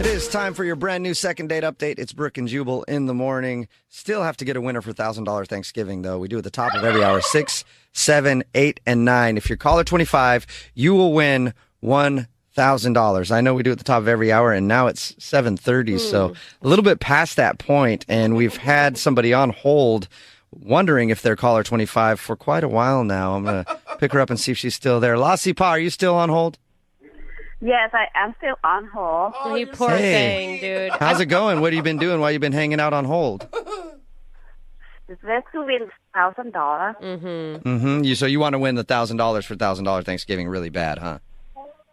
It is time for your brand new second date update. It's Brooke and Jubal in the morning. Still have to get a winner for $1,000 Thanksgiving, though. We do at the top of every hour, 6, 7, 8, and 9. If you're caller 25, you will win $1,000. I know we do at the top of every hour, and now it's 7:30, so a little bit past that point, and we've had somebody on hold wondering if they're caller 25 for quite a while now. I'm going to pick her up and see if she's still there. Lassie Pa, are you still on hold? Yes, I am still on hold. Oh, you poor thing, dude. How's it going? What have you been doing while you've been hanging out on hold? It's best to win $1,000. So you want to win the $1,000 for $1,000 Thanksgiving really bad, huh?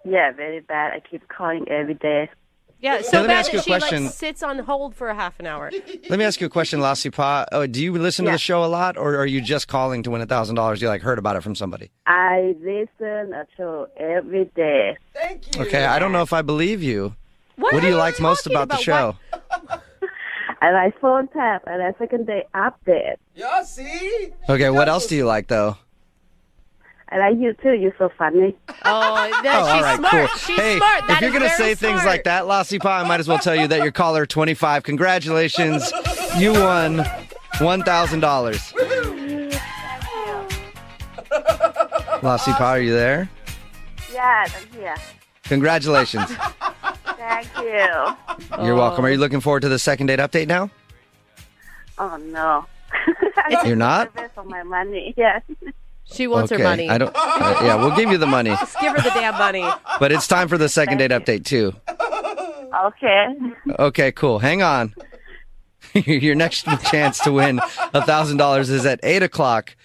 Yeah, very bad. I keep calling every day. Yeah, so let me bad ask you that a she question. sits on hold for a half an hour. Let me ask you a question, Lassie Pa. Oh, do you listen to the show a lot, or are you just calling to win $1,000? You heard about it from somebody? I listen to show every day. Thank you. Okay, I don't know if I believe you. What do you like most about the show? I like phone tap and a second day update. Yeah, see? Okay, what else do you like, though? I like you too. You're so funny. Oh, she's all right, smart. cool. She's Hey, smart. if you're going to say things like that, Lassie Pa, I might as well tell you that you're caller 25. Congratulations. You won $1,000. Lassie Pa, are you there? Yes, I'm here. Congratulations. Thank you. You're welcome. Are you looking forward to the second date update now? Oh, no. You're not? I for my money. Yes. She wants her money. I don't. Yeah, we'll give you the money. Just give her the damn money. But it's time for the second date update, too. Okay. Okay, cool. Hang on. Your next chance to win $1,000 is at 8 o'clock.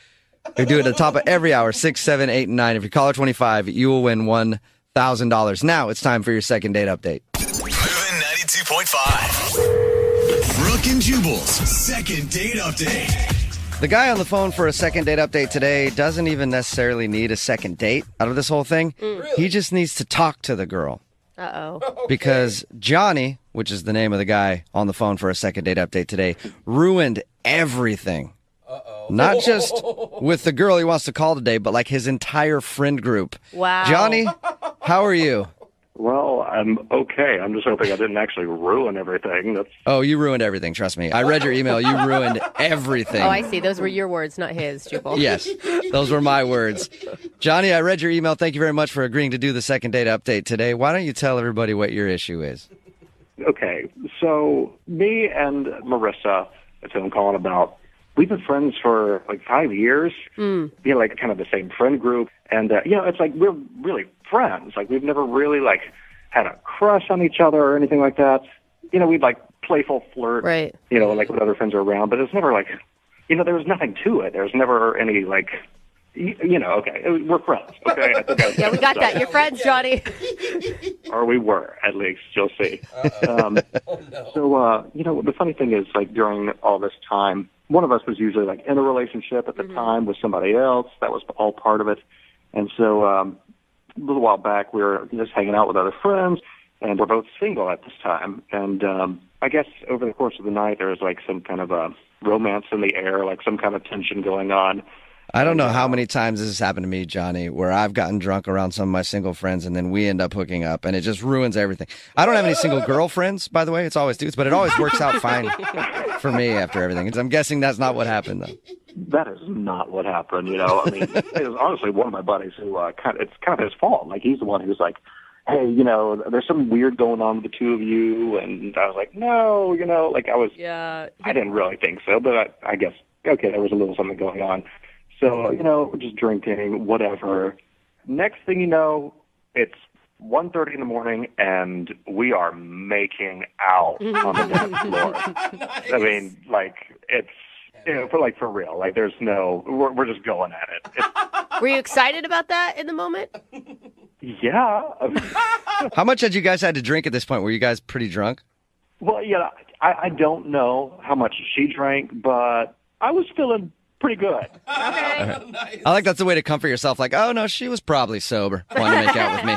We do it at the top of every hour, 6, 7, 8, and 9. If you're caller 25, you will win $1,000. Now it's time for your second date update. Moving 92.5. Brooke and Jubal's second date update. The guy on the phone for a second date update today doesn't even necessarily need a second date out of this whole thing. He just needs to talk to the girl. Uh-oh. Because Johnny, which is the name of the guy on the phone for a second date update today, ruined everything. Not just with the girl he wants to call today, but like his entire friend group. Wow. Johnny, how are you? Well, I'm okay. I'm just hoping I didn't actually ruin everything. Oh, you ruined everything. Trust me. I read your email. You ruined everything. Oh, I see. Those were your words, not his, Jubal. Yes, those were my words. Johnny, I read your email. Thank you very much for agreeing to do the second date update today. Why don't you tell everybody what your issue is? Okay, so me and Marissa, that's who I'm calling about, we've been friends for like 5 years. Like kind of the same friend group. And, it's like we're really friends. Like we've never really like had a crush on each other or anything like that. We'd like playful flirt, right? Like when other friends are around, but it's never like, there was nothing to it. There's never any like, okay, we're friends. Okay, I think Yeah, we got that. You're friends, Johnny. Or we were, at least. You'll see. So, the funny thing is, like, during all this time, one of us was usually, like, in a relationship at the time with somebody else. That was all part of it. And so, a little while back, we were just hanging out with other friends, and we're both single at this time. And I guess over the course of the night, there was, like, some kind of a romance in the air, like some kind of tension going on. I don't know how many times this has happened to me, Johnny, where I've gotten drunk around some of my single friends and then we end up hooking up and it just ruins everything. I don't have any single girlfriends, by the way. It's always dudes, but it always works out fine for me after everything. I'm guessing that's not what happened, though. That is not what happened, I mean, it was honestly one of my buddies who, it's kind of his fault. Like, he's the one who's like, hey, there's something weird going on with the two of you. And I was like, no, Yeah. I didn't really think so, but I guess, okay, there was a little something going on. So, we're just drinking, whatever. Next thing you know, it's 1:30 in the morning, and we are making out on the dance floor. Nice. I mean, like, it's, for real. Like, there's no, we're just going at it. Were you excited about that in the moment? Yeah. How much had you guys had to drink at this point? Were you guys pretty drunk? Well, I don't know how much she drank, but I was feeling pretty good. Okay. Nice. I like that's the way to comfort yourself. Like, oh, no, she was probably sober. Wanted to make out with me.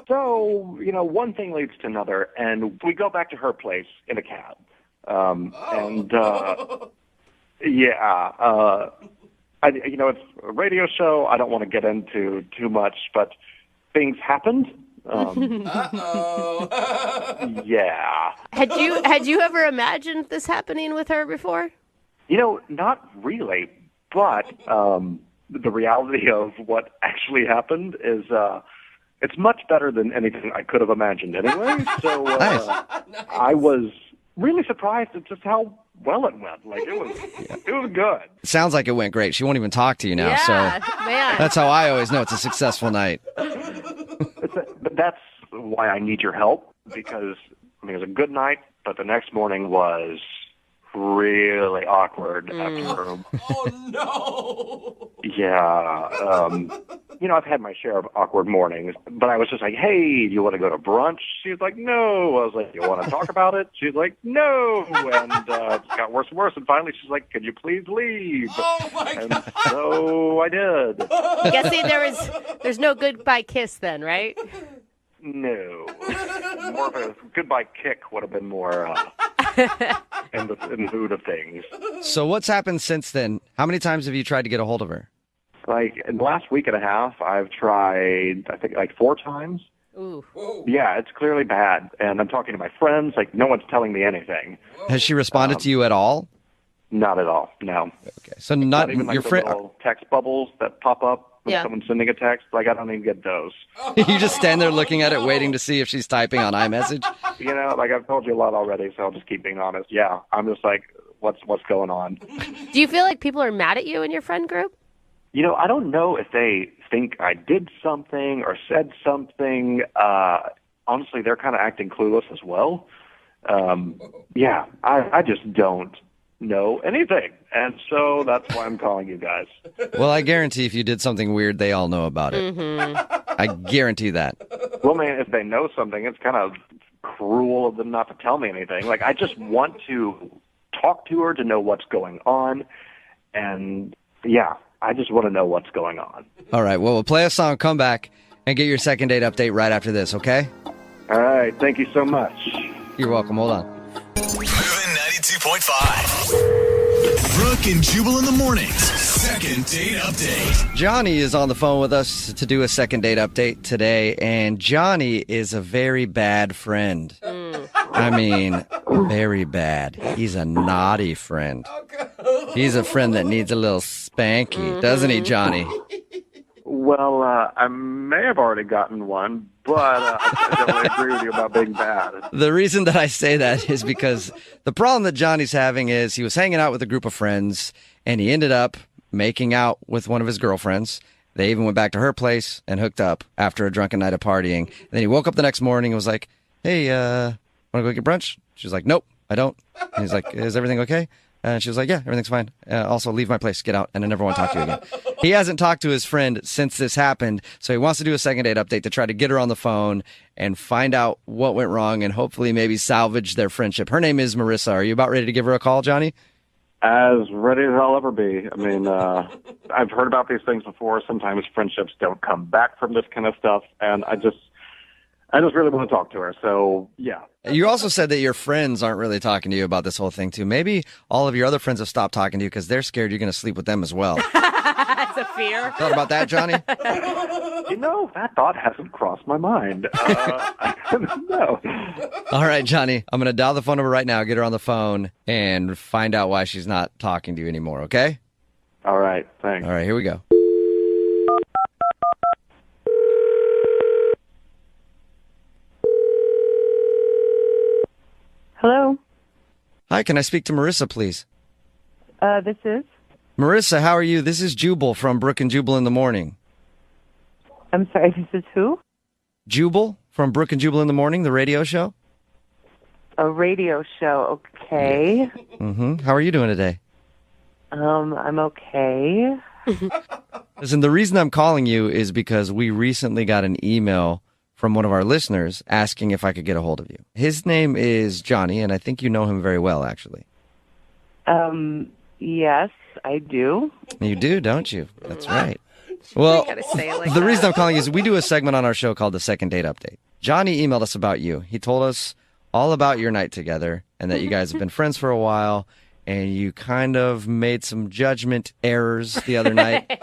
So, one thing leads to another, and we go back to her place in a cab. It's a radio show. I don't want to get into too much, but things happened. Uh-oh. Yeah. Had you ever imagined this happening with her before? Not really. But the reality of what actually happened is it's much better than anything I could have imagined anyway. So Nice. I was really surprised at just how well it went. Like, it was good. It sounds like it went great. She won't even talk to you now. So man. that's how I always know it's a successful night. But that's why I need your help, because it was a good night, but the next morning was really awkward after. Oh, no. Yeah. I've had my share of awkward mornings, but I was just like, hey, do you want to go to brunch? She was like, no. I was like, you want to talk about it? She's like, no. And it got worse and worse. And finally, she's like, could you please leave? Oh, my And God. so I did. Guessing there's no goodbye kiss then, right? No. More of a goodbye kick would have been more in the mood of things. So what's happened since then? How many times have you tried to get a hold of her? Like, in the last week and a half, I've tried, I think, like 4 times. Ooh. Yeah, it's clearly bad. And I'm talking to my friends. Like, no one's telling me anything. Has she responded to you at all? Not at all, no. Okay. So not Not even like your the friend. little text bubbles that pop up when Yeah. someone's sending a text. Like, I don't even get those. You just stand there looking at it, waiting to see if she's typing on iMessage. Like, I've told you a lot already, so I'll just keep being honest. Yeah, I'm just like, what's going on? Do you feel like people are mad at you in your friend group? I don't know if they think I did something or said something. Honestly, they're kind of acting clueless as well. Yeah, I just don't know anything. And so that's why I'm calling you guys. Well, I guarantee if you did something weird, they all know about it. I guarantee that. Well, man, if they know something, it's kind of cruel of them not to tell me anything. Like, I just want to talk to her to know what's going on. And, yeah, I just want to know what's going on. All right. Well, we'll play a song, come back, and get your second date update right after this, okay? All right. Thank you so much. You're welcome. Hold on. Moving 92.5. Brooke and Jubal in the mornings. Second date update. Johnny is on the phone with us to do a second date update today, and Johnny is a very bad friend. I mean, very bad. He's a naughty friend. He's a friend that needs a little spanky, doesn't he, Johnny? Well, I may have already gotten one, but I definitely agree with you about being bad. The reason that I say that is because the problem that Johnny's having is he was hanging out with a group of friends, and he ended up making out with one of his girlfriends. They even went back to her place and hooked up after a drunken night of partying. And then he woke up the next morning and was like, hey, want to go get brunch? She's like, nope, I don't. And he's like, is everything okay? And she was like, yeah, everything's fine. Also, leave my place, get out, and I never want to talk to you again. He hasn't talked to his friend since this happened, so he wants to do a second date update to try to get her on the phone and find out what went wrong and hopefully maybe salvage their friendship. Her name is Marissa. Are you about ready to give her a call, Johnny? As ready as I'll ever be. I mean, I've heard about these things before. Sometimes friendships don't come back from this kind of stuff, and I just really want to talk to her. So, yeah. You also said that your friends aren't really talking to you about this whole thing, too. Maybe all of your other friends have stopped talking to you because they're scared you're going to sleep with them as well. That's a fear. Thought about that, Johnny? That thought hasn't crossed my mind. No. All right, Johnny. I'm going to dial the phone number right now, get her on the phone, and find out why she's not talking to you anymore, okay? All right, thanks. All right, here we go. Hello. Hi, can I speak to Marissa, please? This is. Marissa, how are you? This is Jubal from Brooke and Jubal in the morning. I'm sorry. This is who? Jubal from Brooke and Jubal in the morning, the radio show? A radio show. Okay. Mm-hmm. How are you doing today? I'm okay. Listen, the reason I'm calling you is because we recently got an email from one of our listeners asking if I could get a hold of you. His name is Johnny, and I think you know him very well, actually. Yes, I do. You do, don't you? That's right. Well, gotta say it like the that. reason I'm calling is we do a segment on our show called the Second Date Update. Johnny emailed us about you. He told us all about your night together and that you guys have been friends for a while, and you kind of made some judgment errors the other night.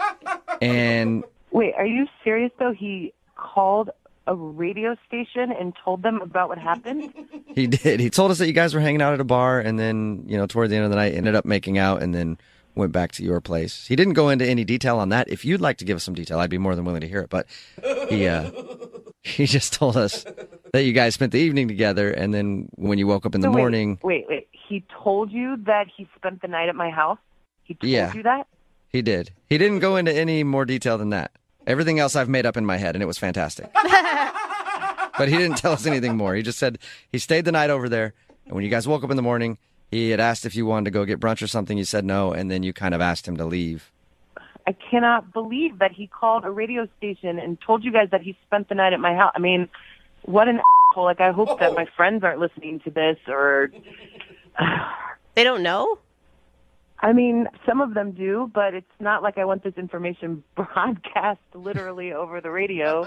And Wait, are you serious though? He called a radio station and told them about what happened? He did. He told us that you guys were hanging out at a bar, and then, toward the end of the night, ended up making out, and then went back to your place. He didn't go into any detail on that. If you'd like to give us some detail, I'd be more than willing to hear it. But he just told us that you guys spent the evening together, and then when you woke up in the morning... Wait. He told you that he spent the night at my house? He told you that? He did. He didn't go into any more detail than that. Everything else I've made up in my head, and it was fantastic. But he didn't tell us anything more. He just said he stayed the night over there, and when you guys woke up in the morning, he had asked if you wanted to go get brunch or something. You said no, and then you kind of asked him to leave. I cannot believe that he called a radio station and told you guys that he spent the night at my house. I mean, what an asshole. Like, I hope that my friends aren't listening to this, or... They don't know? I mean, some of them do, but it's not like I want this information broadcast literally over the radio.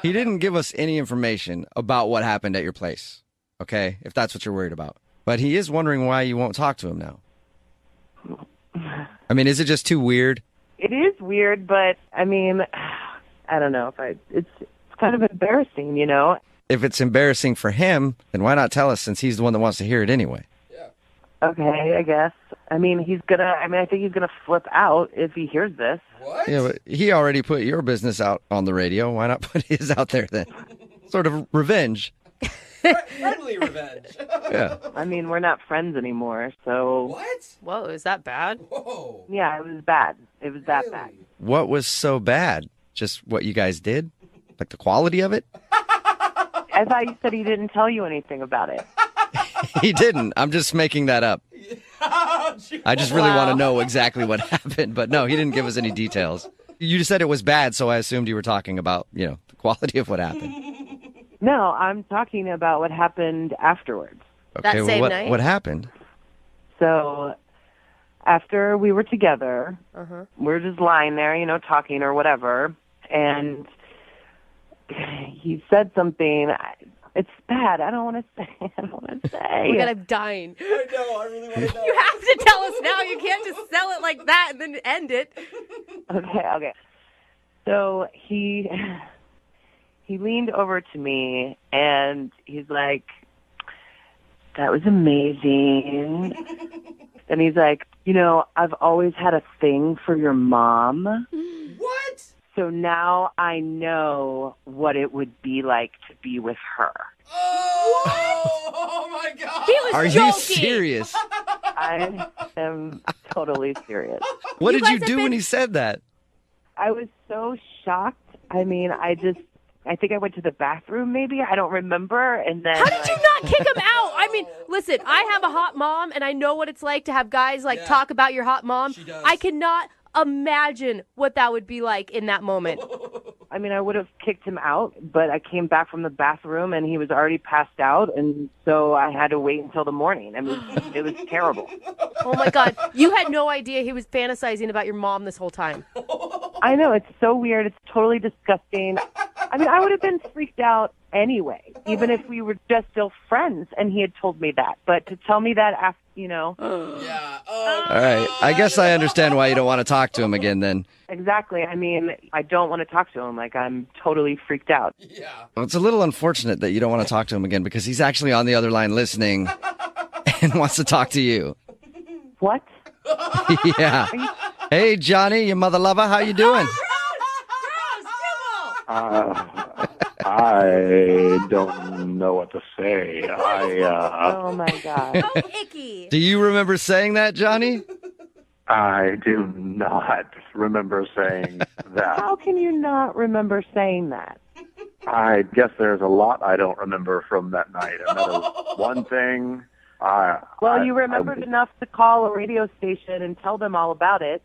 He didn't give us any information about what happened at your place, okay, if that's what you're worried about. But he is wondering why you won't talk to him now. I mean, is it just too weird? It is weird, but, I mean, I don't know. It's kind of embarrassing, If it's embarrassing for him, then why not tell us, since he's the one that wants to hear it anyway? Okay, I guess. I mean, I think he's gonna flip out if he hears this. What? Yeah, but he already put your business out on the radio. Why not put his out there then? Sort of revenge. Friendly revenge. Yeah. I mean, we're not friends anymore, so... What? Whoa, is that bad? Whoa. Yeah, it was bad. It was that bad. What was so bad? Just what you guys did? Like the quality of it? I thought you said he didn't tell you anything about it. He didn't. I'm just making that up. I just really want to know exactly what happened. But no, he didn't give us any details. You just said it was bad, so I assumed you were talking about, the quality of what happened. No, I'm talking about what happened afterwards. Okay, That same night? What happened? So after we were together, we're just lying there, talking or whatever, and he said something... It's bad. I don't want to say. Oh my God, I'm dying. I know. I really want to know. You have to tell us now. You can't just sell it like that and then end it. Okay. So he leaned over to me and he's like, "That was amazing." And he's like, "I've always had a thing for your mom." What? So now I know what it would be like to be with her. Oh my God. He was Are joking. you serious? I am totally serious. What You did you guys have do when been- he said that? I was so shocked. I mean, I think I went to the bathroom maybe. I don't remember. And then How did you not kick him out? I mean, listen, I have a hot mom, and I know what it's like to have guys talk about your hot mom. She does. I cannot imagine what that would be like in that moment. I mean, I would have kicked him out, but I came back from the bathroom and he was already passed out, and so I had to wait until the morning. I mean, it was terrible. Oh my God. You had no idea he was fantasizing about your mom this whole time. I know, it's so weird. It's totally disgusting. I mean, I would have been freaked out anyway, even if we were just still friends and he had told me that. But to tell me that after, Yeah. All right. I guess I understand why you don't want to talk to him again then. Exactly. I mean, I don't want to talk to him. Like, I'm totally freaked out. Yeah. Well, it's a little unfortunate that you don't want to talk to him again because he's actually on the other line listening and wants to talk to you. What? Yeah. Hey, Johnny, your mother lover, how you doing? I don't know what to say. Oh, my God. Oh, icky. Do you remember saying that, Johnny? I do not remember saying that. How can you not remember saying that? I guess there's a lot I don't remember from that night. Another one thing. Well, you remembered enough to call a radio station and tell them all about it.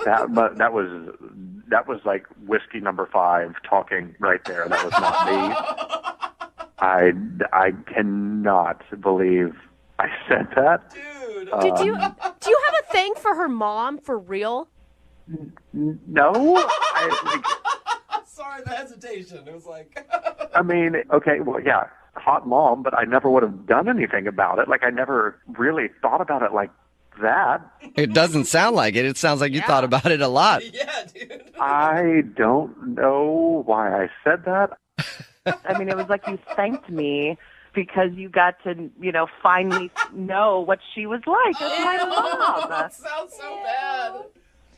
That was like whiskey number 5 talking right there. That was not me. I cannot believe I said that. Dude. Do you have a thing for her mom for real? No. Sorry, the hesitation. It was like... I mean, okay, well, yeah, hot mom, but I never would have done anything about it. Like, I never really thought about it like that. It doesn't sound like it. It sounds like you thought about it a lot. Yeah, dude. I don't know why I said that. I mean, it was like you thanked me because you got to, finally know what she was like. That's my mom. That sounds so bad.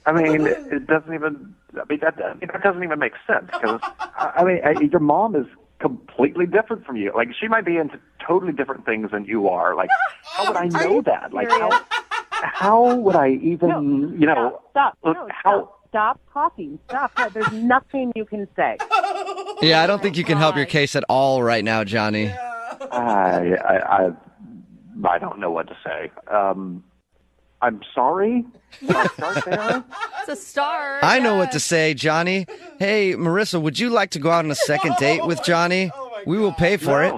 I mean, it doesn't even. That doesn't even make sense because your mom is completely different from you. Like, she might be into totally different things than you are. Like, how would I know that? Like, how would I even, Stop. Stop talking. Stop. There's nothing you can say. Yeah, I don't think you can help your case at all right now, Johnny. I don't know what to say. I'm sorry. Can I start there? It's a start. I know what to say, Johnny. Hey, Marissa, would you like to go out on a second date with Johnny? We will pay for it.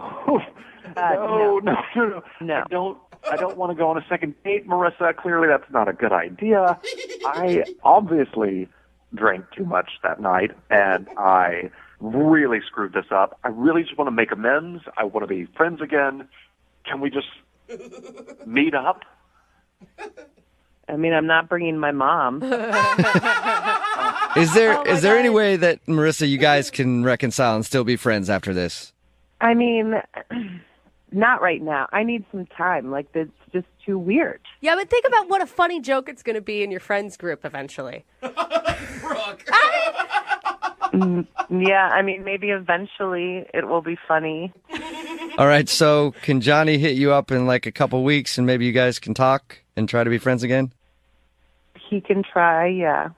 No. I don't want to go on a second date, Marissa. Clearly, that's not a good idea. I obviously drank too much that night, and I really screwed this up. I really just want to make amends. I want to be friends again. Can we just meet up? I mean, I'm not bringing my mom. Is there any way that, Marissa, you guys can reconcile and still be friends after this? I mean, not right now. I need some time. Like, it's just too weird. Yeah, but think about what a funny joke it's going to be in your friends group eventually. Brooke. Yeah, I mean, maybe eventually it will be funny. All right, so can Johnny hit you up in like a couple weeks and maybe you guys can talk and try to be friends again? He can try, yeah.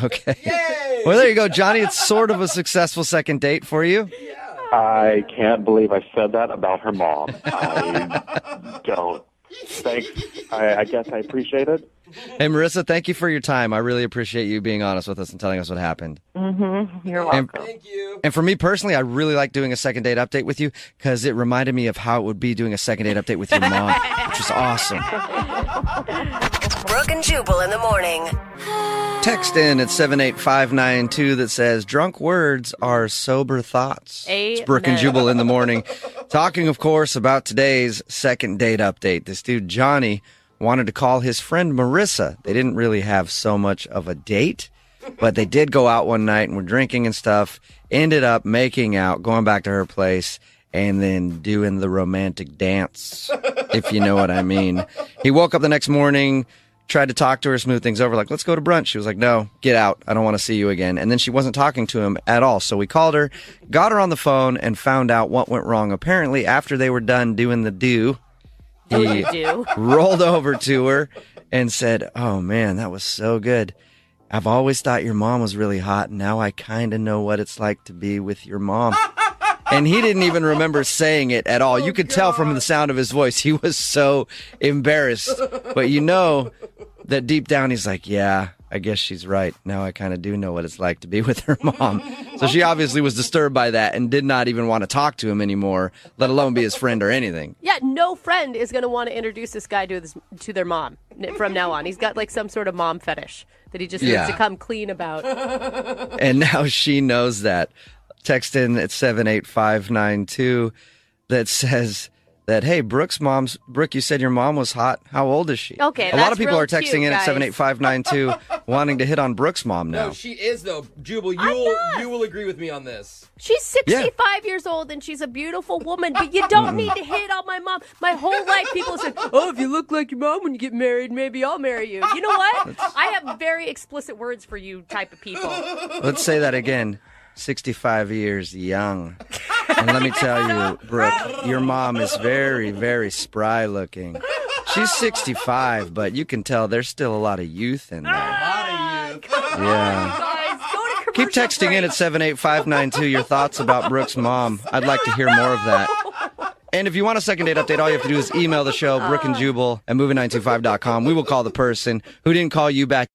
Okay. Yay! Well, there you go, Johnny. It's sort of a successful second date for you. I can't believe I said that about her mom. I don't. Thanks. I guess I appreciate it. Hey, Marissa, thank you for your time. I really appreciate you being honest with us and telling us what happened. Mm-hmm. You're welcome. Thank you. And for me personally, I really like doing a second date update with you because it reminded me of how it would be doing a second date update with your mom, which was awesome. Brooke and Jubal in the morning. Text in at 78592 that says, drunk words are sober thoughts. It's Brooke and Jubal in the morning. Talking, of course, about today's second date update. This dude, Johnny, wanted to call his friend Marissa. They didn't really have so much of a date, but they did go out one night and were drinking and stuff. Ended up making out, going back to her place, and then doing the romantic dance, if you know what I mean. He woke up the next morning, tried to talk to her, smooth things over, like, let's go to brunch. She was like, no, get out. I don't want to see you again. And then she wasn't talking to him at all. So we called her, got her on the phone, and found out what went wrong. Apparently, after they were done doing the do, he rolled over to her and said, oh, man, that was so good. I've always thought your mom was really hot, and now I kind of know what it's like to be with your mom. And he didn't even remember saying it at all. You could tell from the sound of his voice. He was so embarrassed. But you know that deep down he's like, yeah, I guess she's right. Now I kind of do know what it's like to be with her mom. So she obviously was disturbed by that and did not even want to talk to him anymore, let alone be his friend or anything. Yeah, no friend is going to want to introduce this guy to their mom from now on. He's got like some sort of mom fetish that he just needs to come clean about. And now she knows that. Text in at 78592 that says that, hey, Brooke, you said your mom was hot. How old is she? Okay, a lot of people real are texting cute, in guys. at 78592 wanting to hit on Brooke's mom now. No, she is, though. Jubal, you will agree with me on this. She's 65 years old and she's a beautiful woman, but you don't need to hit on my mom. My whole life people said, oh, if you look like your mom when you get married, maybe I'll marry you. You know what? I have very explicit words for you type of people. Let's say that again. 65 years young. And let me tell you, Brooke, your mom is very, very spry looking. She's 65, but you can tell there's still a lot of youth in there. Yeah. Keep texting in at 78592 your thoughts about Brooke's mom. I'd like to hear more of that. And if you want a second date update, all you have to do is email the show, Brooke and Jubal at moving925.com. We will call the person who didn't call you back.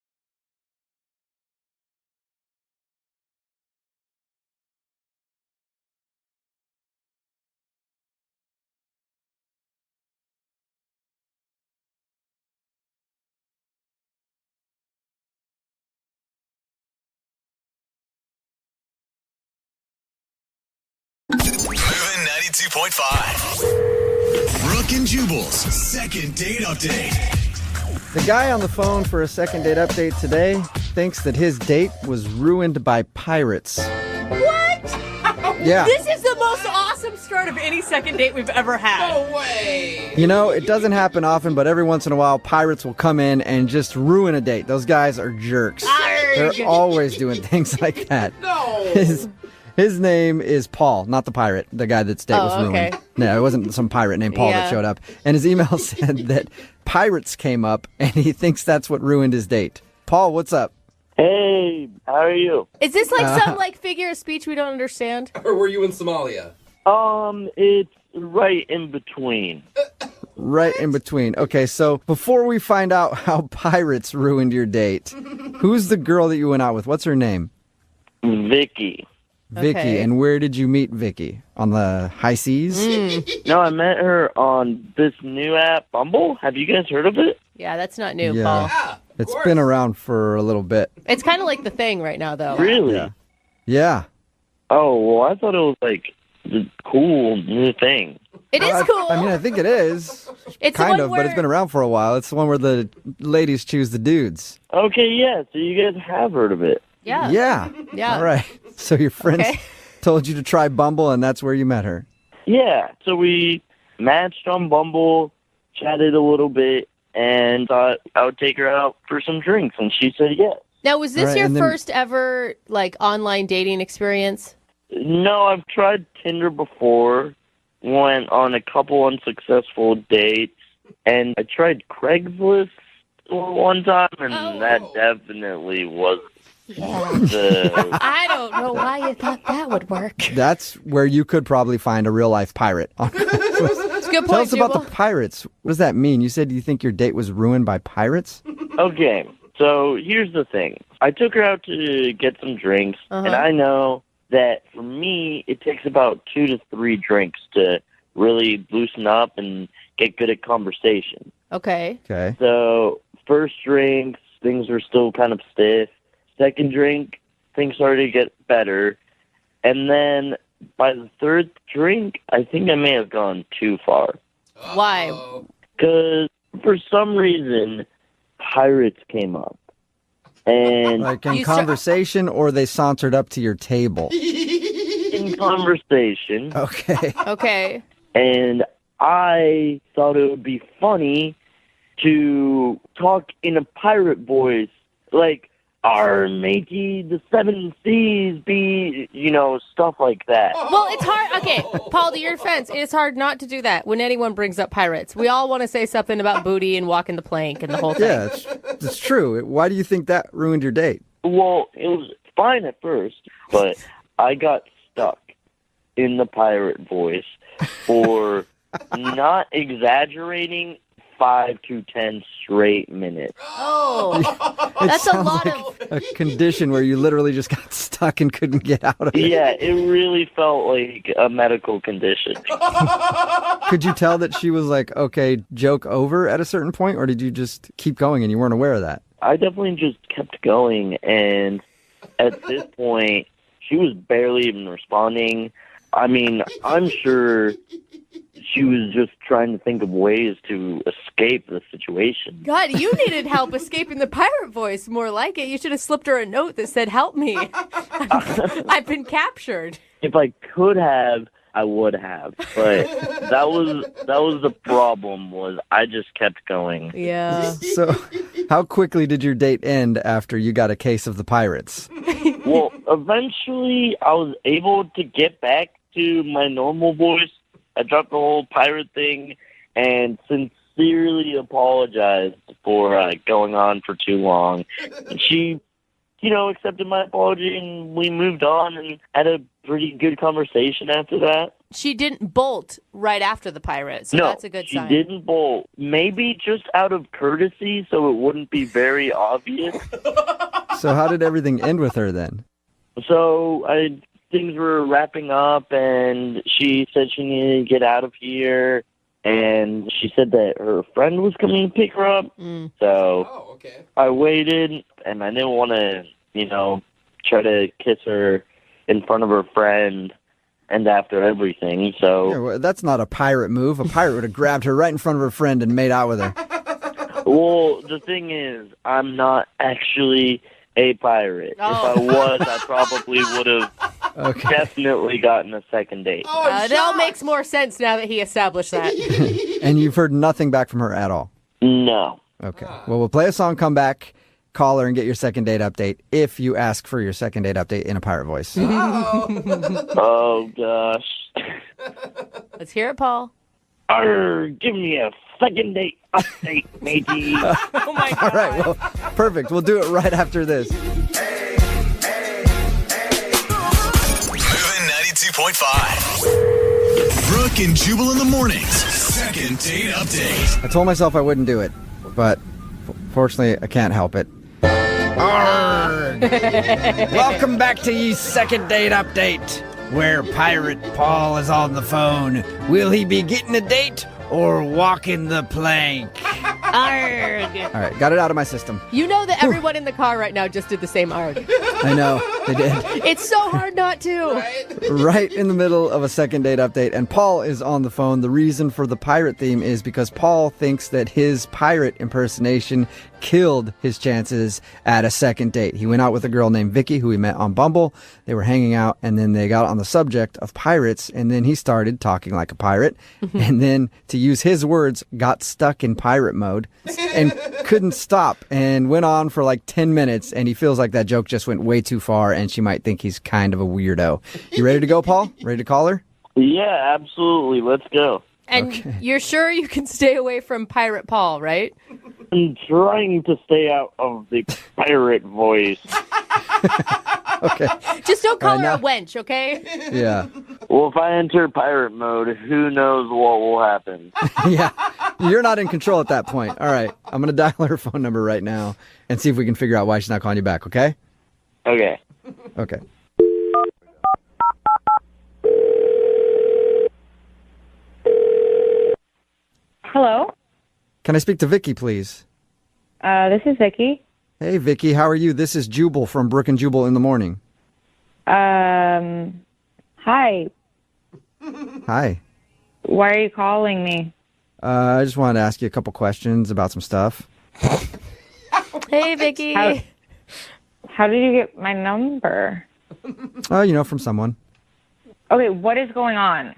Moving 92.5. Brooke and Jubal's second date update. The guy on the phone for a second date update today thinks that his date was ruined by pirates. What? Yeah. This is the most awesome start of any second date we've ever had. No way. You know, it doesn't happen often, but every once in a while, pirates will come in and just ruin a date. Those guys are jerks. They're always doing things like that. No. His name is Paul, not the pirate, the guy that's date was ruined. Okay. No, it wasn't some pirate named Paul that showed up. And his email said that pirates came up, and he thinks that's what ruined his date. Paul, what's up? Hey, how are you? Is this like some like figure of speech we don't understand? Or were you in Somalia? It's right in between. Right in between. Okay, so before we find out how pirates ruined your date, who's the girl that you went out with? What's her name? Vicky. Vicky. Okay. And where did you meet Vicky? On the high seas? No, I met her on this new app, Bumble. Have you guys heard of it? Yeah, that's not new, Yeah. Paul. Yeah. of It's course. been around for a little bit. It's kind of like the thing right now, though. Really? Yeah. Yeah. Oh, well, I thought it was like the cool new thing. It is cool. I mean, I think it is. it's the Kind one of, where... but it's been around for a while. It's the one where the ladies choose the dudes. Okay, yeah, so you guys have heard of it. Yeah. Yeah. Yeah. All right. So your friends Okay. told you to try Bumble, and that's where you met her. Yeah, so we matched on Bumble, chatted a little bit, and thought I would take her out for some drinks, and she said yes. Now, was this All right, your and then- first ever like online dating experience? No, I've tried Tinder before, went on a couple unsuccessful dates, and I tried Craigslist one time, and that definitely was the... I don't know why you thought that would work. That's where you could probably find a real life pirate. It's a good point, Tell us about Jubal. the pirates. What does that mean? You said you think your date was ruined by pirates? Okay, so here's the thing. I took her out to get some drinks, and I know that for me, it takes about 2 to 3 drinks to really loosen up and get good at conversation. Okay. Okay. So, first drink, things were still kind of stiff. Second drink, things started to get better. And then by the third drink, I think I may have gone too far. Why? Because for some reason, pirates came up. And Like in You conversation, or they sauntered up to your table? in conversation, Okay. Okay. and I thought it would be funny to talk in a pirate voice, like, "Our matey, the 7 seas be," stuff like that. Well, it's hard. Okay, Paul, to your defense, it's hard not to do that when anyone brings up pirates. We all want to say something about booty and walking the plank and the whole thing. Yeah, it's true. Why do you think that ruined your date? Well, it was fine at first, but I got stuck in the pirate voice for, not exaggerating, 5 to 10 straight minutes. Oh, It that's a sounds lot like of... a condition where you literally just got stuck and couldn't get out of it. Yeah, it really felt like a medical condition. Could you tell that she was like, okay, joke over at a certain point, or did you just keep going and you weren't aware of that? I definitely just kept going, and at this point, she was barely even responding. I mean, I'm sure she was just trying to think of ways to escape the situation. God, you needed help escaping the pirate voice. More like it. You should have slipped her a note that said, "Help me. I've been captured." If I could have, I would have, but that was the problem. Was I just kept going. Yeah. So, how quickly did your date end after you got a case of the pirates? Well, eventually, I was able to get back to my normal voice. I dropped the whole pirate thing and sincerely apologized for going on for too long. And she, accepted my apology, and we moved on and had a pretty good conversation after that. She didn't bolt right after the pirate, so No, that's a good sign. she didn't bolt. Maybe just out of courtesy so it wouldn't be very obvious. So, how did everything end with her then? So things were wrapping up, and she said she needed to get out of here, and she said that her friend was coming to pick her up. So Oh, okay. I waited, and I didn't want to, try to kiss her in front of her friend and after everything. So, Yeah, well, that's not a pirate move. A pirate would have grabbed her right in front of her friend and made out with her. well, the thing is, I'm not actually a pirate. Oh. If I was, I probably would have definitely gotten a second date. It all makes more sense now that he established that. And you've heard nothing back from her at all? No. Okay. Well, we'll play a song, come back, call her, and get your second date update if you ask for your second date update in a pirate voice. Oh, gosh. Let's hear it, Paul. Arr, give me a second date update, matey. Oh, my God. All right. Well, perfect. We'll do it right after this. Moving 92.5. Brooke and Jubal in the mornings. Second date update. I told myself I wouldn't do it, but fortunately, I can't help it. Arrgh. Welcome back to your second date update, where Pirate Paul is on the phone. Will he be getting a date or walking the plank? Arg. All right, got it out of my system. You know that everyone in the car right now just did the same arg. I know, they did. It's so hard not to. Right in the middle of a second date update, and Paul is on the phone. The reason for the pirate theme is because Paul thinks that his pirate impersonation killed his chances at a second date. He went out with a girl named Vicky, who he met on Bumble. They were hanging out, and then they got on the subject of pirates, and then he started talking like a pirate, and then, to use his words, got stuck in pirate mode and couldn't stop, and went on for like 10 minutes, and he feels like that joke just went way too far, and she might think he's kind of a weirdo. You ready to go, Paul? Ready to call her? Yeah, absolutely. Let's go. And you're sure you can stay away from Pirate Paul, right? I'm trying to stay out of the pirate voice. Okay. Just don't call her now- a wench, okay? Yeah. Well, if I enter pirate mode, who knows what will happen? Yeah. You're not in control at that point. All right. I'm going to dial her phone number right now and see if we can figure out why she's not calling you back, okay? Okay. Okay. Hello. Can I speak to Vicky, please? This is Vicky. Hey, Vicky. How are you? This is Jubal from Brooke and Jubal in the morning. Hi. Hi. Why are you calling me? I just wanted to ask you a couple questions about some stuff. Hey, Vicky. How did you get my number? From someone. Okay, what is going on?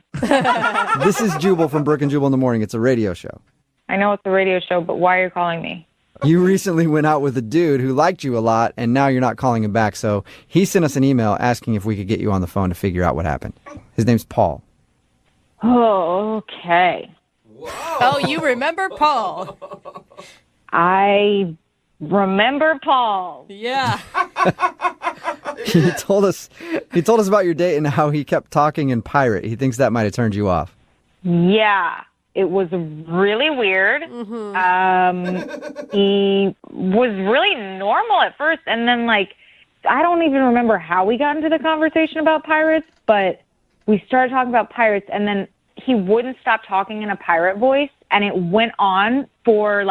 This is Jubal from Brooke and Jubal in the morning. It's a radio show. I know it's a radio show, but why are you calling me? You recently went out with a dude who liked you a lot, and now you're not calling him back. So he sent us an email asking if we could get you on the phone to figure out what happened. His name's Paul. Oh, okay. Oh, you remember Paul? I remember Paul. Yeah. He told us about your date and how he kept talking in pirate. He thinks that might have turned you off. Yeah, it was really weird. He was really normal at first, and then, I don't even remember how we got into the conversation about pirates, but we started talking about pirates, and then he wouldn't stop talking in a pirate voice, and it went on for,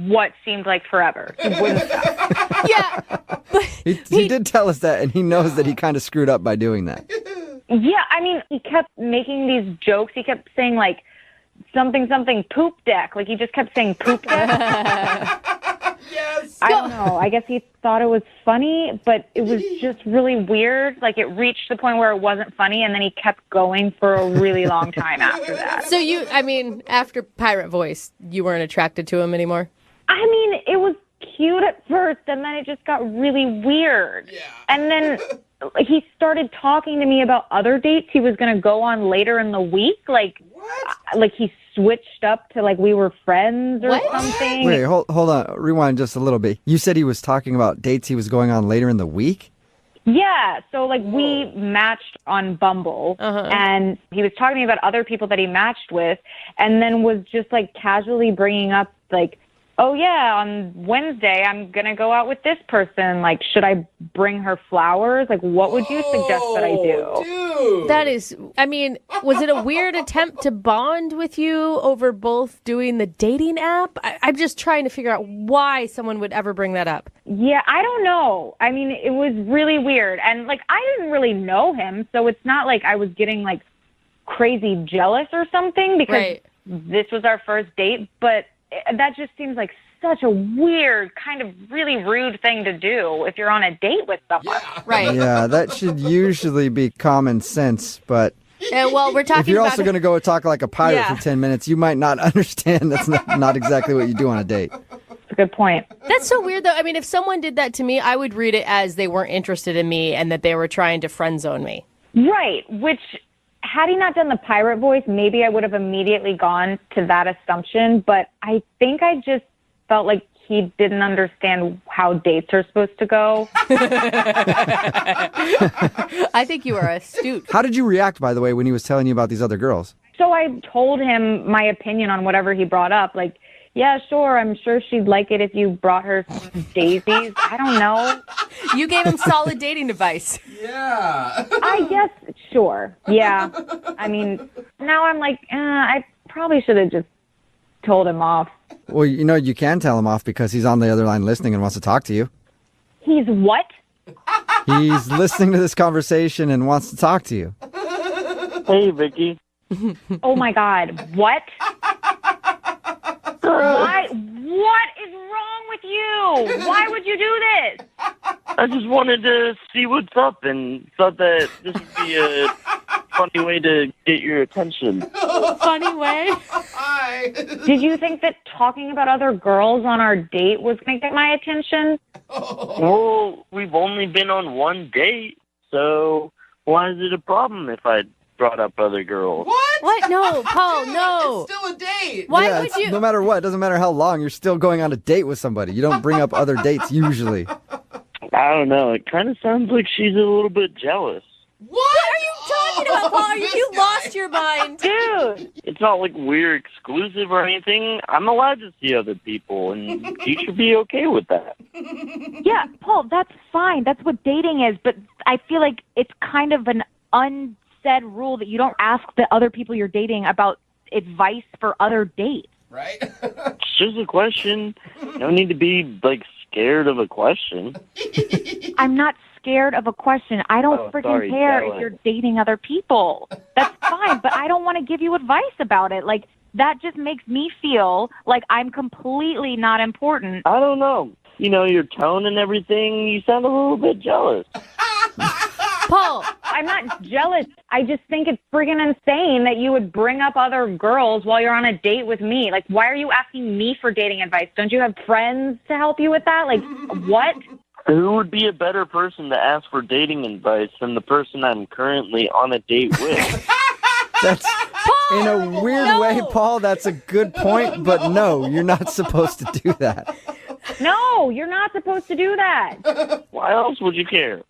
what seemed like forever. He wouldn't stop. Yeah. But He did tell us that, and he knows that he kind of screwed up by doing that. Yeah, I mean, he kept making these jokes. He kept saying, something poop deck. He just kept saying poop deck. Yes. I don't know. I guess he thought it was funny, but it was just really weird. It reached the point where it wasn't funny, and then he kept going for a really long time after that. So after Pirate Voice, you weren't attracted to him anymore? I mean, it was cute at first, and then it just got really weird. Yeah. And then he started talking to me about other dates he was going to go on later in the week. What? He switched up to we were friends or What? something. Wait, hold on. Rewind just a little bit. You said he was talking about dates he was going on later in the week? Yeah, so we matched on Bumble, and he was talking to me about other people that he matched with, and then was just casually bringing up oh yeah, on Wednesday I'm gonna go out with this person. Should I bring her flowers? What would you suggest that I do? Dude. That is, was it a weird attempt to bond with you over both doing the dating app? I'm just trying to figure out why someone would ever bring that up. Yeah, I don't know. I mean, it was really weird, and I didn't really know him, so it's not I was getting crazy jealous or something because Right. this was our first date, but that just seems such a weird, kind of really rude thing to do if you're on a date with someone. Right. Yeah, that should usually be common sense, but Well, we're talking if you're about also going to go talk like a pirate Yeah. for 10 minutes, you might not understand that's not exactly what you do on a date. That's a good point. That's so weird, though. I mean, if someone did that to me, I would read it as they weren't interested in me and that they were trying to friend zone me. Right, which, had he not done the pirate voice, maybe I would have immediately gone to that assumption, but I think I just felt like he didn't understand how dates are supposed to go. I think you are astute. How did you react, by the way, when he was telling you about these other girls? So I told him my opinion on whatever he brought up. Like, yeah, sure, I'm sure she'd like it if you brought her some daisies. I don't know. You gave him solid dating advice. Yeah. I guess, sure. Yeah. I mean, now I'm like, I probably should have just told him off. Well, you know, you can tell him off because he's on the other line listening and wants to talk to you. He's what? He's listening to this conversation and wants to talk to you. Hey, Vicky. Oh, my God. What? Why? What is wrong with you? Why would you do this? I just wanted to see what's up and thought that this would be a funny way to get your attention. Funny way. Hi. Did you think that talking about other girls on our date was going to get my attention? Well, we've only been on one date, so why is it a problem if I brought up other girls? What? No, Paul, no. It's still a date. Why Yeah, would it's- you? No matter what, it doesn't matter how long, you're still going on a date with somebody. You don't bring up other dates usually. I don't know. It kind of sounds like she's a little bit jealous. What are you talking about, Paul? Are you lost your mind? Dude! It's not like we're exclusive or anything. I'm allowed to see other people, and you should be okay with that. Yeah, Paul, that's fine. That's what dating is. But I feel like it's kind of an unsaid rule that you don't ask the other people you're dating about advice for other dates. Right? It's just a question. You don't need to be, like, scared of a question. I'm not scared of a question. I don't sorry, care jealous. if you're dating other people. That's fine, but I don't want to give you advice about it. Like, that just makes me feel like I'm completely not important. I don't know. You know, your tone and everything, you sound a little bit jealous. Paul, I'm not jealous. I just think it's friggin' insane that you would bring up other girls while you're on a date with me. Like, why are you asking me for dating advice? Don't you have friends to help you with that? Like, what? Who would be a better person to ask for dating advice than the person I'm currently on a date with? That's in a weird way, Paul. That's a good point, but no, you're not supposed to do that. No, you're not supposed to do that. Why else would you care?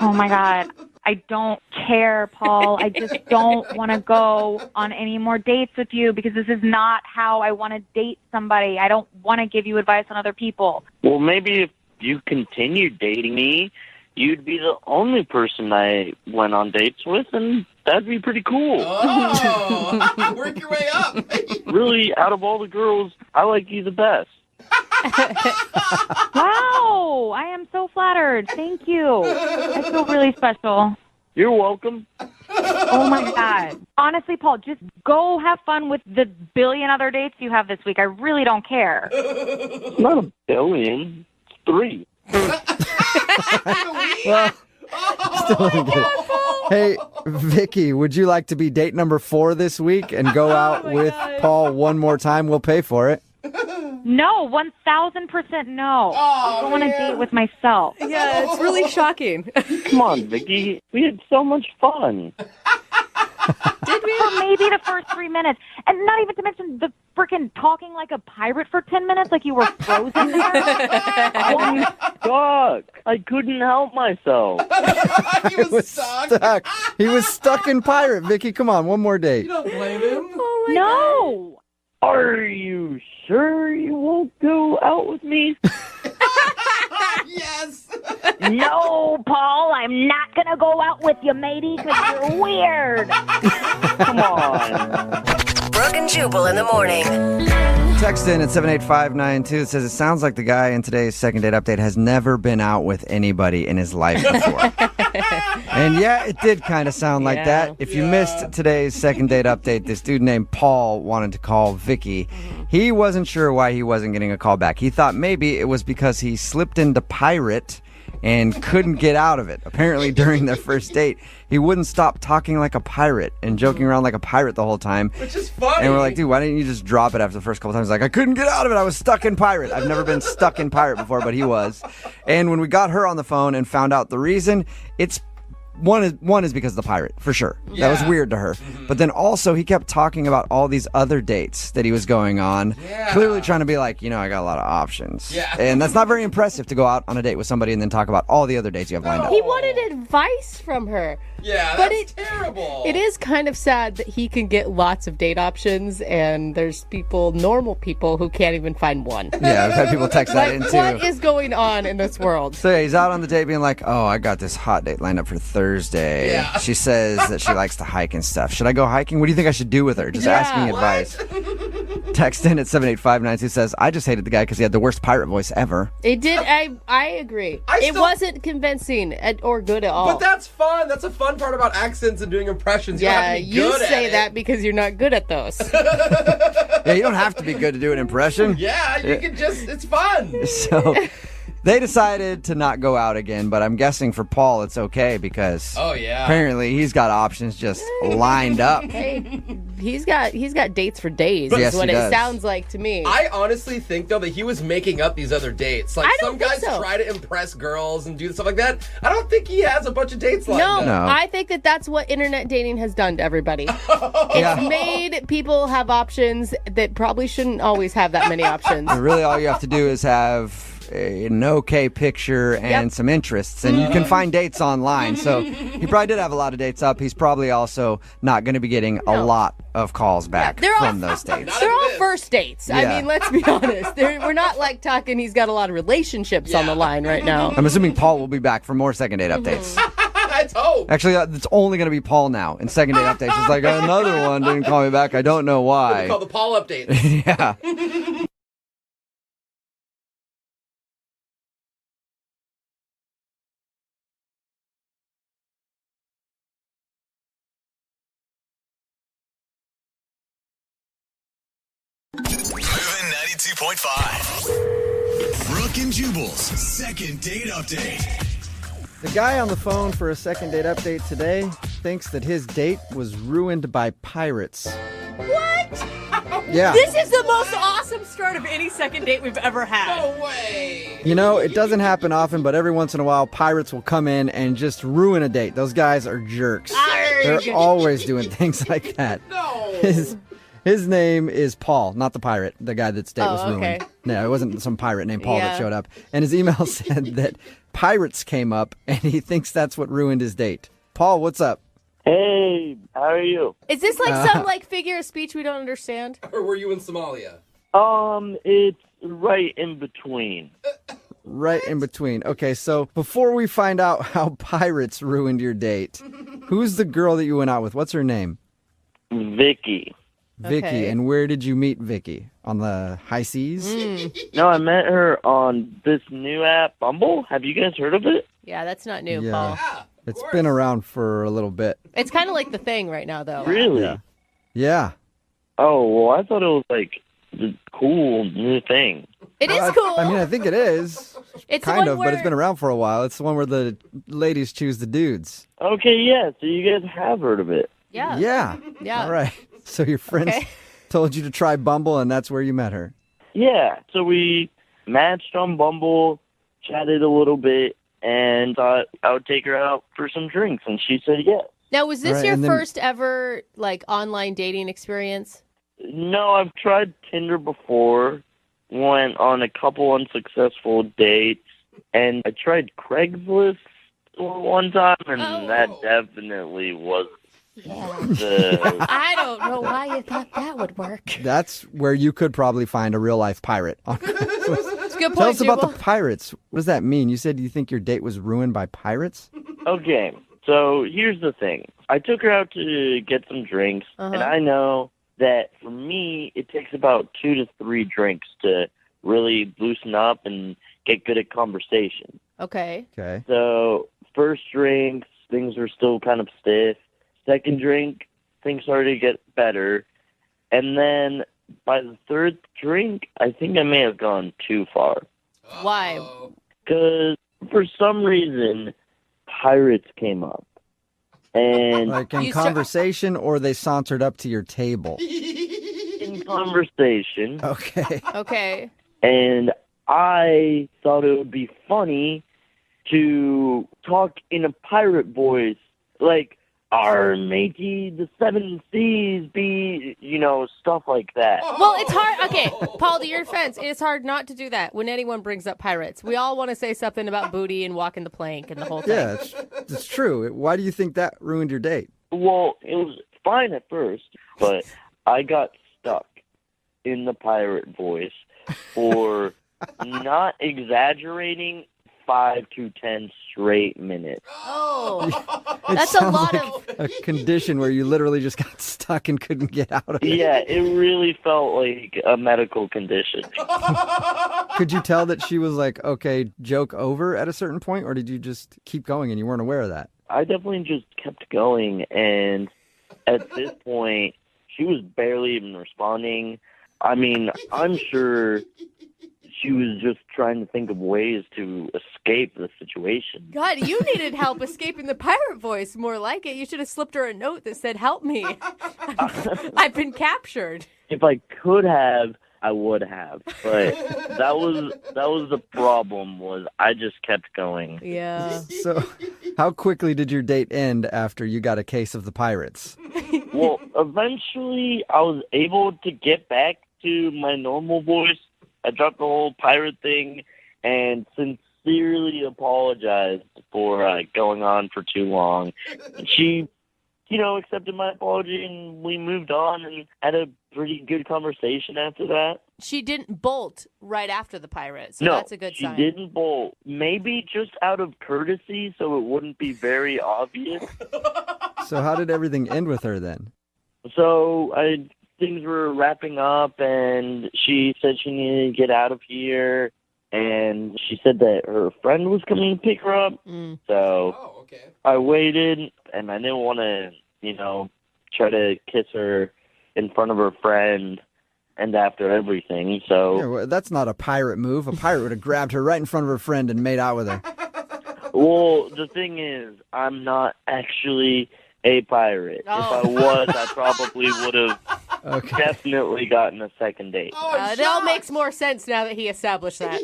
Oh, my God. I don't care, Paul. I just don't want to go on any more dates with you because this is not how I want to date somebody. I don't want to give you advice on other people. Well, maybe if you continued dating me, you'd be the only person I went on dates with, and that'd be pretty cool. Oh, work your way up. Really, out of all the girls, I like you the best. Wow, I am so flattered. Thank you. I feel really special. You're welcome. Oh, my God. Honestly, Paul, just go have fun with the billion other dates you have this week. I really don't care. It's not a billion. It's 3. Well, still don't get it. Hey, Vicky, would you like to be date number 4 this week and go out with Paul one more time? We'll pay for it. No, 1,000% no. I'll go on a date with myself. Yeah, it's really shocking. Come on, Vicky. We had so much fun. Did we? For maybe the first 3 minutes. And not even to mention the freaking talking like a pirate for 10 minutes like you were frozen there. You suck. I couldn't help myself. He was stuck. Stuck. He was stuck in pirate, Vicky. Come on, one more date. You don't blame him. Oh my No. Are you sure you won't go out with me? Yes. No, Paul, I'm not going to go out with you, matey, because you're weird. Come on. Brooke and Jubal in the morning. Text in at 78592. It says, it sounds like the guy in today's second date update has never been out with anybody in his life before. And yeah, it did kind of sound like that. If you missed today's second date update, this dude named Paul wanted to call Vicky. He wasn't sure why he wasn't getting a call back. He thought maybe it was because he slipped into pirate and couldn't get out of it. Apparently, during their first date, he wouldn't stop talking like a pirate and joking around like a pirate the whole time. Which is funny. And we're like, dude, why didn't you just drop it after the first couple times? He's like, I couldn't get out of it. I was stuck in pirate. I've never been stuck in pirate before, but he was. And when we got her on the phone and found out the reason, it's one is because of the pirate, for sure. Yeah. That was weird to her. But then also, he kept talking about all these other dates that he was going on, clearly trying to be like, I got a lot of options. Yeah. And that's not very impressive to go out on a date with somebody and then talk about all the other dates you have lined up. He wanted advice from her. Yeah, But that's terrible. It is kind of sad that he can get lots of date options, and there's normal people, who can't even find one. Yeah, I've had people text that in too. What is going on in this world? So yeah, he's out on the date being like, oh, I got this hot date lined up for Thursday. Yeah. She says that she likes to hike and stuff. Should I go hiking? What do you think I should do with her? Just asking advice. Text in at 78592 says, I just hated the guy because he had the worst pirate voice ever. It did. I agree. It wasn't convincing or good at all. But that's fun. That's a fun part about accents and doing impressions. You don't have to be you good say at that because you're not good at those. Yeah, you don't have to be good to do an impression. Yeah, you can just, it's fun. So they decided to not go out again, but I'm guessing for Paul it's okay because apparently he's got options just lined up. Hey, he's got dates for days. Yes, is what he it does. sounds like to me. I honestly think, though, that he was making up these other dates. Like, I don't some think guys so. try to impress girls and do stuff like that. I don't think he has a bunch of dates like that. No. I think that's what internet dating has done to everybody. It's made people have options that probably shouldn't always have that many options. Really, all you have to do is have an okay picture and some interests, and you can find dates online. So he probably did have a lot of dates up. He's probably also not going to be getting a lot of calls back from those dates. They're all first dates. I mean, let's be honest. We're not like talking he's got a lot of relationships on the line right now. I'm assuming Paul will be back for more second date updates. Let's hope. Actually, it's only going to be Paul now in second date updates. It's like, another one didn't call me back. I don't know why. We call the Paul updates. Yeah. Moving 92.5. Brooke and Jubal's second date update. The guy on the phone for a second date update today thinks that his date was ruined by pirates. What? Yeah. This is the most awesome start of any second date we've ever had. No way. It doesn't happen often, but every once in a while, pirates will come in and just ruin a date. Those guys are jerks. They're always doing things like that. No. His name is Paul, not the pirate, the guy that's date was ruined. Okay. No, it wasn't some pirate named Paul that showed up. And his email said that pirates came up, and he thinks that's what ruined his date. Paul, what's up? Hey, how are you? Is this like some figure of speech we don't understand? Or were you in Somalia? It's right in between. Right in between. Okay, so before we find out how pirates ruined your date, who's the girl that you went out with? What's her name? Vicky. Vicky. Okay. And where did you meet Vicky? On the high seas? No, I met her on this new app, Bumble. Have you guys heard of it? Yeah, that's not new, Yeah. Paul. It's been around for a little bit. It's kind of like the thing right now, though. Really? Yeah. Oh, well, I thought it was like the cool new thing. It is cool. I think it is. It's the kind one of, but it's been around for a while. It's the one where the ladies choose the dudes. Okay, yeah, so you guys have heard of it. Yeah. Yeah. Yeah. All right. So your friends told you to try Bumble, and that's where you met her. Yeah, so we matched on Bumble, chatted a little bit, and thought I would take her out for some drinks, and she said yes. Now, was this Right, your and then- first ever online dating experience? No, I've tried Tinder before, went on a couple unsuccessful dates, and I tried Craigslist one time, and that definitely was I don't know why you thought that would work. That's where you could probably find a real-life pirate. It's a good point, Tell us about Jubal. the pirates. What does that mean? You said you think your date was ruined by pirates? Okay, so here's the thing. I took her out to get some drinks, and I know that for me, it takes about 2 to 3 drinks to really loosen up and get good at conversation. Okay. Okay. So First drink, things were still kind of stiff. Second drink, things started to get better. And then by the third drink, I think I may have gone too far. Why? Because for some reason, pirates came up. And Like in conversation, or they sauntered up to your table? in conversation. Okay. Okay. And I thought it would be funny to talk in a pirate voice, like, "Our matey, the seven seas be," stuff like that. Well, it's hard. Okay, Paul, to your defense, it's hard not to do that when anyone brings up pirates. We all want to say something about booty and walking the plank and the whole thing. Yeah, it's true. Why do you think that ruined your date? Well, it was fine at first, but I got stuck in the pirate voice for, not exaggerating, 5 to 10 straight minutes. Oh, It that's a sounds lot like of. a condition where you literally just got stuck and couldn't get out of it. Yeah, it really felt like a medical condition. Could you tell that she was like, okay, joke over at a certain point, or did you just keep going and you weren't aware of that? I definitely just kept going, and at this point, she was barely even responding. I mean, I'm sure she was just trying to think of ways to escape the situation. God, you needed help escaping the pirate voice, more like it. You should have slipped her a note that said, "Help me. I've been captured." If I could have, I would have. But that was the problem, was I just kept going. Yeah. So how quickly did your date end after you got a case of the pirates? Well, eventually I was able to get back to my normal voice. I dropped the whole pirate thing and sincerely apologized for going on for too long. And she, accepted my apology, and we moved on and had a pretty good conversation after that. She didn't bolt right after the pirate, so No, that's a good sign. she didn't bolt. Maybe just out of courtesy, so it wouldn't be very obvious. So how did everything end with her then? So things were wrapping up, and she said she needed to get out of here, and she said that her friend was coming to pick her up. So I waited, and I didn't want to, try to kiss her in front of her friend and after everything. So Yeah, well, that's not a pirate move. A pirate would have grabbed her right in front of her friend and made out with her. Well, the thing is, I'm not actually a pirate. If I was, I probably would have definitely gotten a second date. It all makes more sense now that he established that.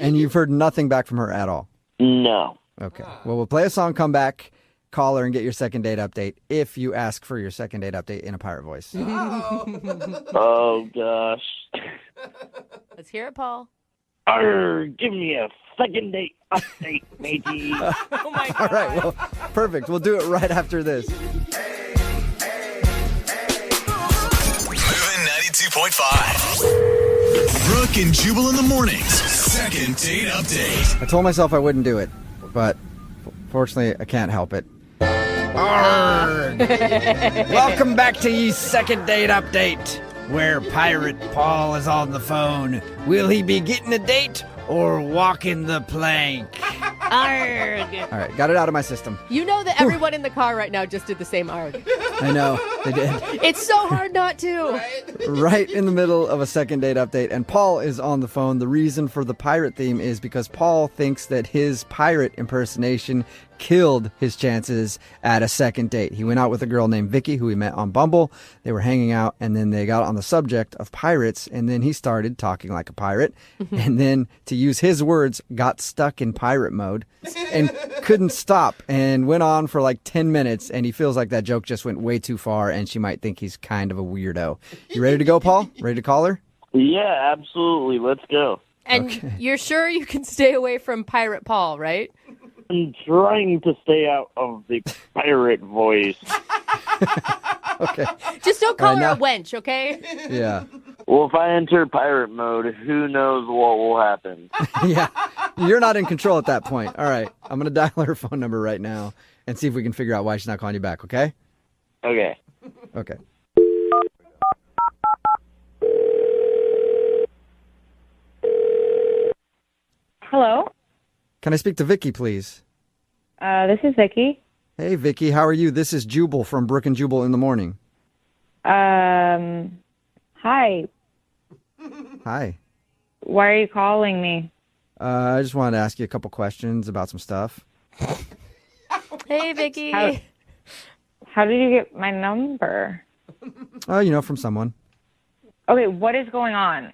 And you've heard nothing back from her at all? No. Okay. Well, we'll play a song, come back, call her, and get your second date update if you ask for your second date update in a pirate voice. Oh, gosh. Let's hear it, Paul. Give me a second date update, matey. Oh, my God. All right. Well, perfect. We'll do it right after this. Moving 92.5. Brooke and Jubal in the mornings. Second date update. I told myself I wouldn't do it, but fortunately, I can't help it. Arrgh. Welcome back to ye second date update, where Pirate Paul is on the phone. Will he be getting a date or walking the plank? Arrgh. All right, got it out of my system. You know that everyone in the car right now just did the same arg. I know, they did. It's so hard not to. Right in the middle of a second date update, and Paul is on the phone. The reason for the pirate theme is because Paul thinks that his pirate impersonation killed his chances at a second date. He went out with a girl named Vicky, who he met on Bumble. They were hanging out, and then they got on the subject of pirates, and then he started talking like a pirate, and then, to use his words, got stuck in pirate mode and couldn't stop, and went on for like 10 minutes, and he feels like that joke just went way too far, and she might think he's kind of a weirdo. You ready to go, Paul? Ready to call her? Yeah, absolutely. Let's go. And you're sure you can stay away from Pirate Paul, right? I'm trying to stay out of the pirate voice. Okay. Just don't call All right, her a now- wench, okay? Yeah. Well, if I enter pirate mode, who knows what will happen? Yeah. You're not in control at that point. All right. I'm going to dial her phone number right now and see if we can figure out why she's not calling you back, okay? Okay. Okay. Hello? Can I speak to Vicky, please? This is Vicky. Hey, Vicky, how are you? This is Jubal from Brooke and Jubal in the morning. Hi. Hi. Why are you calling me? I just wanted to ask you a couple questions about some stuff. Hey, Vicky. How did you get my number? Oh, from someone. Okay, what is going on?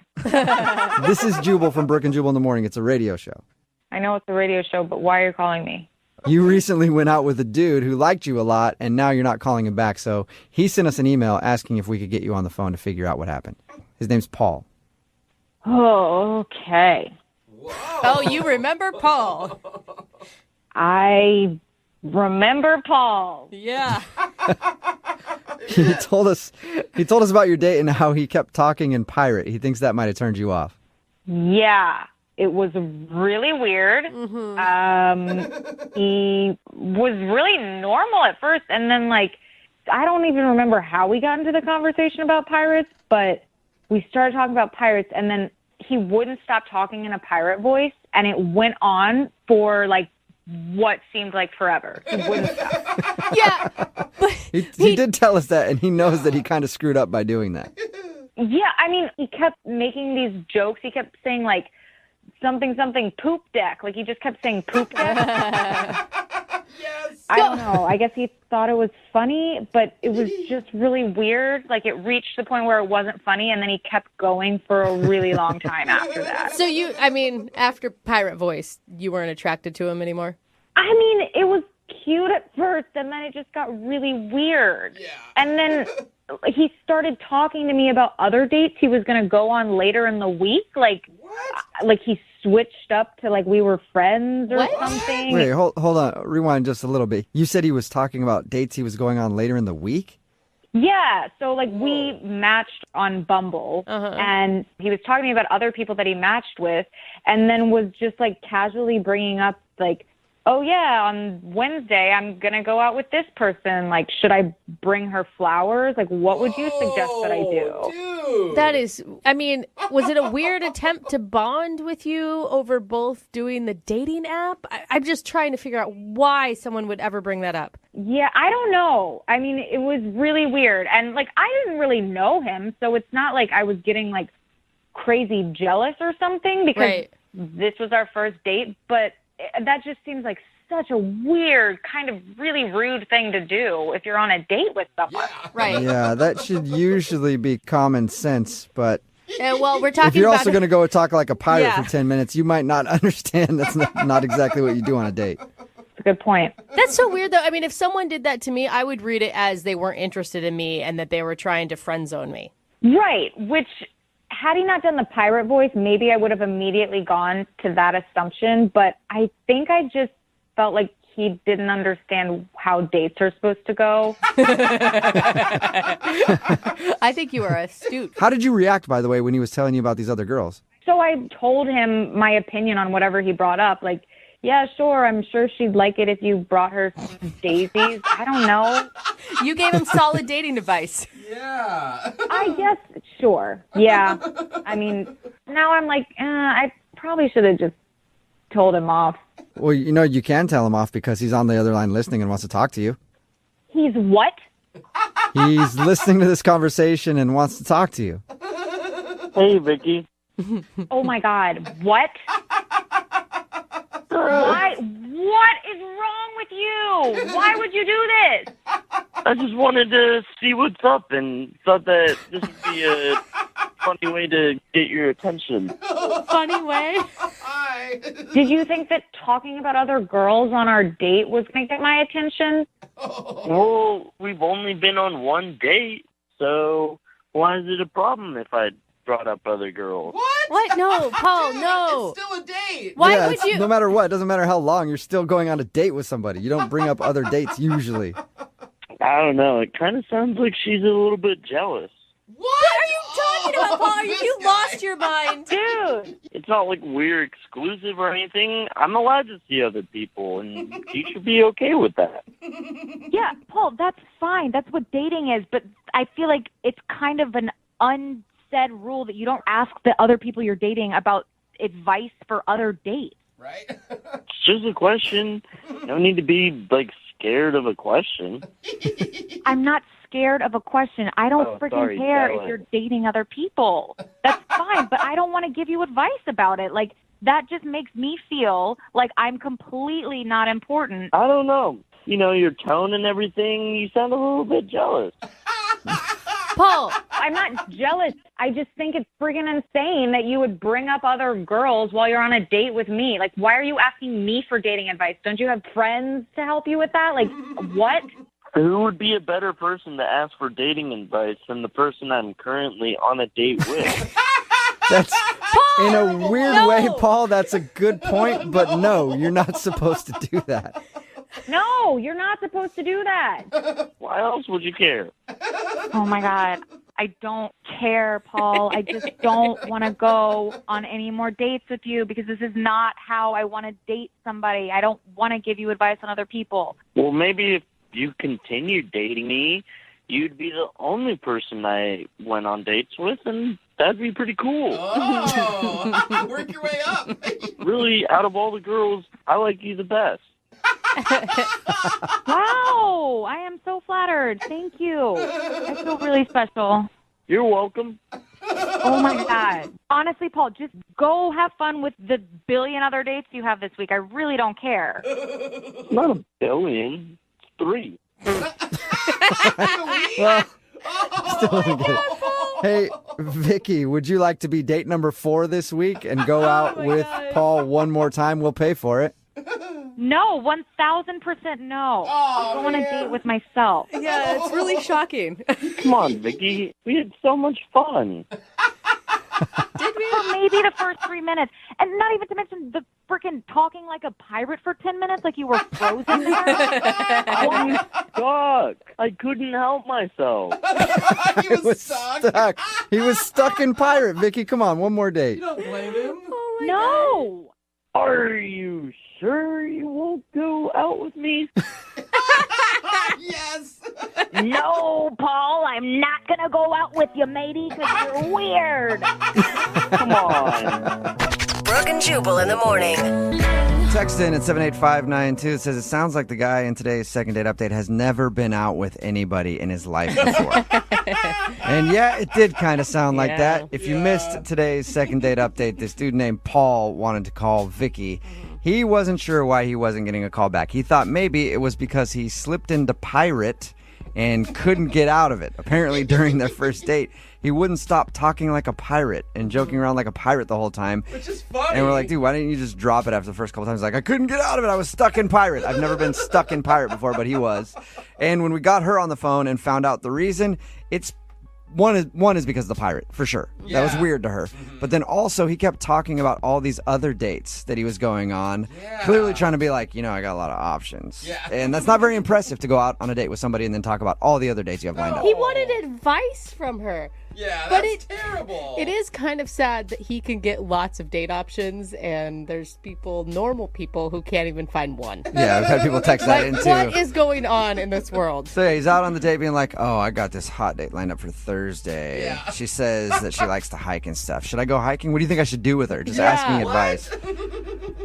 This is Jubal from Brooke and Jubal in the morning. It's a radio show. I know it's a radio show, but why are you calling me? You recently went out with a dude who liked you a lot, and now you're not calling him back. So he sent us an email asking if we could get you on the phone to figure out what happened. His name's Paul. Oh, okay. Oh, you remember Paul? I remember Paul. Yeah. He told us about your date and how he kept talking in pirate. He thinks that might have turned you off. Yeah, it was really weird. He was really normal at first, and then I don't even remember how we got into the conversation about pirates, but we started talking about pirates, and then he wouldn't stop talking in a pirate voice, and it went on for what seemed like forever. He wouldn't stop. Yeah. He did tell us that, and he knows that he kind of screwed up by doing that. Yeah, I mean, he kept making these jokes. He kept saying something poop deck. He just kept saying poop deck. Yes. I don't know. I guess he thought it was funny, but it was just really weird. It reached the point where it wasn't funny, and then he kept going for a really long time after that. So after Pirate Voice, you weren't attracted to him anymore? I mean, it was cute at first, and then it just got really weird. Yeah. And then he started talking to me about other dates he was going to go on later in the week. What? He switched up to we were friends or something. Wait, hold on. Rewind just a little bit. You said he was talking about dates he was going on later in the week? Yeah, so we matched on Bumble, and he was talking to me about other people that he matched with, and then was just casually bringing up oh yeah, on Wednesday I'm gonna go out with this person. Should I bring her flowers? What would you suggest that I do? Dude. That is, was it a weird attempt to bond with you over both doing the dating app? I'm just trying to figure out why someone would ever bring that up. Yeah, I don't know. I mean, it was really weird. And I didn't really know him, so it's not I was getting crazy jealous or something because this was our first date, but that just seems like such a weird, kind of really rude thing to do if you're on a date with someone. Yeah. Right. Yeah, that should usually be common sense, but we're talking if you're about also going to go talk like a pirate for 10 minutes, you might not understand that's not exactly what you do on a date. That's a good point. That's so weird, though. I mean, if someone did that to me, I would read it as they weren't interested in me and that they were trying to friend zone me. Right, which... Had he not done the pirate voice, maybe I would have immediately gone to that assumption, but I think I just felt like he didn't understand how dates are supposed to go. I think you are astute. How did you react, by the way, when he was telling you about these other girls? So I told him my opinion on whatever he brought up, yeah, sure, I'm sure she'd like it if you brought her some daisies. I don't know. You gave him solid dating advice. Yeah. I guess, sure. Yeah. I mean, now I'm I probably should have just told him off. Well, you can tell him off because he's on the other line listening and wants to talk to you. He's what? He's listening to this conversation and wants to talk to you. Hey, Vicky. Oh, my God. What? Why? What is wrong with you? Why would you do this? I just wanted to see what's up and thought that this would be a funny way to get your attention. Funny way? Hi. Did you think that talking about other girls on our date was going to get my attention? Well, we've only been on one date, so why is it a problem if I brought up other girls? What? No, Paul, no. It's still a date. Why would you? No matter what, it doesn't matter how long, you're still going on a date with somebody. You don't bring up other dates usually. I don't know. It kind of sounds like she's a little bit jealous. What are you talking about, Paul? Have you lost your mind? Dude. It's not like we're exclusive or anything. I'm allowed to see other people, and you should be okay with that. Yeah, Paul, that's fine. That's what dating is. But I feel like it's kind of an unsaid rule that you don't ask the other people you're dating about advice for other dates. right? It's just a question. You don't need to be, like, scared of a question. I'm not scared of a question. I don't freaking care if you're dating other people. That's fine, but I don't want to give you advice about it. Like, that just makes me feel like I'm completely not important. I don't know. You know, your tone and everything, you sound a little bit jealous. Paul, I'm not jealous. I just think it's friggin' insane that you would bring up other girls while you're on a date with me. Like, why are you asking me for dating advice? Don't you have friends to help you with that? Like, what? Who would be a better person to ask for dating advice than the person I'm currently on a date with? That's in a weird way, Paul. That's a good point, but no, you're not supposed to do that. No, you're not supposed to do that. Why else would you care? Oh, my God. I don't care, Paul. I just don't want to go on any more dates with you because this is not how I want to date somebody. I don't want to give you advice on other people. Well, maybe if you continued dating me, you'd be the only person I went on dates with, and that'd be pretty cool. Oh, work your way up. Really, out of all the girls, I like you the best. Wow, I am so flattered. Thank you. I feel really special. You're welcome. Oh, my God. Honestly, Paul, just go have fun with the billion other dates you have this week. I really don't care. It's not a billion. It's 3. Well, still don't get it. Hey, Vicky, would you like to be date number 4 this week and go out with Paul one more time? We'll pay for it. No, 1,000% no. I'll go on a date with myself. Yeah, it's really shocking. Come on, Vicky. We had so much fun. Did we? For maybe the first 3 minutes. And not even to mention the freaking talking like a pirate for 10 minutes like you were frozen there. I was stuck. I couldn't help myself. He was stuck. He was stuck in pirate. Vicky, come on, one more date. You don't blame him. Oh my No. Are you sure you won't go out with me? Yes. No, Paul, I'm not going to go out with you, matey, because you're weird. Come on. Brooke and Jubal in the morning. Text in at 78592. It says, it sounds like the guy in today's second date update has never been out with anybody in his life before. And yeah, it did kind of sound like that. If you missed today's second date update, this dude named Paul wanted to call Vicky. He wasn't sure why he wasn't getting a call back. He thought maybe it was because he slipped into pirate and couldn't get out of it. Apparently, during their first date, he wouldn't stop talking like a pirate and joking around like a pirate the whole time. Which is funny. And we're like, dude, why didn't you just drop it after the first couple times? He's like, I couldn't get out of it. I was stuck in pirate. I've never been stuck in pirate before, but he was. And when we got her on the phone and found out the reason, it's one is because of the pirate, for sure. Yeah. That was weird to her. But then also he kept talking about all these other dates that he was going on, clearly trying to be like, you know, I got a lot of options. Yeah. And that's not very impressive to go out on a date with somebody and then talk about all the other dates you have lined up. He wanted advice from her. Yeah, But that's terrible. It is kind of sad that he can get lots of date options, and there's people, normal people, who can't even find one. Yeah, we've had people text that in too. What is going on in this world? So yeah, he's out on the date being like, oh, I got this hot date lined up for Thursday. Yeah. She says that she likes to hike and stuff. Should I go hiking? What do you think I should do with her? Just asking advice.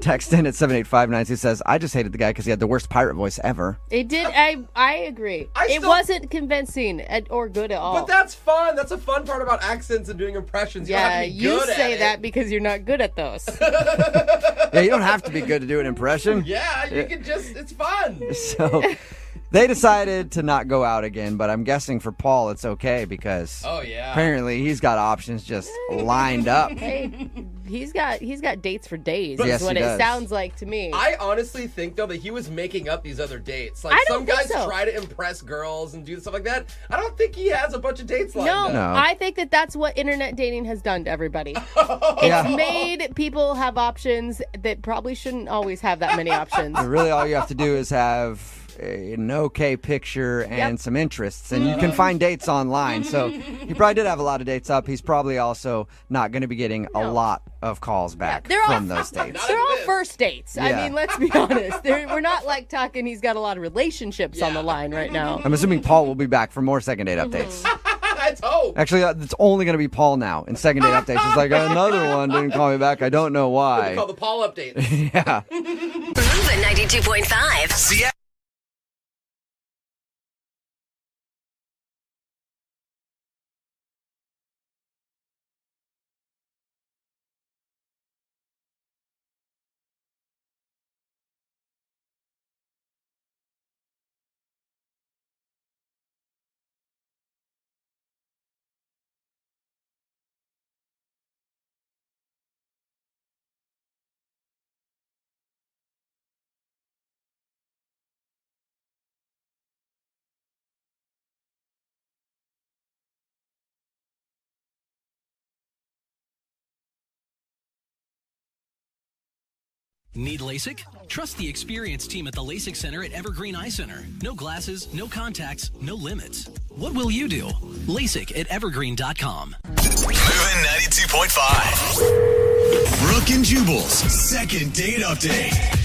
Text in at 78592 says, I just hated the guy because he had the worst pirate voice ever. It did. I agree. It wasn't convincing or good at all. But that's fun. That's a fun part about accents and doing impressions. You don't have to be you good say at that because you're not good at those. Yeah, you don't have to be good to do an impression. Yeah, you can just, it's fun. So they decided to not go out again, but I'm guessing for Paul it's okay because apparently he's got options just lined up. Hey, he's got dates for days. Yes, is what he it does. sounds like to me. I honestly think, though, that he was making up these other dates. Like, I don't some think guys so. try to impress girls and do stuff like that. I don't think he has a bunch of dates lined No, up. I think that's what internet dating has done to everybody. It's made people have options that probably shouldn't always have that many options. Really all you have to do is have an okay picture and some interests, and you can find dates online. So he probably did have a lot of dates up. He's probably also not going to be getting a lot of calls back from those dates. They're all first dates. I Yeah. mean, let's be honest. We're not like talking he's got a lot of relationships on the line right now. I'm assuming Paul will be back for more second date updates. I Let's hope. Actually, it's only going to be Paul now in second date updates. It's like another one didn't call me back. I don't know why. We call the Paul updates. Yeah. Moving 92.5. See ya. Need LASIK? Trust the experienced team at the LASIK Center at Evergreen Eye Center. No glasses, no contacts, no limits. What will you do? LASIK at evergreen.com. Moving 92.5. Brooke and Jubal's second date update.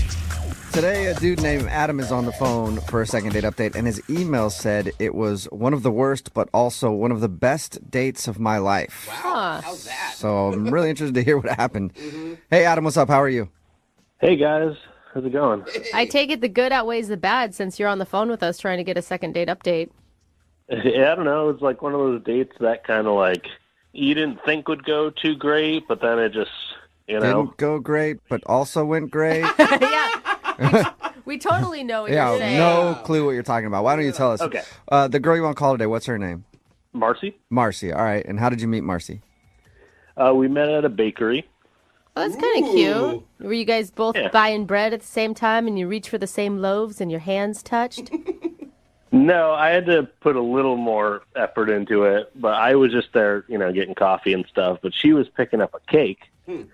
Today, a dude named Adam is on the phone for a second date update, and his email said it was one of the worst, but also one of the best dates of my life. Wow. How's that? So I'm really interested to hear what happened. Hey, Adam, what's up? How are you? Hey, guys. How's it going? I take it the good outweighs the bad since you're on the phone with us trying to get a second date update. Yeah, I don't know. It's like one of those dates that kind of like you didn't think would go too great, but then it just, Didn't go great, but also went great. Yeah. We totally know what you're saying. No clue what you're talking about. Why don't you tell us? Okay. The girl you want to call today, what's her name? Marcy. Marcy. All right. And how did you meet Marcy? We met at a bakery. Oh, that's kind of cute. Were you guys both buying bread at the same time and you reach for the same loaves and your hands touched? No, I had to put a little more effort into it, but I was just there, getting coffee and stuff. But she was picking up a cake,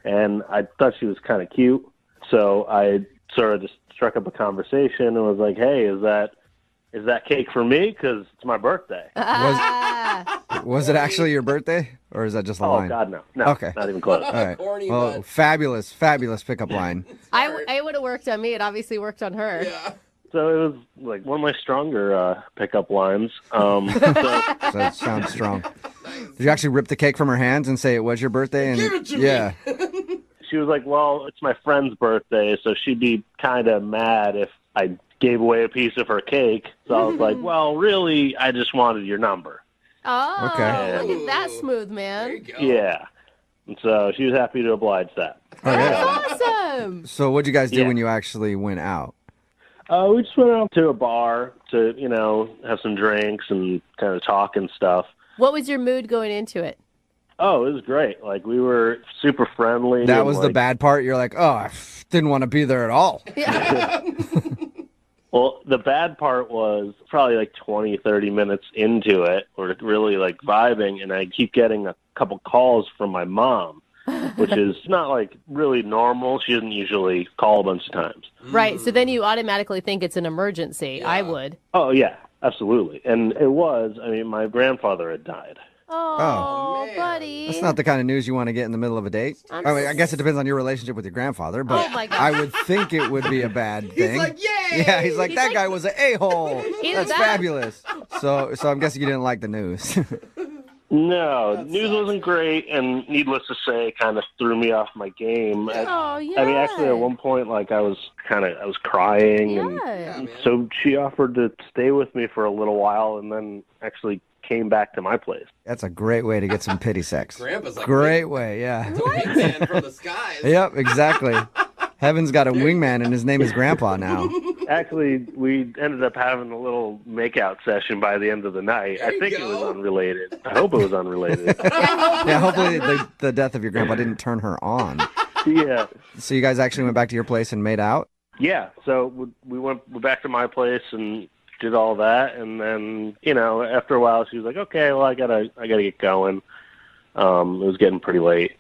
and I thought she was kind of cute. So I sort of just struck up a conversation and was like, hey, is that cake for me? Because it's my birthday. Was it actually your birthday, or is that just a line? Oh, God, no. No, okay. Not even close. All right. Corny, Well, but- fabulous pickup line. It would have worked on me. It obviously worked on her. Yeah. So it was like one of my stronger pickup lines. So that sounds strong. Did you actually rip the cake from her hands and say it was your birthday? And Give it to yeah. me. She was like, well, it's my friend's birthday, so she'd be kind of mad if I gave away a piece of her cake. So I was like, well, really, I just wanted your number. Oh, Okay. look at that smooth, man. There you go. Yeah. And so she was happy to oblige that. That's awesome. So what'd you guys do Yeah. when you actually went out? We just went out to a bar to, have some drinks and kind of talk and stuff. What was your mood going into it? Oh, it was great. Like, we were super friendly. That and, was the bad part? You're like, oh, I didn't want to be there at all. Well, the bad part was probably like 20, 30 minutes into it. We're really like vibing, and I keep getting a couple calls from my mom, which is not like really normal. She doesn't usually call a bunch of times. Right. So then you automatically think it's an emergency. Yeah. I would. Oh, yeah, absolutely. And it was. I mean, my grandfather had died. Oh, buddy. That's not the kind of news you want to get in the middle of a date. I guess it depends on your relationship with your grandfather, but Oh, my God. I would think it would be a bad thing. He's like, yay! Yeah, he's like, that guy was an a-hole. Either That's that- fabulous. So I'm guessing you didn't like the news. No, news wasn't great, and needless to say, kind of threw me off my game. Oh, yeah. I mean, actually, at one point, like, I was crying, and so she offered to stay with me for a little while, and then actually came back to my place. That's a great way to get some pity sex. Grandpa's like, Great way, yeah. Man from the skies. Yep, exactly. Heaven's got a wingman, and his name is Grandpa now. Actually, we ended up having a little makeout session by the end of the night. I think it was unrelated. I hope it was unrelated. Yeah, hopefully the death of your grandpa didn't turn her on. Yeah. So you guys actually went back to your place and made out? Yeah, so we went back to my place and did all that, and then after a while she was like, "Okay, well I gotta get going." It was getting pretty late.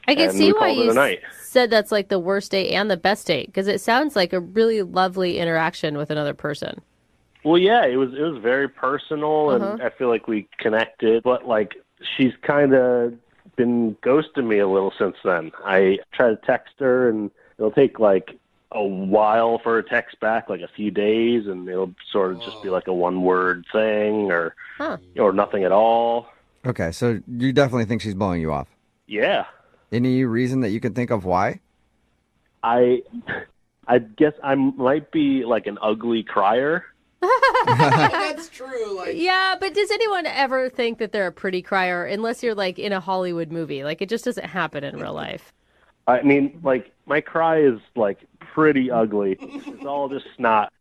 I can and see we why called it you a night. said that's like the worst date and the best date because it sounds like a really lovely interaction with another person. Well, yeah, it was very personal, and I feel like we connected. But like, she's kind of been ghosting me a little since then. I try to text her, and it'll take like a while for a text back, like a few days, and it'll sort of just be like a one-word thing or nothing at all. Okay, so you definitely think she's blowing you off. Yeah. Any reason that you can think of why? I guess I might be like an ugly crier. That's true. Like, Yeah, but does anyone ever think that they're a pretty crier unless you're like in a Hollywood movie? Like it just doesn't happen in real life. I mean, like, my cry is, like, pretty ugly. It's all just snot.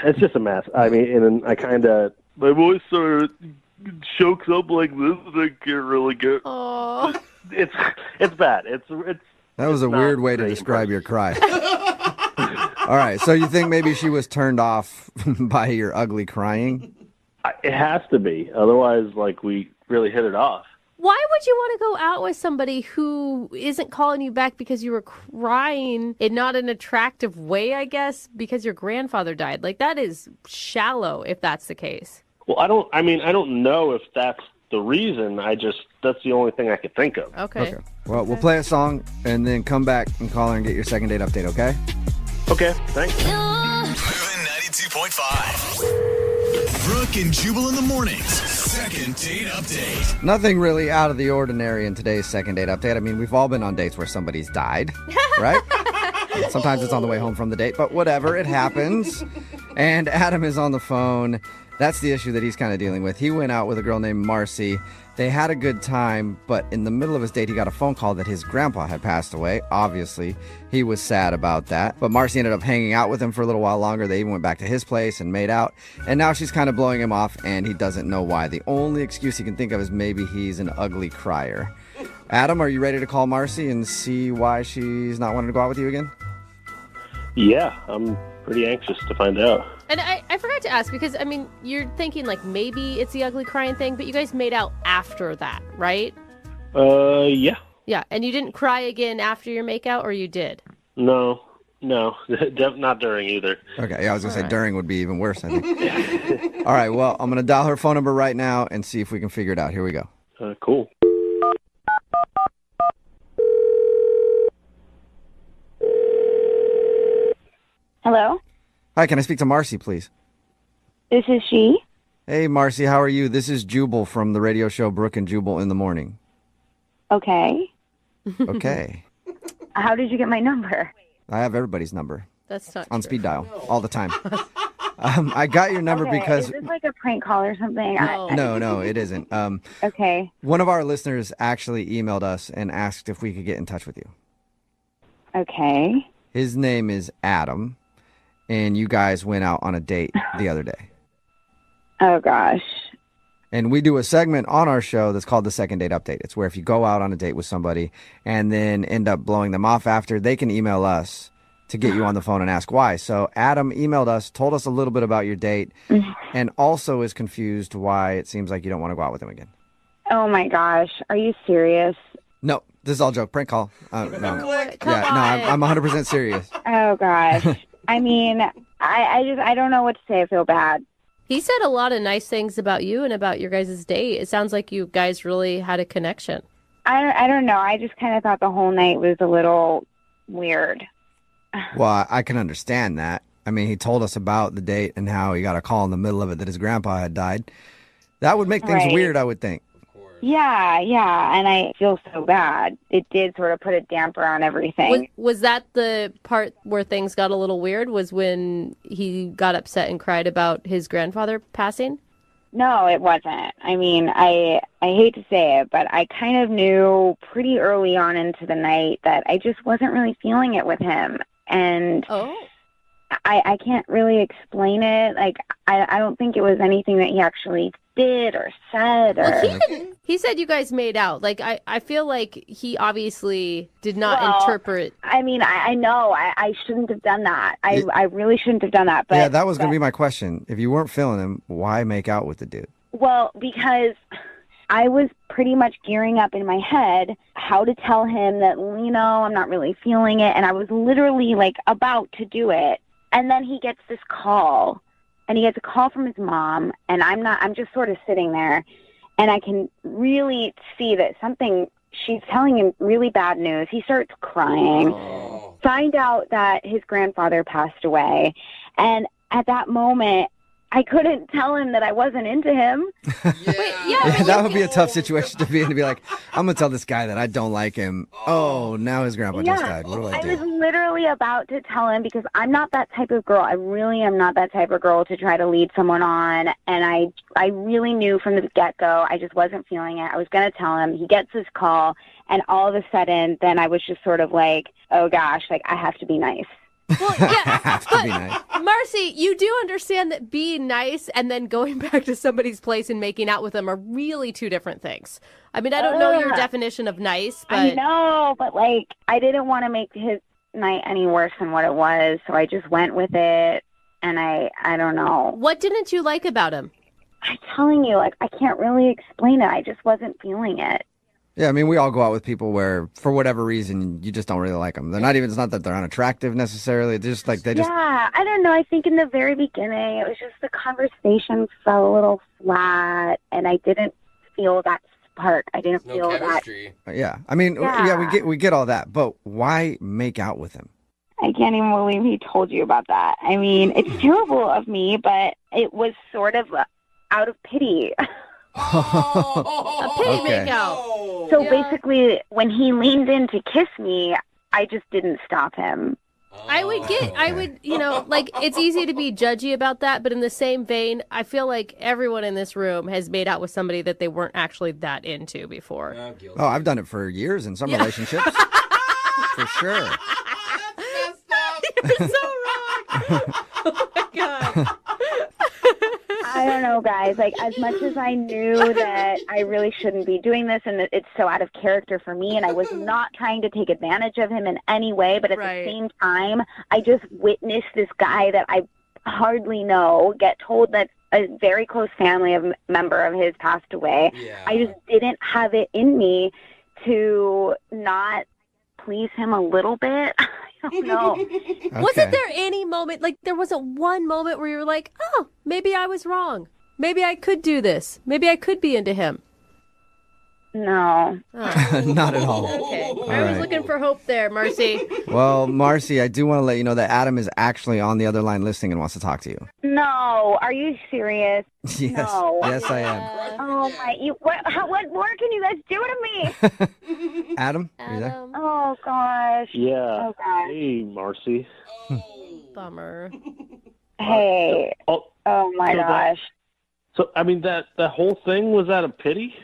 It's just a mess. I mean, and I kind of, my voice sort of chokes up like this, and I can't really get. Oh, it's bad. It's. That was a weird way to describe your cry. All right, so you think maybe she was turned off by your ugly crying? It has to be. Otherwise, like, we really hit it off. why would you want to go out with somebody who isn't calling you back because you were crying in not an attractive way, I guess, because your grandfather died? Like, that is shallow if that's the case. Well, I don't know if that's the reason. That's the only thing I could think of. Okay. Well, we'll play a song and then come back and call her and get your second date update, okay? Okay, thanks. Moving 92.5. Brooke and Jubal in the mornings. Second date update. Nothing really out of the ordinary in today's second date update. I mean, we've all been on dates where somebody's died, right? Sometimes it's on the way home from the date, but whatever, it happens. And Adam is on the phone. That's the issue that he's kind of dealing with. He went out with a girl named Marcy. They had a good time, but in the middle of his date, he got a phone call that his grandpa had passed away. Obviously, he was sad about that. But Marcy ended up hanging out with him for a little while longer. They even went back to his place and made out. And now she's kind of blowing him off, and he doesn't know why. The only excuse he can think of is maybe he's an ugly crier. Adam, are you ready to call Marcy and see why she's not wanting to go out with you again? Yeah, I'm pretty anxious to find out. And I forgot to ask because, I mean, you're thinking like maybe it's the ugly crying thing, but you guys made out after that, right? Yeah. Yeah, and you didn't cry again after your makeout, or you did? No, not during either. Okay, yeah, I was going to say during would be even worse, I think. All right, well, I'm going to dial her phone number right now and see if we can figure it out. Here we go. Cool. Hello? Hi, can I speak to Marcy, please? This is she. Hey, Marcy, how are you? This is Jubal from the radio show Brooke and Jubal in the Morning. Okay. Okay. How did you get my number? I have everybody's number. That's not on true. speed dial all the time. I got your number Okay, because... Is this like a prank call or something? No, it isn't. Okay. One of our listeners actually emailed us and asked if we could get in touch with you. Okay. His name is Adam, and you guys went out on a date the other day. Oh, gosh. And we do a segment on our show that's called the Second Date Update. It's where if you go out on a date with somebody and then end up blowing them off after, they can email us to get you on the phone and ask why. So Adam emailed us, told us a little bit about your date, and also is confused why it seems like you don't want to go out with him again. Oh, my gosh. Are you serious? No, this is all joke. Prank call. No. Come I'm 100% serious. Oh, gosh. I mean, I don't know what to say. I feel bad. He said a lot of nice things about you and about your guys' date. It sounds like you guys really had a connection. I don't know. I just kind of thought the whole night was a little weird. Well, I can understand that. I mean, he told us about the date and how he got a call in the middle of it that his grandpa had died. That would make things Right. weird, I would think. Yeah, and I feel so bad. It did sort of put a damper on everything. Was that the part where things got a little weird, was when he got upset and cried about his grandfather passing? No, it wasn't. I mean, I hate to say it, but I kind of knew pretty early on into the night that I just wasn't really feeling it with him. And I can't really explain it. Like, I don't think it was anything that he actually did or said. Or He said you guys made out. Like, I feel like he obviously did not interpret. I mean, I know I shouldn't have done that. I really shouldn't have done that. But Yeah, that was going to be my question. If you weren't feeling him, why make out with the dude? Well, because I was pretty much gearing up in my head how to tell him that, I'm not really feeling it. And I was literally like about to do it. And then he gets this call, and he gets a call from his mom, and I'm just sort of sitting there, and I can really see that she's telling him really bad news. He starts crying, find out that his grandfather passed away. And at that moment, I couldn't tell him that I wasn't into him. Yeah, that would be a tough situation to be in, to be like, I'm going to tell this guy that I don't like him. Oh, now his grandpa just died. What do I do? was literally about to tell him because I'm not that type of girl. I really am not that type of girl to try to lead someone on. And I really knew from the get-go I just wasn't feeling it. I was going to tell him. He gets this call, and all of a sudden, then I was just sort of like, oh, gosh, like, I have to be nice. Well, yeah, Have to be nice. Marcy, you do understand that being nice and then going back to somebody's place and making out with them are really two different things. I mean, I don't know your definition of nice, but... I know, but, like, I didn't want to make his night any worse than what it was, so I just went with it, and I don't know. What didn't you like about him? I'm telling you, like, I can't really explain it. I just wasn't feeling it. Yeah, I mean, we all go out with people where, for whatever reason, you just don't really like them. They're not even, it's not that they're unattractive necessarily. They're just like, Yeah, I don't know. I think in the very beginning, it was just the conversation fell a little flat, and I didn't feel that spark. I didn't feel chemistry. Yeah, I mean, we get all that, but why make out with him? I can't even believe he told you about that. I mean, it's terrible of me, but it was sort of out of pity. A pity makeout. So basically, when he leaned in to kiss me, I just didn't stop him. I would, like, it's easy to be judgy about that, but in the same vein, I feel like everyone in this room has made out with somebody that they weren't actually that into before. Oh, I've done it for years in some relationships. For sure. You're so wrong. Oh, my God. I don't know, guys. Like, as much as I knew that I really shouldn't be doing this and that it's so out of character for me, and I was not trying to take advantage of him in any way, but at the same time, I just witnessed this guy that I hardly know get told that a very close family member of his passed away. Yeah. I just didn't have it in me to not please him a little bit. I don't know. Okay. Wasn't there any moment, like there wasn't one moment where you were like, oh, maybe I was wrong. Maybe I could do this. Maybe I could be into him. No. Oh. Not at all. Okay. All I was right. looking for hope there, Marcy. Well, Marcy, I do want to let you know that Adam is actually on the other line listening and wants to talk to you. No. Are you serious? Yes. No. Yes, I am. Oh, my. What more can you guys do to me? Adam, are you there? Oh, gosh. Yeah. Oh, gosh. Hey, Marcy. Bummer. Hey. Oh, my gosh. So, I mean, that whole thing, was that a pity?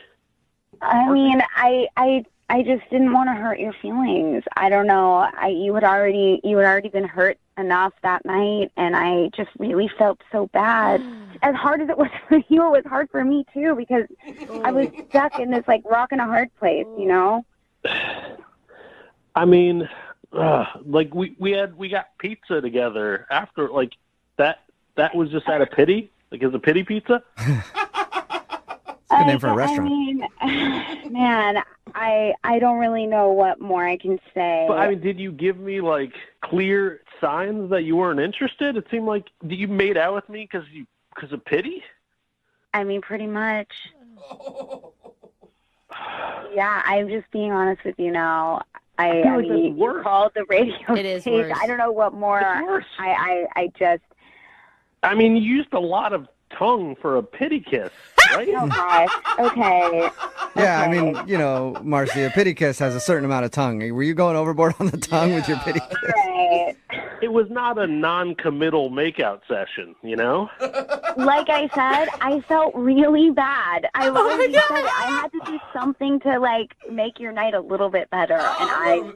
I mean, I just didn't want to hurt your feelings. I don't know. You had already been hurt enough that night, and I just really felt so bad. As hard as it was for you, it was hard for me too, because I was stuck in this like rock and a hard place, you know. I mean, like we got pizza together after, like that was just out of pity. Like, is a pity pizza? Good name for a restaurant. I mean, man, I don't really know what more I can say. But I mean, did you give me like clear signs that you weren't interested? It seemed like you made out with me because of pity. I mean, pretty much. Yeah, I'm just being honest with you now. I mean, you called the radio station. I don't know what more. I just. I mean, you used a lot of tongue for a pity kiss, right? Oh gosh. Okay. Yeah, I mean, Marcy, a pity kiss has a certain amount of tongue. Were you going overboard on the tongue with your pity kiss? Right. It was not a non-committal makeout session, you know? Like I said, I felt really bad. I literally said it. I had to do something to like make your night a little bit better, and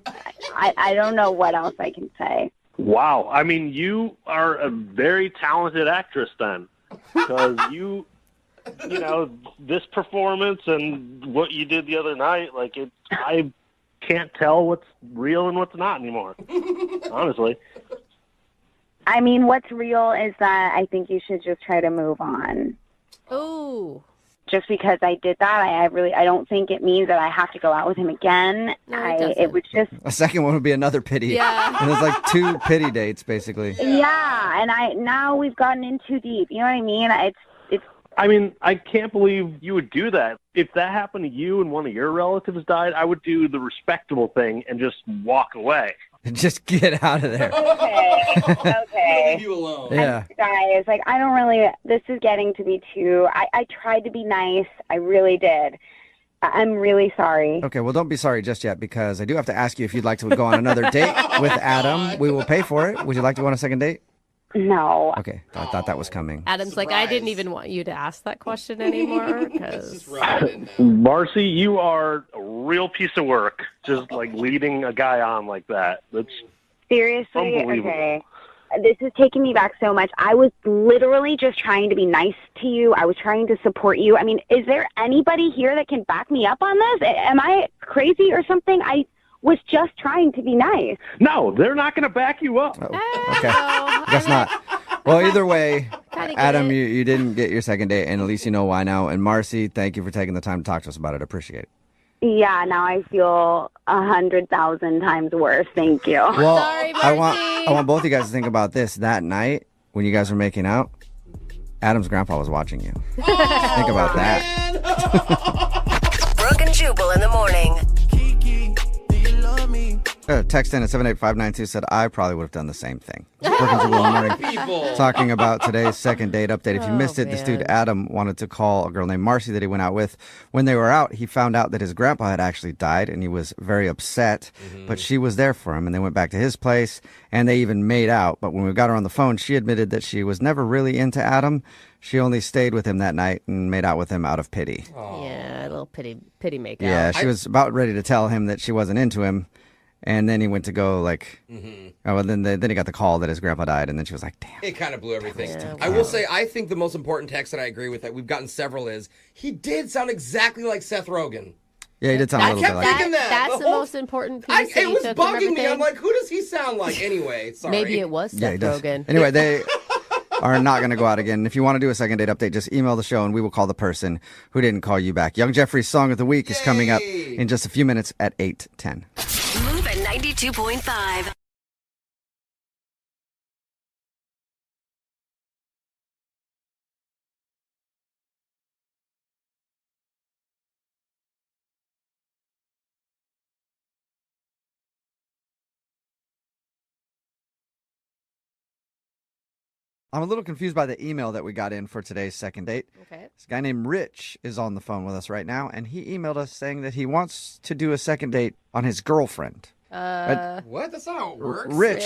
I don't know what else I can say. Wow. I mean, you are a very talented actress then. Because this performance and what you did the other night, like I can't tell what's real and what's not anymore. Honestly. I mean, what's real is that I think you should just try to move on. Oh. Just because I did that, I don't think it means that I have to go out with him again. No, it was just a second one would be another pity. Yeah. And it's like 2 pity dates, basically. Yeah, and now we've gotten in too deep. You know what I mean? It's. I mean, I can't believe you would do that. If that happened to you and one of your relatives died, I would do the respectable thing and just walk away. Just get out of there. Okay. Leave you alone. Yeah. Guys, like, I don't really, this is getting to be too, I tried to be nice. I really did. I'm really sorry. Okay, well, don't be sorry just yet, because I do have to ask you if you'd like to go on another date with Adam. We will pay for it. Would you like to go on a second date? No. Okay, I thought that was coming. Adam's like, I didn't even want you to ask that question anymore. Because Marcy, you are a real piece of work. Just like leading a guy on like that. That's Seriously? unbelievable. Okay. This is taking me back so much. I was literally just trying to be nice to you. I was trying to support you. I mean, is there anybody here that can back me up on this? Am I crazy or something? I was just trying to be nice. No, they're not going to back you up. Okay, I guess not. Well, either way, Adam, you didn't get your second date, and at least you know why now. And Marcy, thank you for taking the time to talk to us about it. I appreciate it. Yeah, now I feel 100,000 times worse. Thank you. Well, I want both of you guys to think about this. That night when you guys were making out, Adam's grandpa was watching you. Think about that. Brooke and Jubal in the morning. Text in at 78592 said, I probably would have done the same thing. Brooke and Jubal in the morning, talking about today's second date update. If you missed it, this dude Adam wanted to call a girl named Marcy that he went out with. When they were out, he found out that his grandpa had actually died, and he was very upset. But she was there for him, and they went back to his place, and they even made out. But when we got her on the phone, she admitted that she was never really into Adam. She only stayed with him that night and made out with him out of pity. Yeah, a little pity make out. Yeah, she was about ready to tell him that she wasn't into him. And then he went to go then he got the call that his grandpa died, and then she was like, damn. It kind of blew everything. I will say, I think the most important text that I agree with that we've gotten several is, he did sound exactly like Seth Rogen. Yeah, he did sound a little bit like thinking that. That's the most important piece that It you was took from bugging me. everything. I'm like, who does he sound like anyway? Sorry. Maybe it was Seth Rogen. Anyway, they are not going to go out again. If you want to do a second date update, just email the show and we will call the person who didn't call you back. Young Jeffrey's Song of the Week is coming up in just a few minutes at 8:10. Move at 92.5. I'm a little confused by the email that we got in for today's second date. Okay. This guy named Rich is on the phone with us right now, and he emailed us saying that he wants to do a second date on his girlfriend. What? That's not how it works. Rich,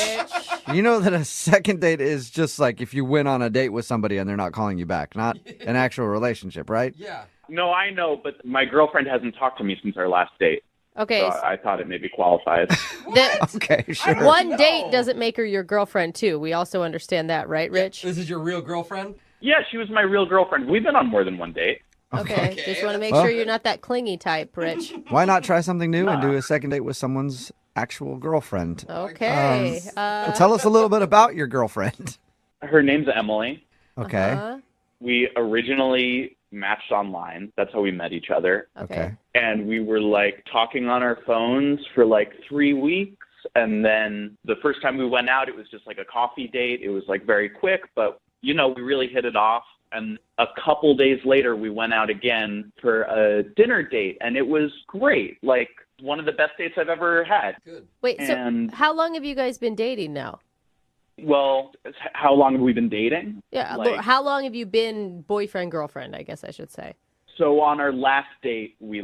you know that a second date is just like if you went on a date with somebody and they're not calling you back, not an actual relationship, right? Yeah. No, I know, but my girlfriend hasn't talked to me since our last date. Okay. So I thought it maybe qualifies. Okay, sure. One date doesn't make her your girlfriend, too. We also understand that, right, Rich? This is your real girlfriend? Yeah, she was my real girlfriend. We've been on more than one date. Okay. Just want to make sure you're not that clingy type, Rich. Why not try something new and do a second date with someone's actual girlfriend? Okay. Well, tell us a little bit about your girlfriend. Her name's Emily. Okay. We originally matched online. That's how we met each other. Okay. And we were like talking on our phones for like 3 weeks. And then the first time we went out, it was just like a coffee date. It was like very quick, but we really hit it off. And a couple days later, we went out again for a dinner date, and it was great. Like one of the best dates I've ever had. Good. Wait, so how long have you guys been dating now? Well, how long have we been dating? Yeah, Like- how long have you been boyfriend, girlfriend, I guess I should say? So on our last date, we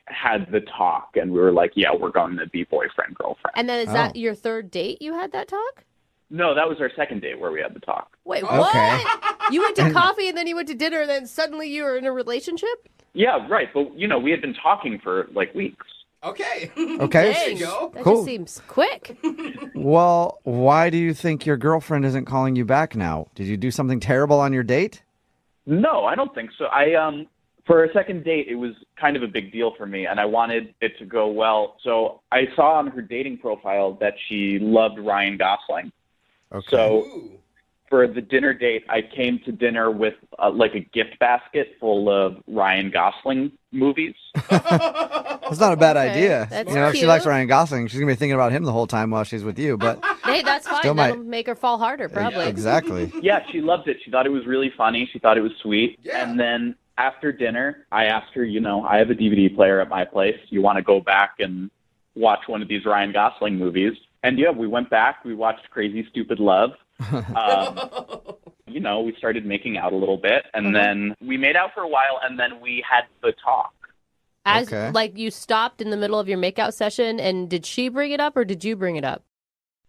had the talk, and we were like, yeah, we're going to be boyfriend, girlfriend. And then is that your third date you had that talk? No, that was our second date where we had the talk. Wait, what? You went to coffee and then you went to dinner and then suddenly you were in a relationship? Yeah, right. But, we had been talking for like weeks. Okay. Okay. Dang, that Cool. just seems quick. Well, why do you think your girlfriend isn't calling you back now? Did you do something terrible on your date? No, I don't think so. For a second date, it was kind of a big deal for me, and I wanted it to go well. So I saw on her dating profile that she loved Ryan Gosling. Okay. So for the dinner date, I came to dinner with like a gift basket full of Ryan Gosling movies. That's not a bad idea. That's if she cute. likes Ryan Gosling, she's going to be thinking about him the whole time while she's with you. But Hey, that's fine. Still That'll might. make her fall harder, probably. Exactly. Yeah, she loved it. She thought it was really funny. She thought it was sweet. Yeah. And then after dinner, I asked her, I have a DVD player at my place. You want to go back and watch one of these Ryan Gosling movies? And yeah, we went back. We watched Crazy Stupid Love. We started making out a little bit, and then we made out for a while, and then we had the talk. Like you stopped in the middle of your makeout session, and did she bring it up or did you bring it up?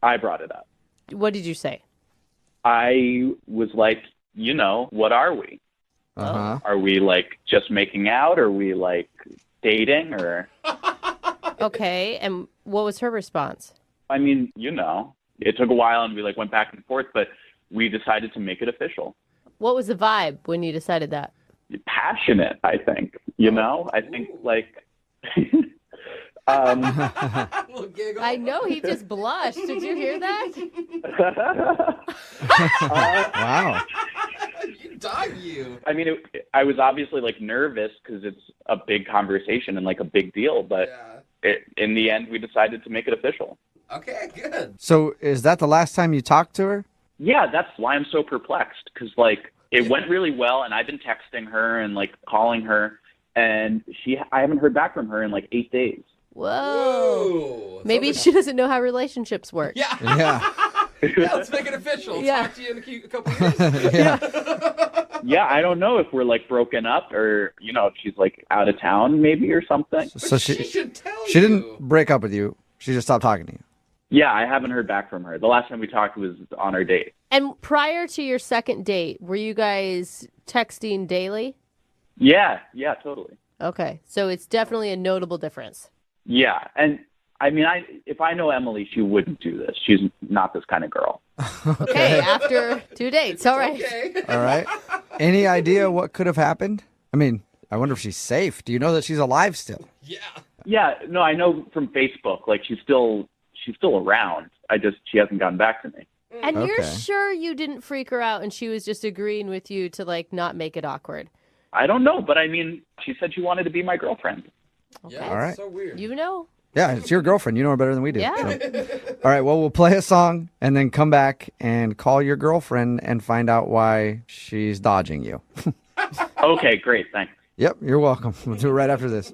I brought it up. What did you say? I was like, what are we? Are we like just making out? Are we like dating or? Okay, and what was her response? I mean, it took a while and we like went back and forth, but we decided to make it official. What was the vibe when you decided that? Passionate, I think. I think like. I know, he just blushed. Did you hear that? Wow. You. I mean, I was obviously like nervous because it's a big conversation and like a big deal, but in the end, we decided to make it official. Okay, good. So is that the last time you talked to her? Yeah, that's why I'm so perplexed because like it went really well, and I've been texting her and like calling her, and I haven't heard back from her in like 8 days. Whoa. Maybe she doesn't know how relationships work. Yeah. Yeah, let's make it official. Yeah. Talk to you in a couple years. Yeah, I don't know if we're like broken up or if she's like out of town maybe or something. So she should tell you. She didn't break up with you. She just stopped talking to you. Yeah, I haven't heard back from her. The last time we talked was on our date. And prior to your second date, were you guys texting daily? Yeah, totally. Okay, so it's definitely a notable difference. Yeah, and I mean, if I know Emily, she wouldn't do this. She's not this kind of girl. Okay, after 2 dates, all right. Okay. All right. Any idea what could have happened? I mean, I wonder if she's safe. Do you know that she's alive still? Yeah, no, I know from Facebook. Like she's still around. She hasn't gotten back to me. And you're Okay. sure you didn't freak her out and she was just agreeing with you to like not make it awkward? I don't know, but I mean, she said she wanted to be my girlfriend. Okay. Yeah, All right. so weird. You know? Yeah, it's your girlfriend. You know her better than we do. Yeah. So. All right, well, we'll play a song and then come back and call your girlfriend and find out why she's dodging you. Okay, great. Thanks. Yep, you're welcome. We'll do it right after this.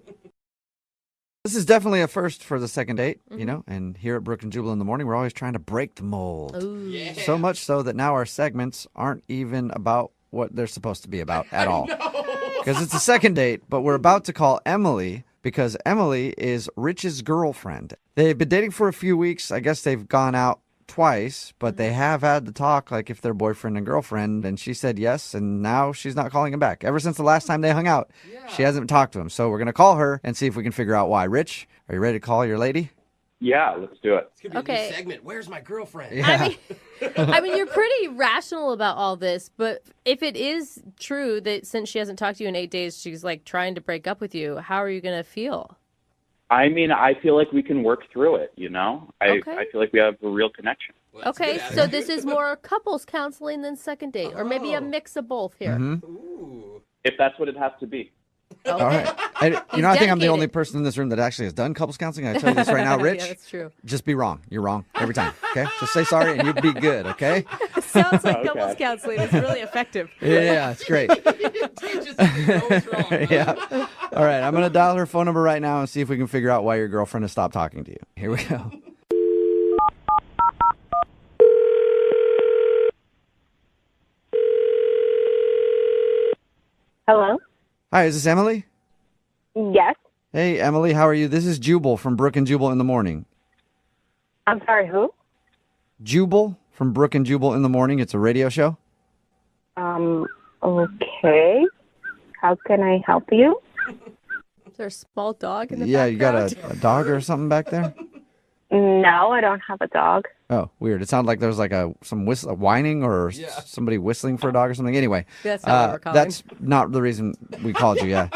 This is definitely a first for the second date, and here at Brooke and Jubal in the morning, we're always trying to break the mold. Ooh. Yeah. So much so that now our segments aren't even about what they're supposed to be about at all. Because it's a second date, but we're about to call Emily because Emily is Rich's girlfriend. They've been dating for a few weeks. I guess they've gone out twice, but they have had the talk like if they're boyfriend and girlfriend, and she said yes, and now she's not calling him back. Ever since the last time they hung out, she hasn't talked to him. So we're going to call her and see if we can figure out why. Rich, are you ready to call your lady? Yeah, let's do it. It's gonna be a new segment. Where's my girlfriend? Yeah. I mean, you're pretty rational about all this, but if it is true that since she hasn't talked to you in 8 days, she's like trying to break up with you, how are you going to feel? I mean, I feel like we can work through it, I Okay. feel like we have a real connection. Well, Okay, that's so good. this is more couples counseling than second date, or maybe a mix of both here. Ooh. If that's what it has to be. Okay. All right. I think I'm the dedicated. only person in this room that actually has done couples counseling. I tell you this right now, Rich. Yeah, that's true. Just be wrong. You're wrong every time. Okay? Just say sorry and you'll be good, okay? Sounds like Okay. couples counseling is really effective. Yeah, it's great. Teaches you what's wrong. Yeah. All right, I'm going to dial her phone number right now and see if we can figure out why your girlfriend has stopped talking to you. Here we go. Hello? Hi, is this Emily? Yes. Hey, Emily, how are you? This is Jubal from Brooke and Jubal in the morning. I'm sorry, who? Jubal from Brooke and Jubal in the morning. It's a radio show. Okay. How can I help you? Is there a small dog in the Yeah, you got background? a dog or something back there? No, I don't have a dog. Oh, weird. It sounded like there was like some whining or somebody whistling for a dog or something. Anyway, That's not what we're calling. that's not the reason we called you, yeah.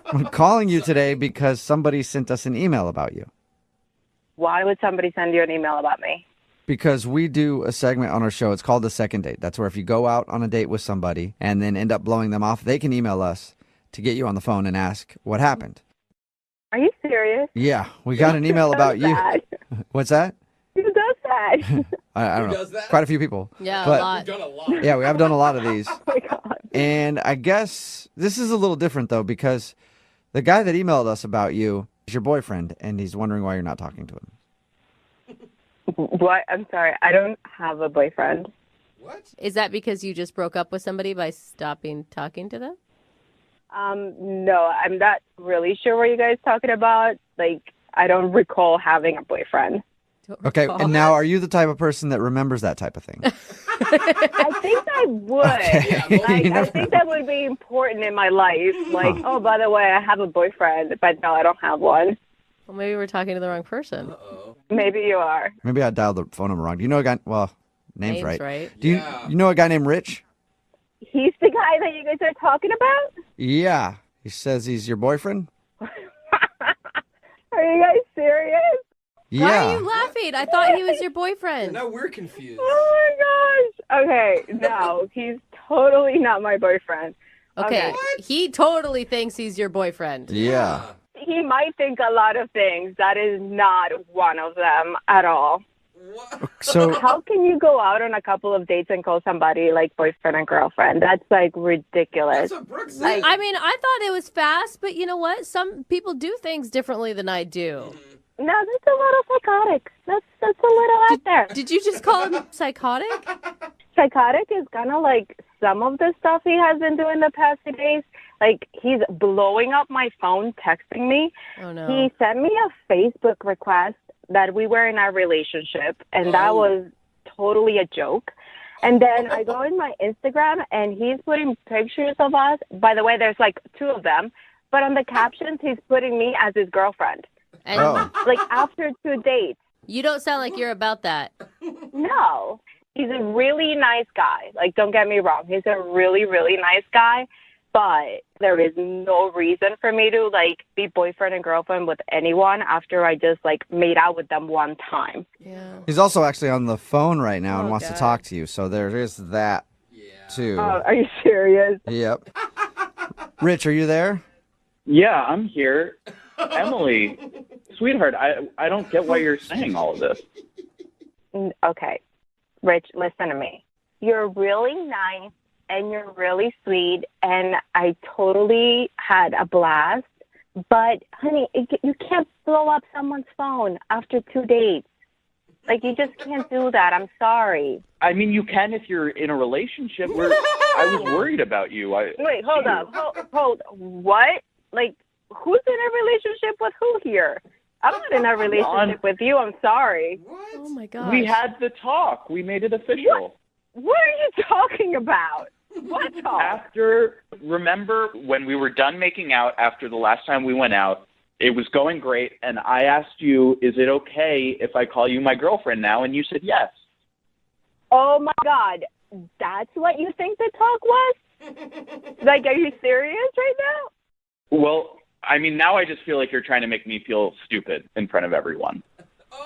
I'm calling you today because somebody sent us an email about you. Why would somebody send you an email about me? Because we do a segment on our show. It's called The Second Date. That's where if you go out on a date with somebody and then end up blowing them off, they can email us to get you on the phone and ask what happened. Are you serious? Yeah, we got an email about you. That? What's that? Who does that? I don't Who know. does that? Quite a few people. Yeah, But- a lot. Done a lot. Yeah, we have done a lot of these. Oh my God. And I guess this is a little different, though, because the guy that emailed us about you is your boyfriend, and he's wondering why you're not talking to him. What? I'm sorry. I don't have a boyfriend. Is that because you just broke up with somebody by stopping talking to them? No, I'm not really sure what you guys talking about. Like, I don't recall having a boyfriend. Okay, and now are you the type of person that remembers that type of thing? I think I would. I think that would be important in my life. Like, oh, by the way, I have a boyfriend, but no, I don't have one. Well, maybe we're talking to the wrong person. Maybe you are. Maybe I dialed the phone number wrong. Do you know a guy? Well, name's Name's right. right. Do you know a guy named Rich? He's the guy that you guys are talking about? Yeah. He says he's your boyfriend? Are you guys serious? Yeah. Why are you laughing? I thought he was your boyfriend. Now we're confused. Oh my gosh. Okay, no, he's totally not my boyfriend. Okay, he totally thinks he's your boyfriend. Yeah. He might think a lot of things. That is not one of them at all. So How can you go out on a couple of dates and call somebody like boyfriend and girlfriend? That's like ridiculous. Like, I mean, I thought it was fast, but you know what? Some people do things differently than I do. no, that's a little psychotic. That's a little out there. Did you just call him psychotic? Psychotic is kind of like some of the stuff he has been doing the past few days. Like, he's blowing up my phone, texting me. Oh, no. He sent me a Facebook request that we were in a relationship, and that was totally a joke. And then I go in my Instagram, and he's putting pictures of us. By the way, there's like 2 of them. But on the captions, he's putting me as his girlfriend. And Like, after 2 dates. you don't sound like you're about that. No. He's a really nice guy. Like, don't get me wrong. He's a really, really nice guy. But there is no reason for me to, like, be boyfriend and girlfriend with anyone after I just, like, made out with them one time. Yeah. he's also actually on the phone right now and Oh, wants to God. talk to you. So there is that, too. Oh, are you serious? Yep. Rich, are you there? Yeah, I'm here. Emily, sweetheart, I don't get why you're saying all of this. Okay. Rich, listen to me. You're really nice and you're really sweet, and I totally had a blast. But, honey, you can't blow up someone's phone after 2 dates. Like, you just can't do that. I'm sorry. I mean, you can if you're in a relationship. I was worried about you. Wait, hold up. Hold. What? Like, who's in a relationship with who here? I'm not in a relationship with you. I'm sorry. Oh, my God. We had the talk. We made it official. What are you talking about? What talk? Remember when we were done making out after the last time we went out, it was going great, and I asked you, is it okay if I call you my girlfriend now? And you said yes. Oh, my God. That's what you think the talk was? Like, are you serious right now? Well, I mean, now I just feel like you're trying to make me feel stupid in front of everyone.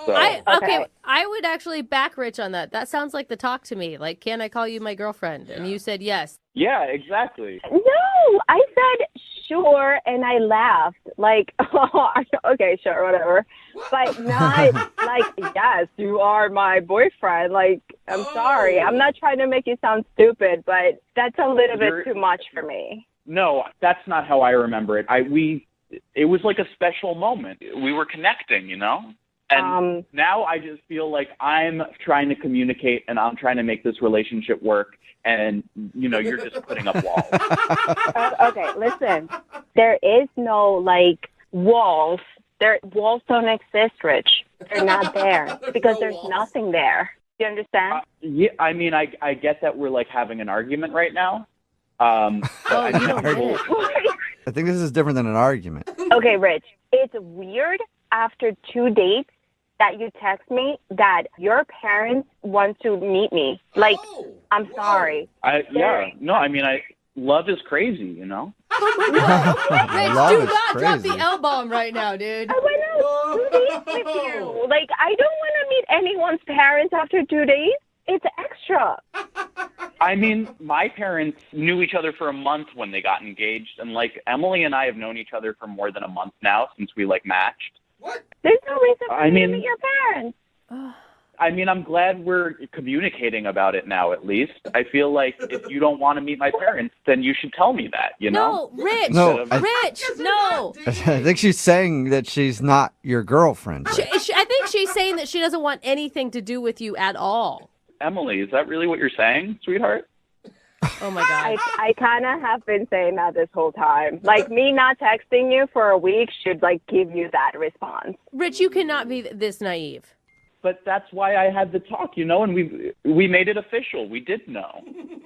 So. Okay, I would actually back Rich on that. That sounds like the talk to me. Like, can I call you my girlfriend? And you said yes. Yeah, exactly. No, I said sure, and I laughed. Like, oh, okay, sure, whatever. But not like, yes, you are my boyfriend. Like, I'm sorry. I'm not trying to make you sound stupid, but that's a little bit too much for me. No, that's not how I remember it. It was like a special moment. We were connecting, you know? And now I just feel like I'm trying to communicate and I'm trying to make this relationship work. And, you know, you're just putting up walls. Okay, listen. There is no, like, walls. Walls don't exist, Rich. They're not there because there's nothing there. Do you understand? Yeah, I mean, I get that we're, like, having an argument right now. I think this is different than an argument. Okay, Rich. It's weird after 2 dates that you text me that your parents want to meet me. Like, I'm sorry. Love is crazy, you know? Rich, do not drop the L-bomb right now, dude. I went out 2 dates with you. Like, I don't want to meet anyone's parents after 2 days. It's extra. I mean, my parents knew each other for a month when they got engaged. And, like, Emily and I have known each other for more than a month now since we, like, matched. There's no reason for you to meet your parents. I mean, I'm glad we're communicating about it now, at least. I feel like if you don't want to meet my parents, then you should tell me that, you know? No, Rich. No, Rich, no. I think she's saying that she's not your girlfriend. I think she's saying that she doesn't want anything to do with you at all. Emily, is that really what you're saying, sweetheart? Oh my God. I kind of have been saying that this whole time. Like, me not texting you for a week should, like, give you that response. Rich, you cannot be this naive. But that's why I had the talk, and we made it official. We did know.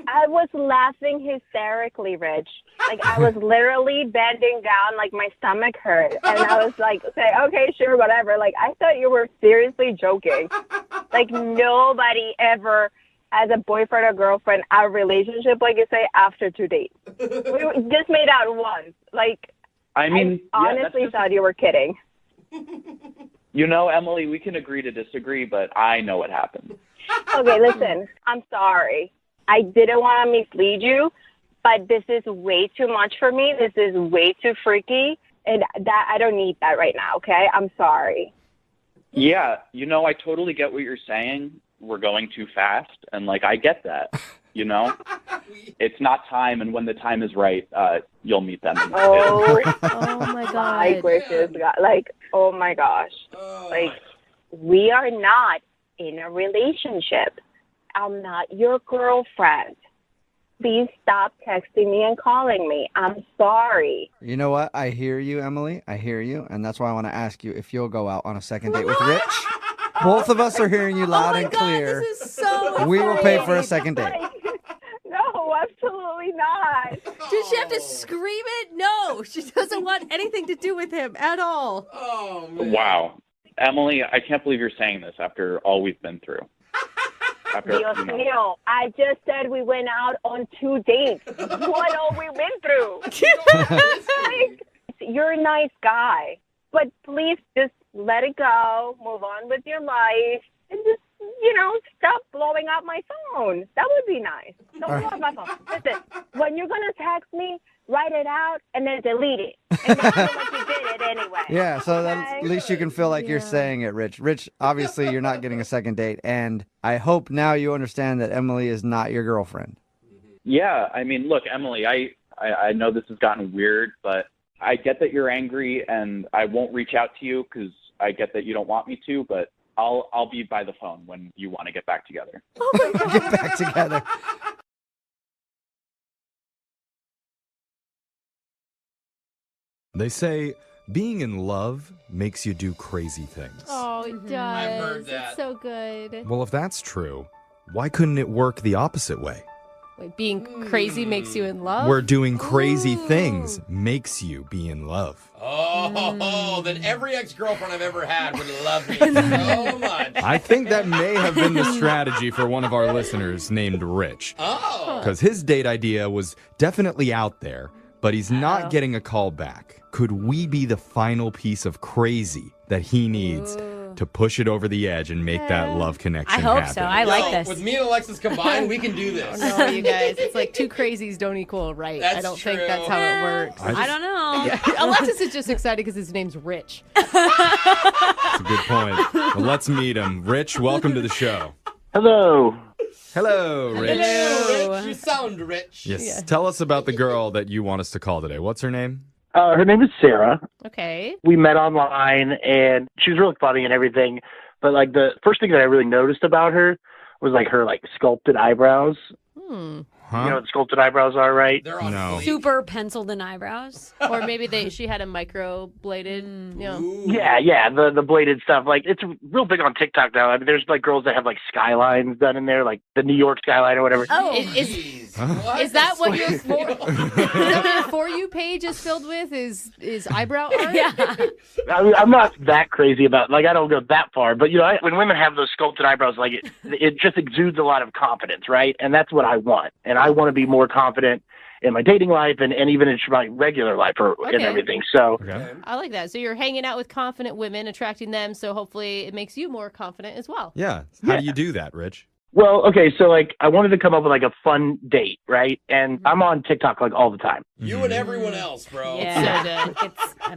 I was laughing hysterically, Rich. Like, I was literally bending down, like, my stomach hurt. And I was like, okay, sure, whatever. Like, I thought you were seriously joking. Like, nobody ever has a boyfriend or girlfriend, our relationship, like you say, after 2 dates. We just made out once. Like, I honestly thought you were kidding. Emily, we can agree to disagree, but I know what happened. Okay, listen, I'm sorry. I didn't want to mislead you, but this is way too much for me. This is way too freaky, and that I don't need that right now, okay? I'm sorry. Yeah, I totally get what you're saying. We're going too fast, and, like, I get that, It's not time, and when the time is right, you'll meet them. Oh my God. My gracious God. Like, oh my gosh. Like, we are not in a relationship. I'm not your girlfriend. Please stop texting me and calling me. I'm sorry. You know what? I hear you, Emily. I hear you. And that's why I want to ask you if you'll go out on a second date with Rich. Both of us are hearing you loud and clear. This is so We will pay for a second date. No, absolutely not. Did she have to scream it? No, she doesn't want anything to do with him at all. Oh, man. Wow. Emily, I can't believe you're saying this after all we've been through. Dios mío, I just said we went out on 2 dates. What all we went through. Like, you're a nice guy, but please just let it go, move on with your life, and just, stop blowing up my phone. That would be nice. Don't blow up my phone. Listen, when you're going to text me, write it out and then delete it. And then feel like you did it anyway. Yeah, so at least you can feel like you're saying it, Rich. Rich, obviously you're not getting a second date, and I hope now you understand that Emily is not your girlfriend. Yeah, I mean, look, Emily, I know this has gotten weird, but I get that you're angry, and I won't reach out to you because I get that you don't want me to, but I'll be by the phone when you want to get back together. Oh my God. Get back together. They say being in love makes you do crazy things. Oh, it does. I've heard that. It's so good. Well, if that's true, why couldn't it work the opposite way? Wait, being crazy makes you in love? Where doing crazy things makes you be in love. Oh, then every ex-girlfriend I've ever had would love me so much. I think that may have been the strategy for one of our listeners named Rich. Oh. Because his date idea was definitely out there, but he's not getting a call back. Could we be the final piece of crazy that he needs to push it over the edge and make that love connection happen? I hope so. I like this. With me and Alexis combined, we can do this. No, you guys. It's like two crazies don't equal right. That's I don't true. think that's how it works. I don't know. Yeah. Alexis is just excited because his name's Rich. That's a good point. Well, let's meet him. Rich, welcome to the show. Hello. Hello, Rich. Hello, Rich. You sound rich. Yes. Yeah. Tell us about the girl that you want us to call today. What's her name? Her name is Sarah. Okay. We met online, and she was really funny and everything. But, like, the first thing that I really noticed about her was, like, her, like, sculpted eyebrows. Huh? You know what sculpted eyebrows are, right? They're on No. fleek. Super penciled in eyebrows. Or maybe she had a microbladed, Ooh. Yeah, the bladed stuff. Like, it's real big on TikTok now. I mean, there's, like, girls that have, like, skylines done in there, like the New York skyline or whatever. Oh, Jeez. What? is that what your For You page is filled with? Is eyebrow art? Yeah. I mean, I'm not that crazy about, like, I don't go that far. But, when women have those sculpted eyebrows, like, it just exudes a lot of confidence, right? And that's what I want. And I want to be more confident in my dating life and even in my regular life and everything. So I like that. So you're hanging out with confident women, attracting them. So hopefully it makes you more confident as well. Yeah. How do you do that, Rich? Well, okay, so like I wanted to come up with like a fun date, right? And I'm on TikTok like all the time. You and everyone else, bro. Yeah.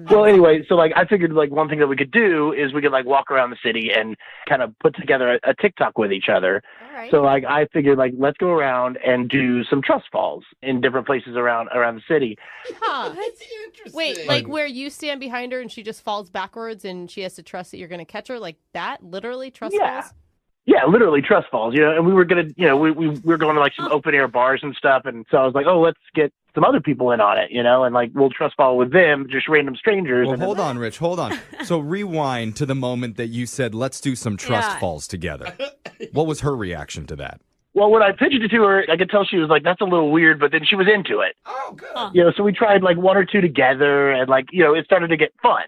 Well, anyway, so like I figured like one thing that we could do is we could like walk around the city and kind of put together a TikTok with each other. Right. So like I figured like let's go around and do some trust falls in different places around the city. Huh. That's interesting. Wait, like where you stand behind her and she just falls backwards and she has to trust that you're going to catch her? Like that? Literally trust Yeah. falls? Yeah, literally trust falls, and we were gonna, we were going to like some open air bars and stuff, and so I was like, oh, let's get some other people in on it, and like we'll trust fall with them, just random strangers. Well, and hold on, Rich, hold on. So rewind to the moment that you said, let's do some trust falls together. What was her reaction to that? Well, when I pitched it to her, I could tell she was like, that's a little weird, but then she was into it. Oh, good. So we tried like one or two together, and like, it started to get fun.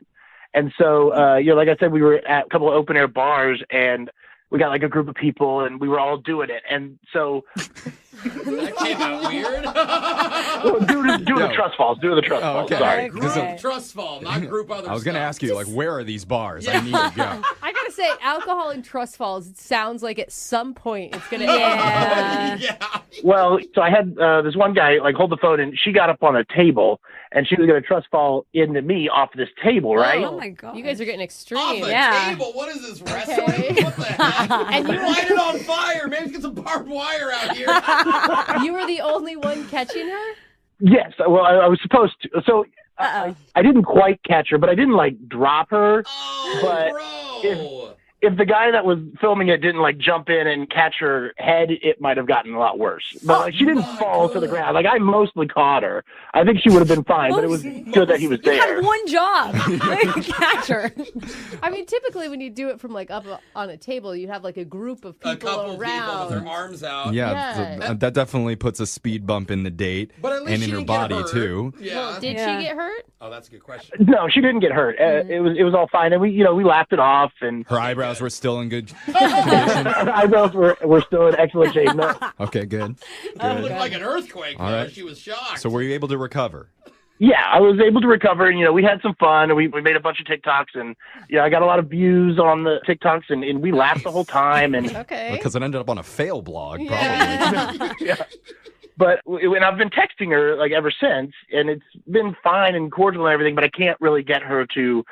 And so, like I said, we were at a couple of open air bars, and we got like a group of people and we were all doing it. And so that came out weird. Well, doing the trust falls. Doing the trust falls. Okay. Sorry. Group trust fall, not group other I was going to stuff. ask you, like, where are these bars? I need to go. I gotta say, alcohol and trust falls sounds like at some point it's gonna Yeah. Well, so I had this one guy like hold the phone, and she got up on a table, and she was going to trust fall into me off this table, right? Oh my god. You guys are getting extreme. Off a table? What is this, wrestling? What the heck? And you Light it on fire. Maybe get some barbed wire out here. You were the only one catching her? Yes. Well, I was supposed to. So I didn't quite catch her, but I didn't like drop her. Oh, but bro. If the guy that was filming it didn't like jump in and catch her head, it might have gotten a lot worse. But like, she didn't fall to the ground. Like I mostly caught her. I think she would have been fine, but it was good that he was You there. had one job. Catch her. I mean, typically when you do it from like up on a table, you'd have like a group of people A couple around. people with their arms out. Yeah, that definitely puts a speed bump in the date But at least and she in her didn't get body, hurt. too. Yeah. Well, did she get hurt? Oh, that's a good question. No, she didn't get hurt. It was all fine, and we laughed it off. And Her eyebrows were still in good her eyebrows were still in excellent shape. No. Okay, good. It looked like an earthquake. All though. right. She was shocked. So were you able to recover? Yeah, I was able to recover, and we had some fun, and we made a bunch of TikToks, and I got a lot of views on the TikToks, and we laughed the whole time. And Because it ended up on a fail blog, probably. yeah. But when I've been texting her like ever since, and it's been fine and cordial and everything, but I can't really get her to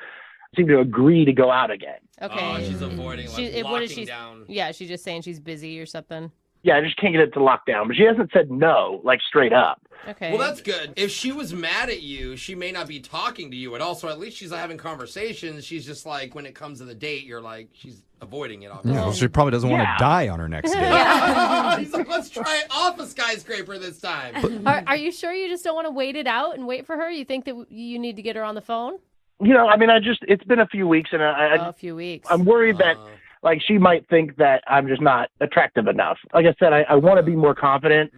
seem to agree to go out again. Okay. Oh, she's avoiding, like, what is locking she? down. Yeah, she's just saying she's busy or something. Yeah, I just can't get it to lock down. But she hasn't said no, like straight up. Okay. Well, that's good. If she was mad at you, she may not be talking to you at all. So at least she's having conversations. She's just like, when it comes to the date, you're like, she's avoiding it. Yeah, well, she probably doesn't want to die on her next date. He's like, let's try it off a skyscraper this time. Are you sure you just don't want to wait it out and wait for her? You think that you need to get her on the phone? I mean, it's been a few weeks, and a few weeks. I'm worried that, like, she might think that I'm just not attractive enough. Like I said, I want to be more confident,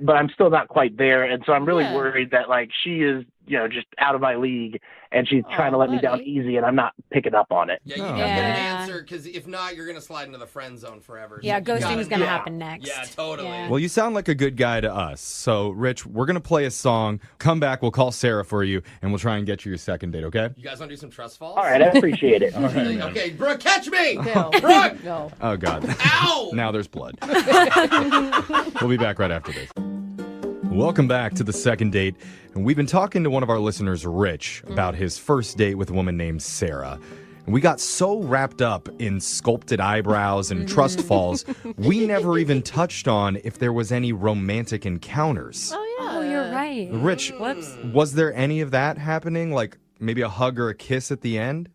but I'm still not quite there, and so I'm really worried that, like, she is, just out of my league, and she's trying to let me down easy, and I'm not picking up on it. Yeah, you gotta get an answer, because if not, you're going to slide into the friend zone forever. Yeah, So you ghosting is going to gotta- happen next. Yeah, totally. Well, you sound like a good guy to us. So, Rich, we're going to play a song. Come back, we'll call Sarah for you, and we'll try and get you your second date, okay? You guys want to do some trust falls? All right, I appreciate it. All right, man. Okay, Brooke, catch me! No. Brooke! No. Oh, God. Ow! Now there's blood. We'll be back right after this. Welcome back to the second date. And we've been talking to one of our listeners, Rich, about his first date with a woman named Sarah. And we got so wrapped up in sculpted eyebrows and trust falls, we never even touched on if there was any romantic encounters. Oh, yeah. Oh, you're right. Rich, Whoops. was there any of that happening? Like maybe a hug or a kiss at the end?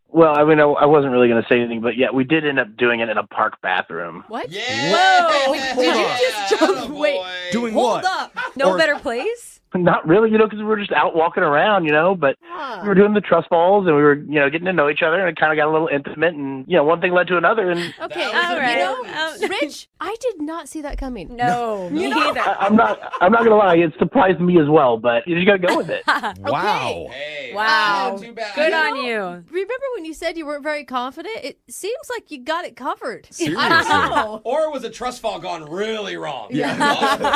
Well, I mean, I wasn't really going to say anything, but yeah, we did end up doing it in a park bathroom. What? Yeah! Whoa! Did you just jump? Wait, Doing hold what? up. No Or- better place? Not really, because we were just out walking around, but we were doing the trust falls, and we were, getting to know each other, and it kind of got a little intimate, and, one thing led to another, and Okay, All right. Rich, I did not see that coming. No, me neither. I'm not going to lie, it surprised me as well, but you just got to go with it. Wow. Hey, Wow. not too bad. Good on you. Remember when you said you weren't very confident? It seems like you got it covered. Seriously. I don't know. Or was a trust fall gone really wrong? Yeah.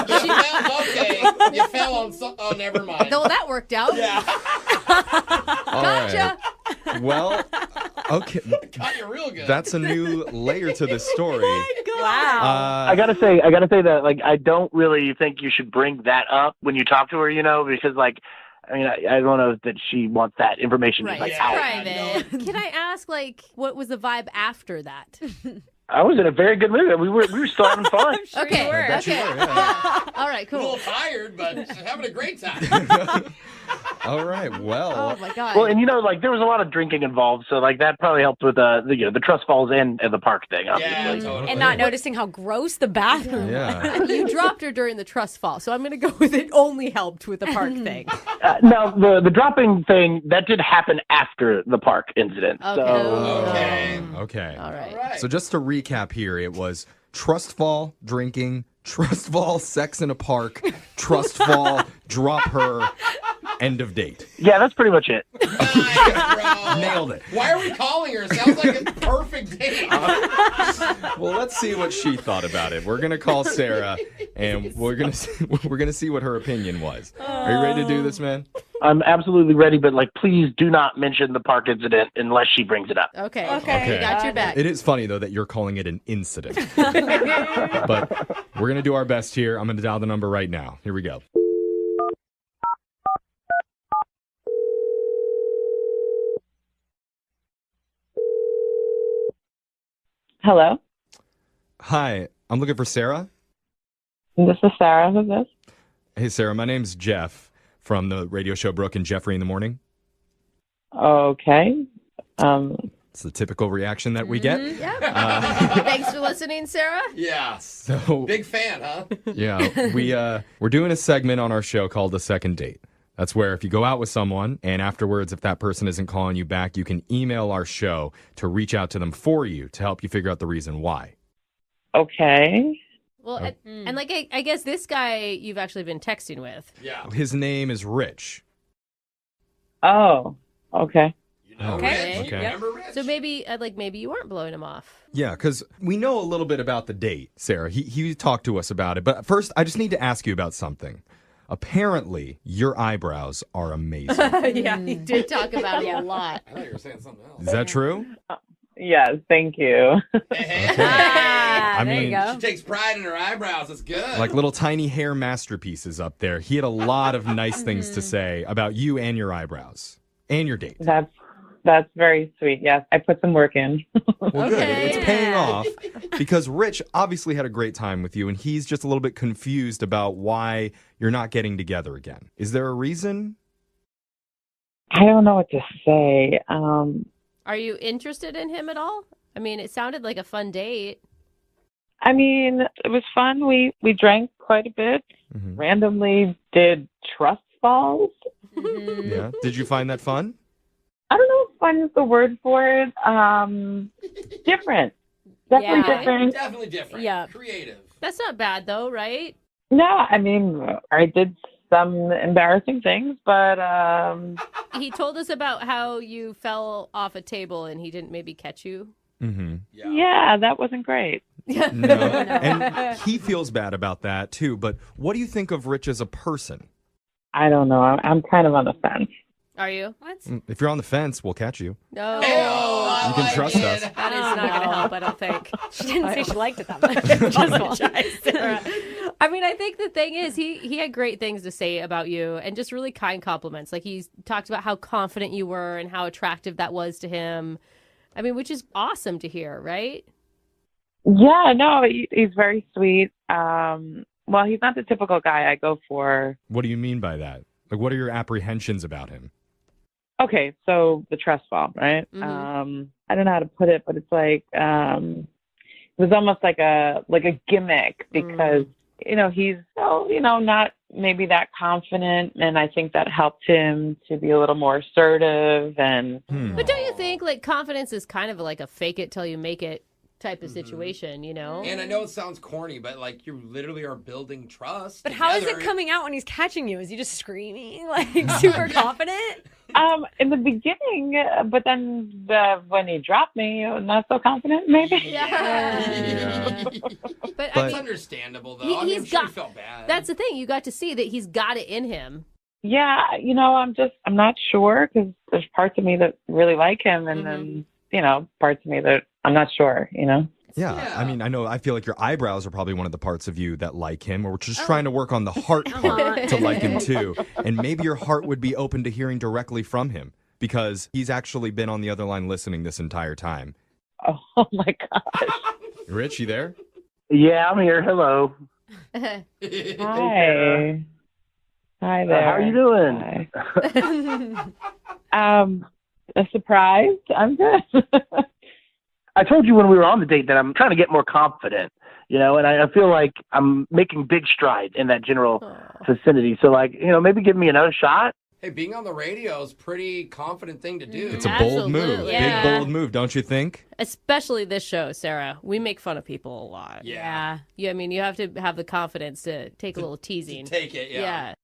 You fell, okay. You fell on oh, never mind. No, that worked out. Yeah. All Gotcha. right. Well, Okay. Got you real good. That's a new layer to this story. Wow. I gotta say that like I don't really think you should bring that up when you talk to her, because like I mean I don't know that she wants that information Right, like it's out. private. Can I ask, like, what was the vibe after that? I was in a very good mood. We were still having fun. Okay. I bet you Okay. were, yeah. All right, A little cool. tired, but having a great time. All right. Well. Oh my god. Well, and like there was a lot of drinking involved, so like that probably helped with the trust falls and the park thing, obviously. Yeah, totally. And not noticing how gross the bathroom Yeah. You dropped her during the trust fall, so I'm going to go with it only helped with the park thing. Now the dropping thing that did happen after the park incident. Okay. So Okay. All right. So just to recap here, it was trust fall, drinking, trust fall, sex in a park, trust fall, drop her, end of date. yeah, that's pretty much it. Nice, bro. Nailed it. Why are we calling her? Sounds like a perfect date. Well, let's see what she thought about it. We're gonna call Sarah, and we're gonna see what her opinion was. Are you ready to do this, man? I'm absolutely ready, but like please do not mention the park incident unless she brings it up. Okay. Okay. Got your back. It is funny though that you're calling it an incident, but we're gonna do our best here. I'm gonna dial the number right now. Here we go. Hello, Hi, I'm looking for Sarah. this is Sarah. Who's this? Hey, Sarah, my name's Jeff from the radio show Brooke and Jeffrey in the Morning. Okay. It's the typical reaction that we get. Yep. Thanks for listening, Sarah. Yeah. So, Big fan, huh? yeah, we're doing a segment on our show called The Second Date. That's where if you go out with someone and afterwards, if that person isn't calling you back, you can email our show to reach out to them for you to help you figure out the reason why. Okay. Well, and like I guess this guy you've actually been texting with. Yeah. His name is Rich. Oh. Okay. You know Okay. Rich. You Okay. remember Rich? So maybe maybe you weren't blowing him off. Yeah, because we know a little bit about the date, Sarah. He talked to us about it. But first, I just need to ask you about something. Apparently, your eyebrows are amazing. Yeah, he did talk about it a lot. I thought you were saying something else. Is that true? Yes. Thank you. I there you mean, go. She takes pride in her eyebrows. That's good. like little tiny hair masterpieces up there. He had a lot of nice things to say about you and your eyebrows and your date. That's very sweet. Yes, I put some work in. Well, good. Okay. It's paying off because Rich obviously had a great time with you, and he's just a little bit confused about why you're not getting together again. Is there a reason? I don't know what to say. Are you interested in him at all? I mean, it sounded like a fun date. I mean, it was fun. We drank quite a bit. Mhm. Randomly did trust falls. Yeah. Did you find that fun? I don't know if fun is the word for it. Different. Definitely Yeah. different. Definitely different. Yeah. Creative. That's not bad though, right? No, I mean, I did some embarrassing things, but He told us about how you fell off a table and he didn't maybe catch you. Mm-hmm. yeah, that wasn't great. No. And he feels bad about that too. But what do you think of Rich as a person? I don't know. I'm kind of on the fence. Are you? What? If you're on the fence, we'll catch you. No. You can trust us. That is not going to help, I don't think. She didn't say she liked it that much. I mean, I think the thing is, he had great things to say about you and just really kind compliments. Like, he's talked about how confident you were and how attractive that was to him. I mean, which is awesome to hear, right? Yeah, no, he's very sweet. Well, he's not the typical guy I go for. What do you mean by that? Like, what are your apprehensions about him? Okay, so the trust fall, right? Mhm. I don't know how to put it, but it's like it was almost like a gimmick because he's not maybe that confident, and I think that helped him to be a little more assertive and. But don't you think, like, confidence is kind of like a fake it till you make it type of situation, you know? And I know it sounds corny, but like you literally are building trust. But how is it together. coming out when he's catching you? Is he just screaming, like super confident? In the beginning, but then when he dropped me, not so confident, maybe. Yeah. But I It's mean, understandable though. I mean, I'm sure he felt bad. That's the thing. You got to see that he's got it in him. Yeah, I'm not sure because there's parts of me that really like him, and then parts of me that I'm not sure, Yeah, I mean, I feel like your eyebrows are probably one of the parts of you that like him, or we're just trying to work on the heart part to like him too. And maybe your heart would be open to hearing directly from him because he's actually been on the other line listening this entire time. Oh my gosh. Rich, you there? Yeah, I'm here. Hello. Hi. Hi there. How are you doing? Surprised. I'm good. I told you when we were on the date that I'm trying to get more confident, and I feel like I'm making big strides in that general vicinity. So, maybe give me another shot. Hey, being on the radio is a pretty confident thing to do. It's a bold move. Yeah. Big, bold move, don't you think? Especially this show, Sarah. We make fun of people a lot. Yeah. You have to have the confidence to take a little teasing. Take it, yeah.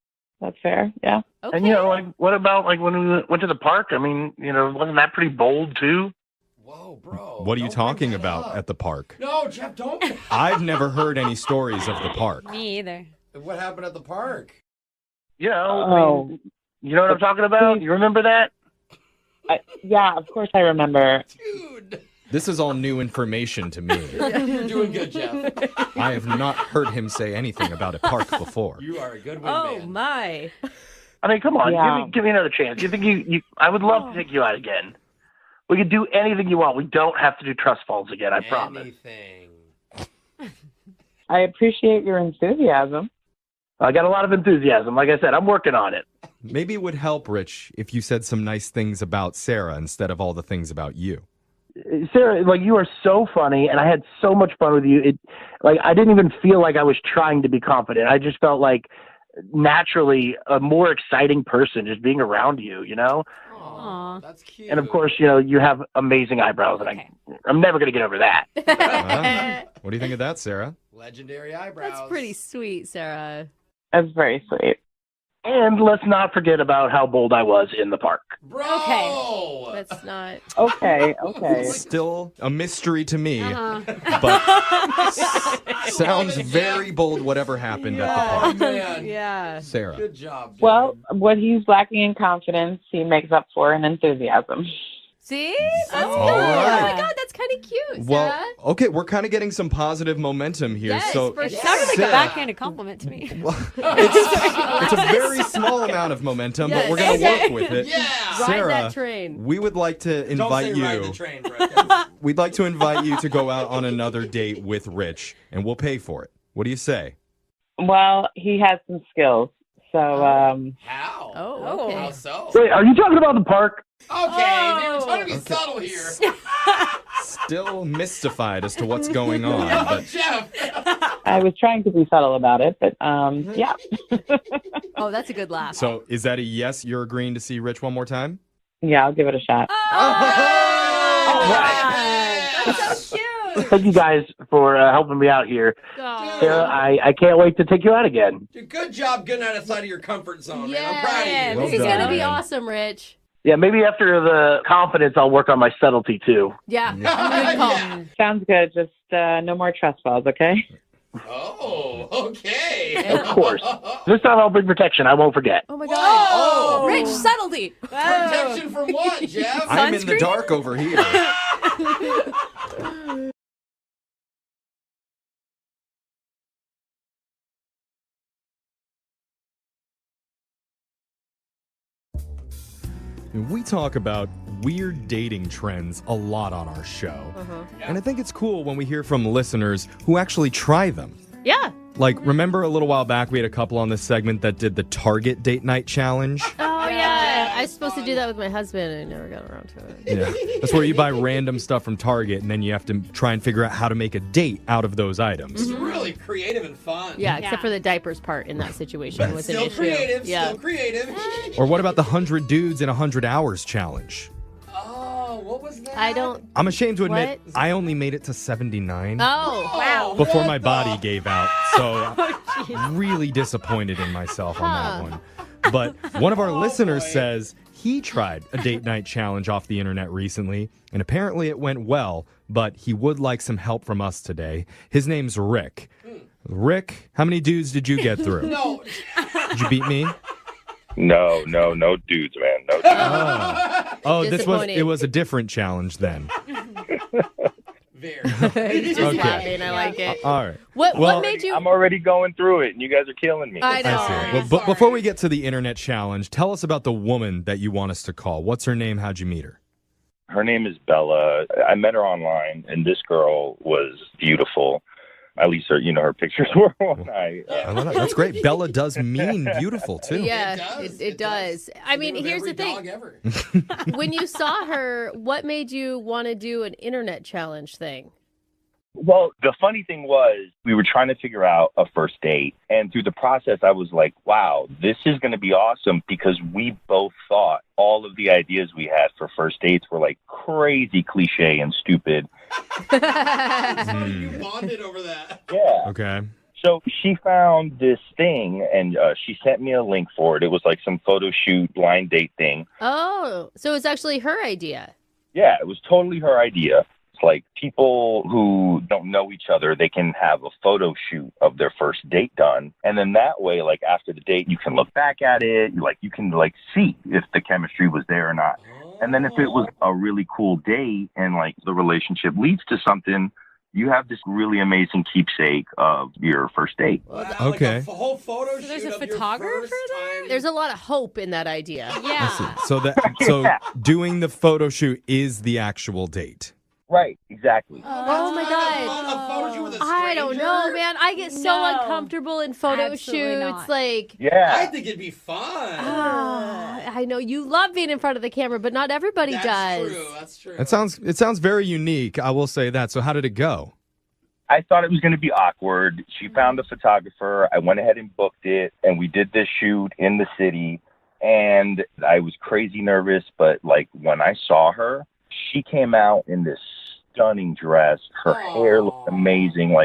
That's fair. Yeah. Okay. And, what about, when we went to the park? I mean, wasn't that pretty bold, too? Whoa, bro. What are you talking about at the park? No, Jeff, don't. I've never heard any stories of the park. Me either. What happened at the park? You know what I'm talking about? You remember that? Yeah, of course I remember. Dude. This is all new information to me. You're doing good, Jeff. I have not heard him say anything about a park before. You are a good wingman. Oh, my. I mean, come on. Yeah. Give me another chance. You think I would love to take you out again. We could do anything you want. We don't have to do trust falls again, I promise. Anything. I appreciate your enthusiasm. I got a lot of enthusiasm. Like I said, I'm working on it. Maybe it would help, Rich, if you said some nice things about Sarah instead of all the things about you. Sarah, you are so funny, and I had so much fun with you. I didn't even feel like I was trying to be confident. I just felt like naturally a more exciting person just being around you, Aw, that's cute. And of course, you have amazing eyebrows, and I'm never going to get over that. What do you think of that, Sarah? Legendary eyebrows. That's pretty sweet, Sarah. That's very sweet. And let's not forget about how bold I was in the park. Bro! Okay. That's not... Okay. Still a mystery to me, Uh-huh. but sounds very bold whatever happened at the park. Man. Yeah. Sarah. Good job, dude. Well, what he's lacking in confidence, he makes up for in enthusiasm. See? That's good. All Oh, right. my God, that's kind of cute, Sarah. Well, okay, we're kind of getting some positive momentum here. Yes, so for It sure. sounded like a Sarah, backhanded compliment to me. it's a very small amount of momentum, but we're going to work with it. Yeah. Ride Sarah, that train. we would like to Don't invite say ride you. the train, bro. We'd like to invite you to go out on another date with Rich, and we'll pay for it. What do you say? Well, he has some skills. So, How? Oh, okay. How so? Wait, are you talking about the park? Okay, they were trying to be subtle here. Still mystified as to what's going on. Oh, But Jeff. I was trying to be subtle about it, but yeah. Oh, that's a good laugh. so is that a yes? You're agreeing to see Rich one more time? Yeah, I'll give it a shot. All right. That's so cute. Thank you guys for helping me out here. Oh. Sarah, I can't wait to take you out again. Dude, good job getting outside of your comfort zone, man. I'm Yeah, proud of you. Well this is done, going to be man. awesome, Rich. Yeah, maybe after the confidence, I'll work on my subtlety, too. Yeah, good call. Yeah. Sounds good. Just no more trust falls, okay? Oh, okay. Of course. This time I'll bring protection. I won't forget. Oh, my God. Oh. Rich, subtlety. Protection from what, Jeff? I'm in the dark over here. We talk about weird dating trends a lot on our show. And I think it's cool when we hear from listeners who actually try them. Yeah. Like, remember a little while back we had a couple on this segment that did the Target date night challenge? Oh, yeah. I was supposed to do that with my husband, and I never got around to it. Yeah. That's where you buy random stuff from Target, and then you have to try and figure out how to make a date out of those items. It's really creative and fun. Yeah, except for the diapers part in that situation was an Still issue. creative, Yeah. still creative. Or what about the 100 Dudes in 100 Hours challenge? Oh, what was that? I don't... I'm ashamed to admit, What? I only made it to 79 Oh, wow. before what my the- body gave out. So really disappointed in myself on that one. But one of our listeners says he tried a date night challenge off the internet recently, and apparently it went well, but he would like some help from us today. His name's Rick. Rick, how many dudes did you get through? No. Did you beat me? No dudes, man. approach. Oh, Disappointing. it was a different challenge then. He's just Okay. laughing. I like it. All right. What made you? I'm already going through it, and you guys are killing me. I know. I see. Well, but before we get to the internet challenge, tell us about the woman that you want us to call. What's her name? How'd you meet her? Her name is Bella. I met her online, and this girl was beautiful. At least her pictures were when I That's great. Bella does mean beautiful, too. Yeah, it does. I mean, here's the thing. When you saw her, what made you want to do an internet challenge thing? Well, the funny thing was we were trying to figure out a first date. And through the process, I was like, wow, this is going to be awesome because we both thought all of the ideas we had for first dates were like crazy cliche and stupid. You bonded over that. Yeah. Okay. So she found this thing and she sent me a link for it. It was like some photo shoot blind date thing. Oh, so it's actually her idea. Yeah, it was totally her idea. It's like people who don't know each other, they can have a photo shoot of their first date done. And then that way, like after the date, you can look back at it. You can see if the chemistry was there or not. And then if it was a really cool date and like the relationship leads to something, you have this really amazing keepsake of your first date. Okay. A whole photo shoot There's a of your photographer first there? time. There's a lot of hope in that idea. I see. So doing the photo shoot is the actual date. Right, exactly. Oh my God. I don't know, man. I get so uncomfortable in photo Absolutely shoots. not. Like, I think it'd be fun. I know you love being in front of the camera, but not everybody does. That's true. It sounds very unique. I will say that. So how did it go? I thought it was going to be awkward. She found a photographer. I went ahead and booked it, and we did this shoot in the city. And I was crazy nervous, but like when I saw her, she came out in this stunning dress. Her hair looked amazing.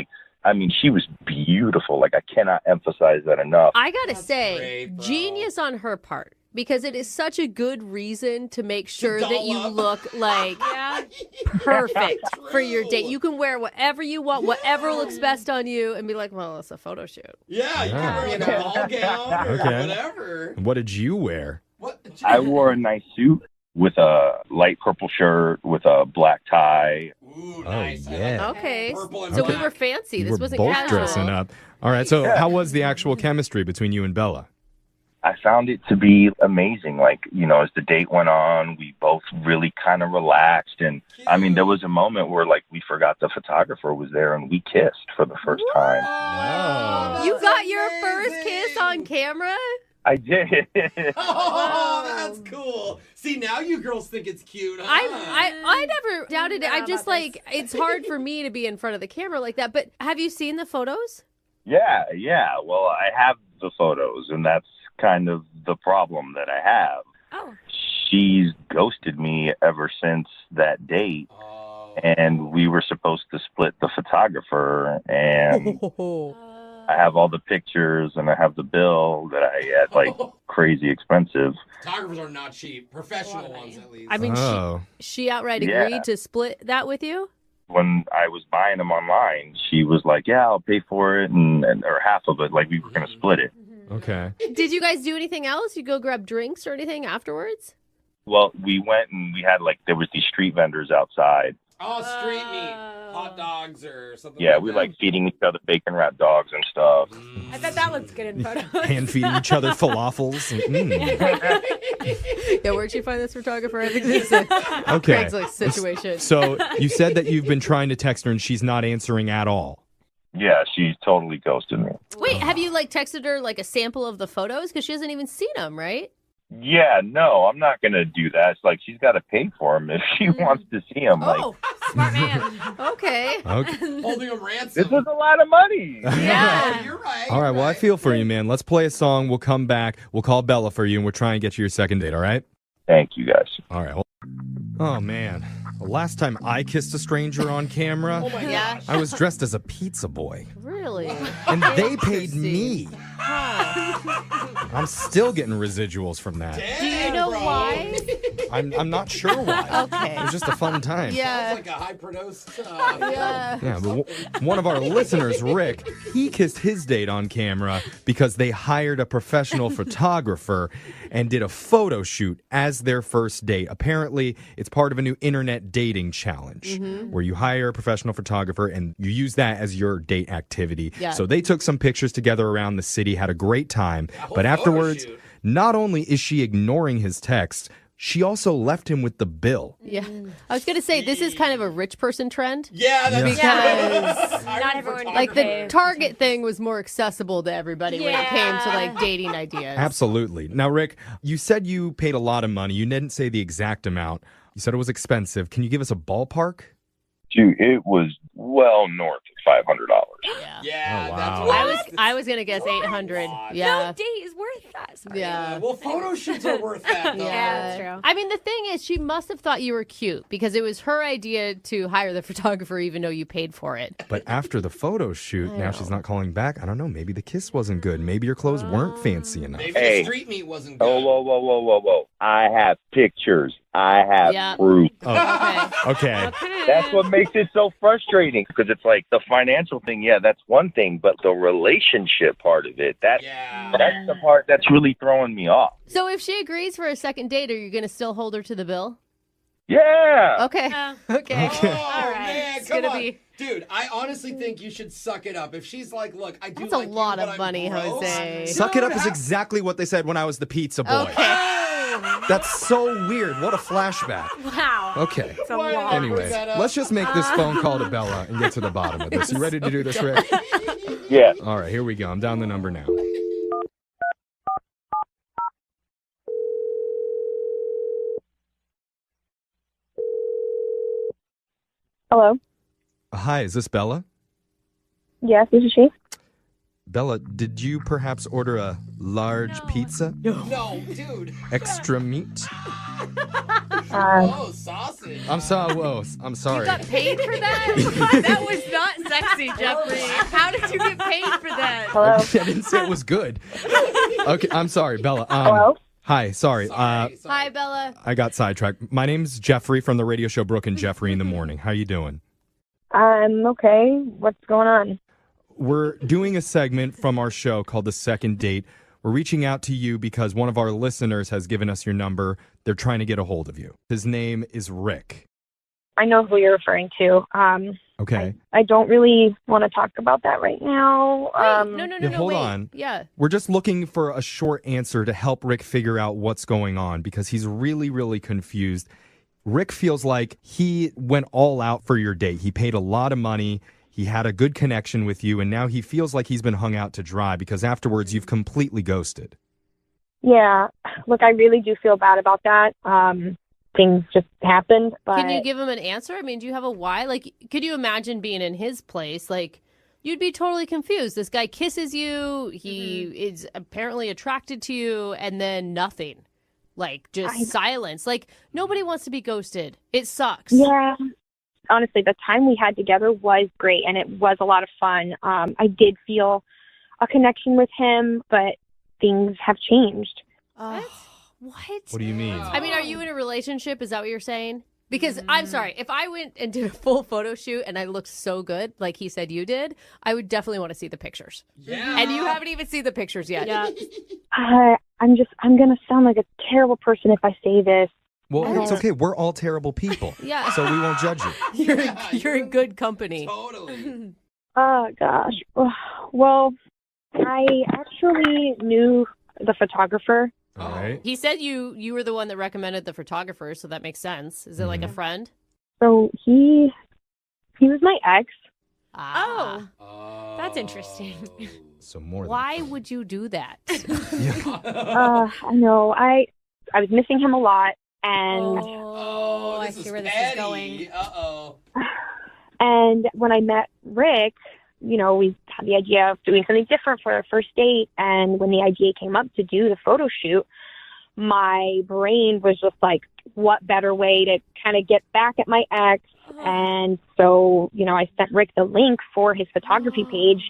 She was beautiful. Like, I cannot emphasize that enough. I gotta say, genius on her part. Because it is such a good reason to make sure that you look like perfect for your date. You can wear whatever you want, whatever looks best on you, and be like, well, it's a photo shoot. Yeah, you can wear a ball gown or whatever. What did you wear? I wore a nice suit with a light purple shirt with a black tie. Ooh, nice. Yeah. Okay. Purple and So we black. were fancy. You This were wasn't both casual. dressing up. All right. So how was the actual chemistry between you and Bella? I found it to be amazing. As the date went on, we both really kind of relaxed. And there was a moment where we forgot the photographer was there and we kissed for the first time. You got your first kiss on camera? I did. Oh, that's cool. See, now you girls think it's cute, huh? I never doubted it. I'm just it's hard for me to be in front of the camera like that. But have you seen the photos? Yeah. Well, I have the photos, and that's kind of the problem that I have. Oh. She's ghosted me ever since that date. And we were supposed to split the photographer, and I have all the pictures and I have the bill that I had crazy expensive. Photographers are not cheap. Professional ones, at least. I mean, she outright Yeah. agreed to split that with you? When I was buying them online, she was like, yeah, I'll pay for it, and or half of it, we were going to split it. Okay. Did you guys do anything else? You go grab drinks or anything afterwards? Well, we went and we had there was these street vendors outside. Oh, street meat. Hot dogs or something Yeah, like we that. feeding each other bacon wrap dogs and stuff. I bet that looks good in photos. Hand feeding each other falafels. Yeah, where'd you find this photographer? I think this is a Okay. Craigslist situation. So you said that you've been trying to text her and she's not answering at all. Yeah, she totally ghosted me. Wait, have you texted her a sample of the photos? Because she hasn't even seen them, right? Yeah, no, I'm not going to do that. It's she's got to pay for them if she wants to see them. Smart man. Okay. Holding a ransom. This is a lot of money. Yeah. You're right. All right. Well, I feel for you, man. Let's play a song. We'll come back. We'll call Bella for you, and we'll try and get you your second date, all right? Thank you, guys. All right. Oh, man. The last time I kissed a stranger on camera, Oh my gosh. I was dressed as a pizza boy. Really? And they paid me. I'm still getting residuals from that. Do you know why? I'm not sure why. Okay. It was just a fun time. Yeah. Sounds like a high-produced Yeah. Yeah, but one of our listeners, Rick, he kissed his date on camera because they hired a professional photographer and did a photo shoot as their first date. Apparently, it's part of a new internet dating challenge where you hire a professional photographer and you use that as your date activity. Yeah. So they took some pictures together around the city, had a great time, but afterwards, not only is she ignoring his text, she also left him with the bill. Yeah. I was going to say, this is kind of a rich person trend. Yeah, that's Because Not everyone can like pay. the Target thing was more accessible to everybody when it came to like dating ideas. Absolutely. Now, Rick, you said you paid a lot of money. You didn't say the exact amount. You said it was expensive. Can you give us a ballpark? Dude, it was well north of $500. Yeah, Oh, that's wow. what I was gonna guess 800. Yeah. No date is worth that. Sorry. Yeah. Well, photo shoots are worth that, though. Yeah, that's true. I mean, the thing is, she must have thought you were cute because it was her idea to hire the photographer, even though you paid for it. But after the photo shoot, now she's not calling back. I don't know. Maybe the kiss wasn't good. Maybe your clothes weren't fancy enough. Maybe Hey. the street meat wasn't good. Oh, whoa. I have pictures. I have Yeah. proof. Oh, okay. That's what makes it so frustrating because it's like the financial thing, yeah, that's one thing, but the relationship part of it, that's the part that's really throwing me off. So if she agrees for a second date, are you going to still hold her to the bill? Yeah. Okay. Okay. Oh, All right. man, It's come gonna on. be. Dude, I honestly think you should suck it up. If she's like, look, I do That's a like lot you, of but money, I'm broke. Jose. Suck it up is exactly what they said when I was the pizza boy. Okay. That's so weird. What a flashback. Wow. Okay. It's a lot. Anyway, let's just make this phone call to Bella and get to the bottom of this. You ready to do this, Rick? Yeah. All right, here we go. I'm down the number now. Hello. Hi, is this Bella? Yes, this is she. Bella, did you perhaps order a large pizza? No, dude. Extra meat? Oh, sausage. I'm sorry. Whoa, I'm sorry. You got paid for that? That was not sexy, Jeffrey. How did you get paid for that? Hello. I didn't say it was good. Okay, I'm sorry, Bella. Hello? Hi, sorry. Hi, Bella. I got sidetracked. My name's Jeffrey from the radio show Brooke and Jeffrey in the Morning. How you doing? I'm okay. What's going on? We're doing a segment from our show called The Second Date. We're reaching out to you because one of our listeners has given us your number. They're trying to get a hold of you. His name is Rick. I know who you're referring to. Okay. I don't really want to talk about that right now. No, Yeah, hold wait. on. Yeah. We're just looking for a short answer to help Rick figure out what's going on because he's really, really confused. Rick feels like he went all out for your date. He paid a lot of money. He had a good connection with you, and now he feels like he's been hung out to dry because afterwards you've completely ghosted. Yeah. Look, I really do feel bad about that. Things just happened. But Can you give him an answer? I mean, do you have a why? Like, could you imagine being in his place? Like, you'd be totally confused. This guy kisses you. He is apparently attracted to you, and then nothing. Like, just silence. Like, nobody wants to be ghosted. It sucks. Yeah. Honestly, the time we had together was great, and it was a lot of fun. I did feel a connection with him, but things have changed. What? What do you mean? I mean, are you in a relationship? Is that what you're saying? Because I'm sorry, if I went and did a full photo shoot and I looked so good, like he said you did, I would definitely want to see the pictures. Yeah. And you haven't even seen the pictures yet. Yeah. I'm going to sound like a terrible person if I say this. Well, it's okay. We're all terrible people. Yeah. So we won't judge you. You're in good company. Totally. Oh, gosh. Well, I actually knew the photographer. All right. He said you were the one that recommended the photographer, so that makes sense. Is it like a friend? So he was my ex. Ah. Oh, that's interesting. So more. Why would you do that? I know. I was missing him a lot, and Oh, I see where this is going. Uh-oh. and when I met Rick, you know, we had the idea of doing something different for our first date. And when the idea came up to do the photo shoot, my brain was just like, what better way to kind of get back at my ex? And so, you know, I sent Rick the link for his photography page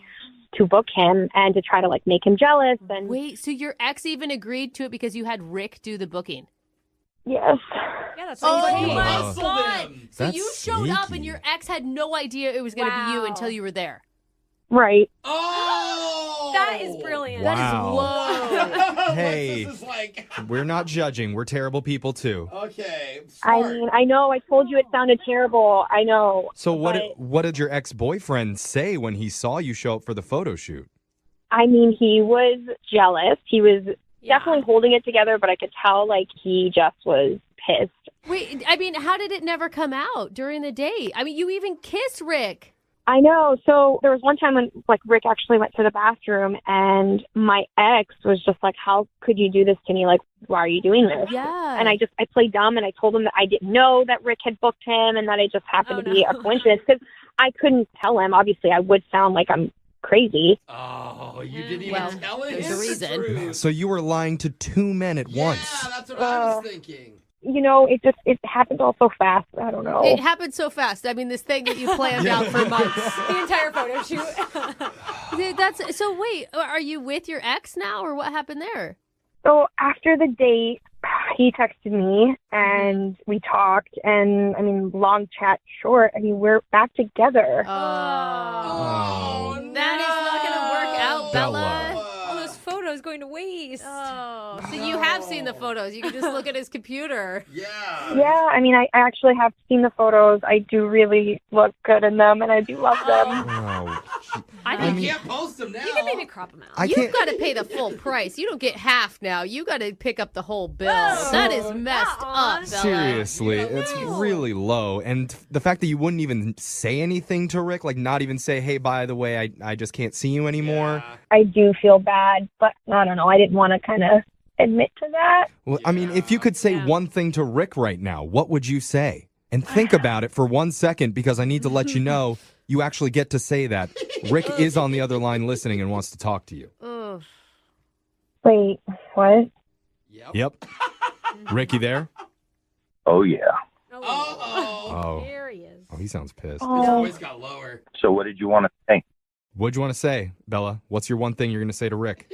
to book him and to try to like make him jealous. And Wait, so your ex even agreed to it because you had Rick do the booking? Yes. Yeah, that's Oh sneaky. my Hustled God. him. So That's you showed up and sneaky. your ex had no idea it was going to be you until you were there. Right. Oh, That is brilliant. Wow. Hey. This is like, We're not judging. We're terrible people too. okay, I smart. mean, I know I told you it sounded terrible. I know. So but, what did your ex-boyfriend say when he saw you show up for the photo shoot? I mean, he was jealous. He was definitely holding it together, but I could tell, like, he just was pissed. Wait, I mean, how did it never come out during the date? I mean, you even kissed Rick. I know. So there was one time when, like, Rick actually went to the bathroom, and my ex was just like, how could you do this to me? Like, why are you doing this? Yeah. And I played dumb, and I told him that I didn't know that Rick had booked him and that it just happened to be a coincidence, because I couldn't tell him. Obviously, I would sound like I'm crazy. Oh, you didn't even tell it? There's a reason. So you were lying to two men at once. Yeah, that's what I was thinking. You know, it happened all so fast. I don't know. It happened so fast. I mean, this thing that you planned out for months. The entire photo shoot. Dude, so wait, are you with your ex now, or what happened there? So after the date, he texted me and we talked, and I mean, long chat short, I mean, we're back together. Oh, that is not going to work out, Bella. All those photos going to waste. Oh, so you have seen the photos. You can just look at his computer. Yeah, I mean, I actually have seen the photos. I do really look good in them, and I do love them. Oh. You can't post them now. You can maybe crop them out. You've got to pay the full price. You don't get half now. You got to pick up the whole bill. That is messed up, Bella. Seriously, it's really low. And the fact that you wouldn't even say anything to Rick, like not even say, hey, by the way, I just can't see you anymore. I do feel bad, but I don't know. I didn't want to kind of admit to that. Well, I mean, if you could say one thing to Rick right now, what would you say? And think about it for 1 second, because I need to let you know you actually get to say that. Rick is on the other line listening and wants to talk to you. Wait, what? Yep. Rick, you there? Oh, yeah. Oh. There he is. Oh, he sounds pissed. His voice got lower. So what did you want to say? What'd you want to say, Bella? What's your one thing you're going to say to Rick?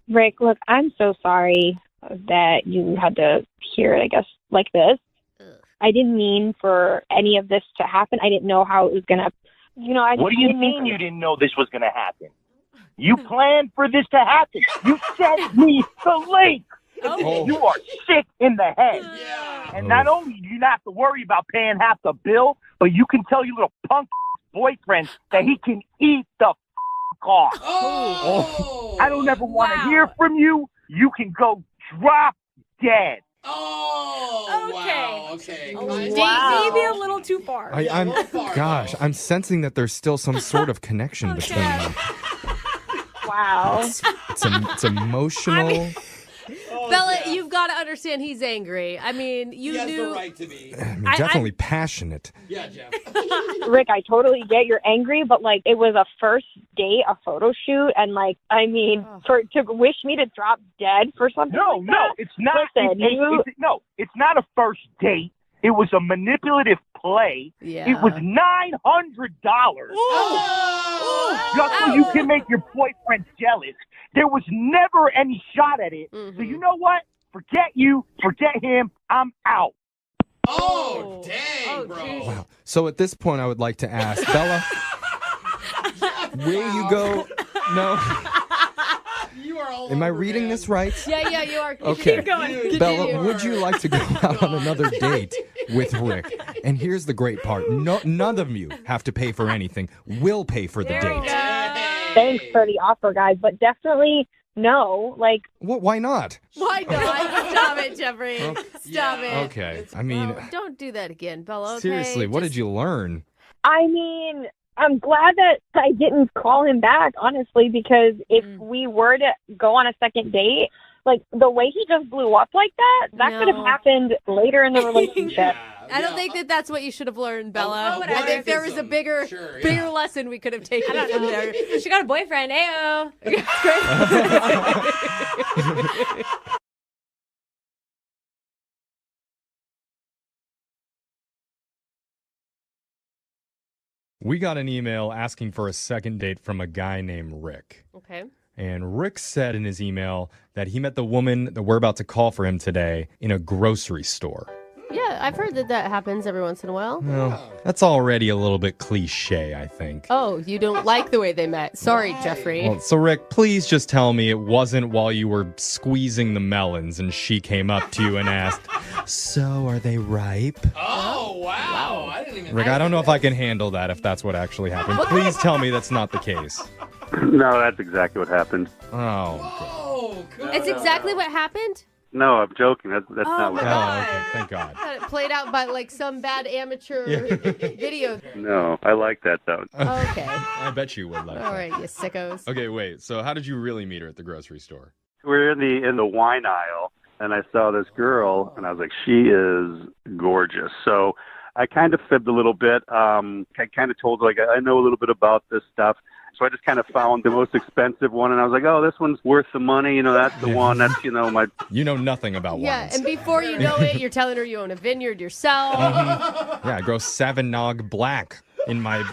Rick, look, I'm so sorry that you had to hear it, I guess, like this. I didn't mean for any of this to happen. I didn't know how it was going to, What do you mean you didn't know this was going to happen? You planned for this to happen. You sent me the link. Oh. You are sick in the head. And not only do you not have to worry about paying half the bill, but you can tell your little punk boyfriend that he can eat the off. I don't ever want to hear from you. You can go drop dead. Okay. Wow. Maybe a little too far. I'm sensing that there's still some sort of connection between them. Wow. It's emotional. Bella, you've got to understand he's angry. I mean, you He has knew. the right to be. I mean, definitely passionate. Yeah, Jeff. Rick, I totally get you're angry, but like it was a first date, a photo shoot, and like I mean, to wish me to drop dead for something. like that? It's not. Listen, It's not a first date. It was a manipulative play. Yeah. It was $900 just so you can make your boyfriend jealous. There was never any shot at it. So you know what? Forget you. Forget him. I'm out. Oh, dang, bro. Wow. So at this point, I would like to ask Bella, will you go? No. You are all Am I reading this right? Yeah, you are. Okay. Keep going. Bella, would you like to go out on another date with Rick? And here's the great part. None of you have to pay for anything. We'll pay for the date. Thanks for the offer, guys, but definitely no. Like, Why not? Why not? Stop it, Jeffrey. Stop it. Okay. I mean, Don't do that again, Bella. Okay? seriously, what did you learn? I mean, I'm glad that I didn't call him back, honestly, because if we were to go on a second date, like the way he just blew up like that could have happened later in the relationship. I don't think that that's what you should have learned, Bella. Oh, I think there was a bigger lesson we could have taken from there. She got a boyfriend. Ayo. We got an email asking for a second date from a guy named Rick. Okay. And Rick said in his email that he met the woman that we're about to call for him today in a grocery store. Yeah, I've heard that happens every once in a while. Well, that's already a little bit cliche, I think. Oh, you don't like the way they met. Sorry, Jeffrey. Well, so Rick, please just tell me it wasn't while you were squeezing the melons and she came up to you and asked, "So, are they ripe?" Oh, wow. I didn't even Rick, I don't know if I can handle that if that's what actually happened. Please tell me that's not the case. No, that's exactly what happened. Oh. It's exactly what happened? No, I'm joking. That's Oh, not what my happened. Oh, okay. Thank God. I thought it played out by like some bad amateur video. No, I like that, though. Okay. I bet you would like All that. right, you sickos. Okay, wait. So how did you really meet her at the grocery store? We're in the wine aisle, and I saw this girl, and I was like, she is gorgeous. So I kind of fibbed a little bit. I kind of told her, like, I know a little bit about this stuff. So I just kind of found the most expensive one, and I was like, oh, this one's worth the money. You know, that's the one. That's, my... You know nothing about Yeah, wines. and before you know it, you're telling her you own a vineyard yourself. Yeah, I grow Savagnog Black in my...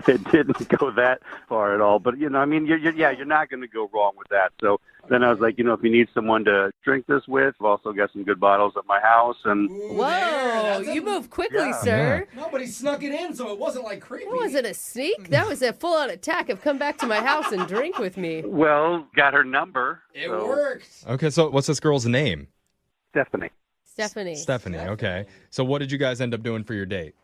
It didn't go that far at all. But, you're not going to go wrong with that. So then I was like, if you need someone to drink this with, I've also got some good bottles at my house. And Whoa, you move quickly, sir. Nobody snuck it in, so it wasn't like creepy. That wasn't a sneak. That was a full-on attack of come back to my house and drink with me. Well, got her number. It worked. Okay, so what's this girl's name? Stephanie. Stephanie, okay. So what did you guys end up doing for your date?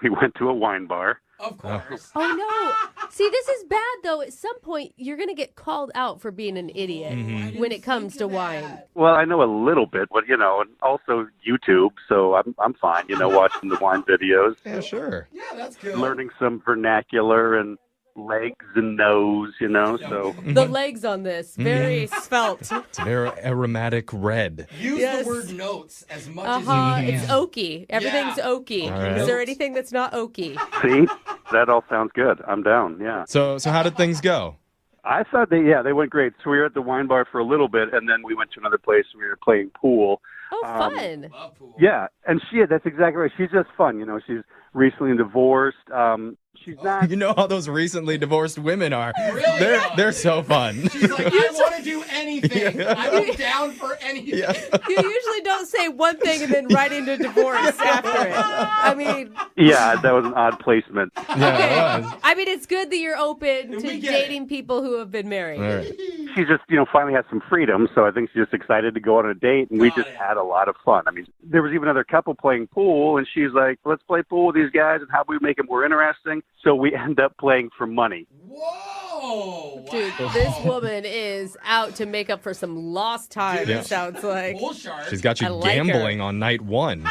We went to a wine bar. Of course. Oh, no. See, this is bad, though. At some point, you're going to get called out for being an idiot when it comes to wine. Well, I know a little bit, but, and also YouTube, so I'm fine, watching the wine videos. Yeah, sure. Yeah, that's good. Learning some vernacular and legs and nose, so. The legs on this, very svelte. It's very aromatic red. Use the word notes as much as you can. It's oaky. Everything's oaky. right. Is there anything that's not oaky? See? That all sounds good. I'm down, yeah. So how did things go? I thought they went great. So we were at the wine bar for a little bit, and then we went to another place and we were playing pool. Oh, fun. Yeah, and that's exactly right. She's just fun, She's recently divorced. She's not. You know how those recently divorced women are. Really? They're so fun. She's like, I want to do anything. I'm down for anything. Yeah. You usually don't say one thing and then right into divorce after it. I mean... Yeah, that was an odd placement. Yeah, it was. I mean, it's good that you're open to We get dating people who have been married. All right. She just, finally has some freedom, so I think she's just excited to go on a date, and we just had a lot of fun. I mean, there was even another couple playing pool, and she's like, let's play pool with these guys, and how do we make it more interesting? So we end up playing for money. Whoa. Dude, this woman is out to make up for some lost time, Yeah. it sounds like. Bull shark. She's got you I like her. gambling on night one.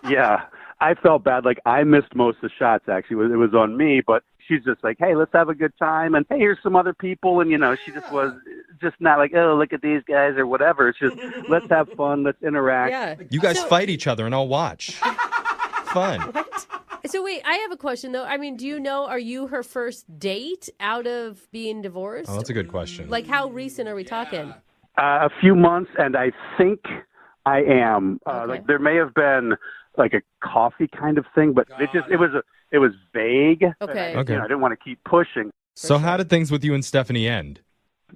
Yeah, I felt bad. Like, I missed most of the shots, actually. It was on me, but she's just like, hey, let's have a good time, and hey, here's some other people, and, she just was just not like, oh, look at these guys or whatever. It's just, let's have fun, let's interact. Yeah. You guys fight each other and I'll watch. Fun. So wait, I have a question though. I mean, do you know, are you her first date out of being divorced? Oh, that's a good question. Like, how recent are we talking? A few months, and I think I am. Okay. Like, there may have been like a coffee kind of thing, but it was vague. Okay. I didn't want to keep pushing. So how did things with you and Stephanie end?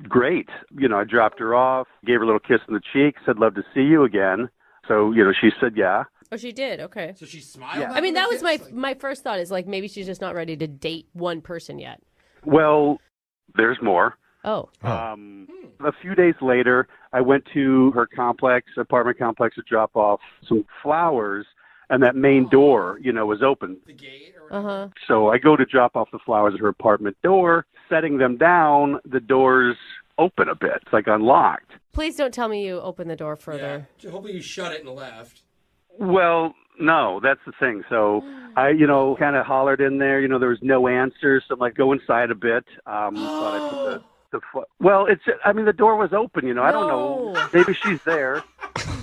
Great. I dropped her off, gave her a little kiss on the cheek, said, love to see you again. So, she said, yeah. Oh, she did. Okay. So she smiled. Yeah. I mean, that was my first thought is like maybe she's just not ready to date one person yet. Well, there's more. Oh. A few days later, I went to her apartment complex to drop off some flowers, and that main door, was open. The gate or Uh-huh. So I go to drop off the flowers at her apartment door, setting them down, the door's open a bit. It's like unlocked. Please don't tell me you opened the door further. Yeah. Hopefully you shut it and left. Well, no, that's the thing. So I, kind of hollered in there. There was no answer. So I'm like, go inside a bit. Thought I put well, the door was open. I don't know. Maybe she's there,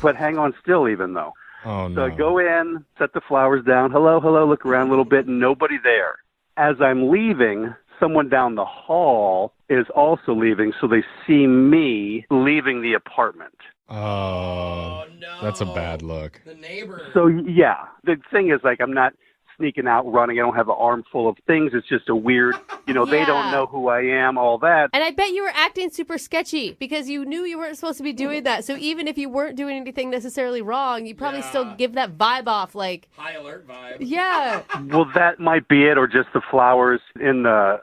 but hang on still even though. Oh, no. So I go in, set the flowers down. Hello, look around a little bit, and nobody there. As I'm leaving, someone down the hall is also leaving, so they see me leaving the apartment. Oh, no. That's a bad look. The neighbor. So, yeah, the thing is, like, I'm not sneaking out, running. I don't have an arm full of things. It's just a weird, they don't know who I am, all that. And I bet you were acting super sketchy because you knew you weren't supposed to be doing that. So even if you weren't doing anything necessarily wrong, you probably still give that vibe off, like high alert vibe. Yeah. Well, that might be it, or just the flowers in the,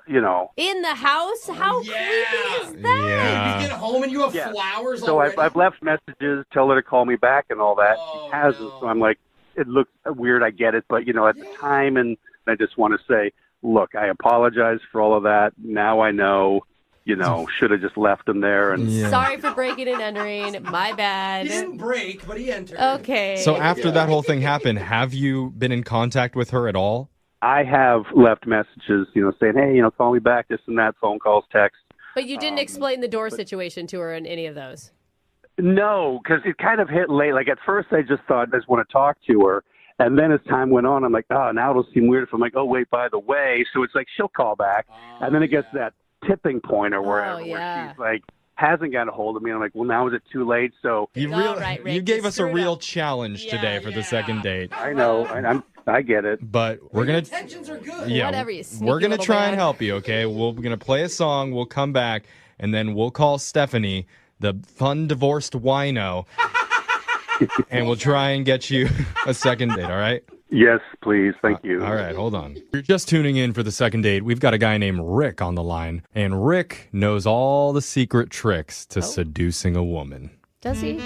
In the house? How creepy is that? You get home and you have flowers So already? I've left messages, tell her to call me back and all that. She hasn't, so I'm like, it looks weird, I get it, but, at the time, and I just want to say, look, I apologize for all of that. Now I know, should have just left him there. And Sorry for breaking and entering. My bad. He didn't break, but he entered. Okay. So after that whole thing happened, have you been in contact with her at all? I have left messages, saying, hey, call me back, this and that, phone calls, text. But you didn't explain the door situation to her in any of those? No, because it kind of hit late. Like, at first I just thought I just want to talk to her. And then as time went on, I'm like, oh, now it'll seem weird if I'm like, oh, wait, by the way. So it's like she'll call back. And then it gets that tipping point or wherever where she's like, hasn't got a hold of me. I'm like, well, now is it too late? So You gave us a real challenge today for the second date. I know. I get it. But we're going to... Intentions are good. Yeah, Whatever, you sneaky we're going to little try man. and help you, okay? We're going to play a song. We'll come back, and then we'll call Stephanie, the fun divorced wino, and we'll try and get you a second date, all right? Yes, please. Thank you. All right, hold on. You're just tuning in for the second date. We've got a guy named Rick on the line, and Rick knows all the secret tricks to seducing a woman. Does he?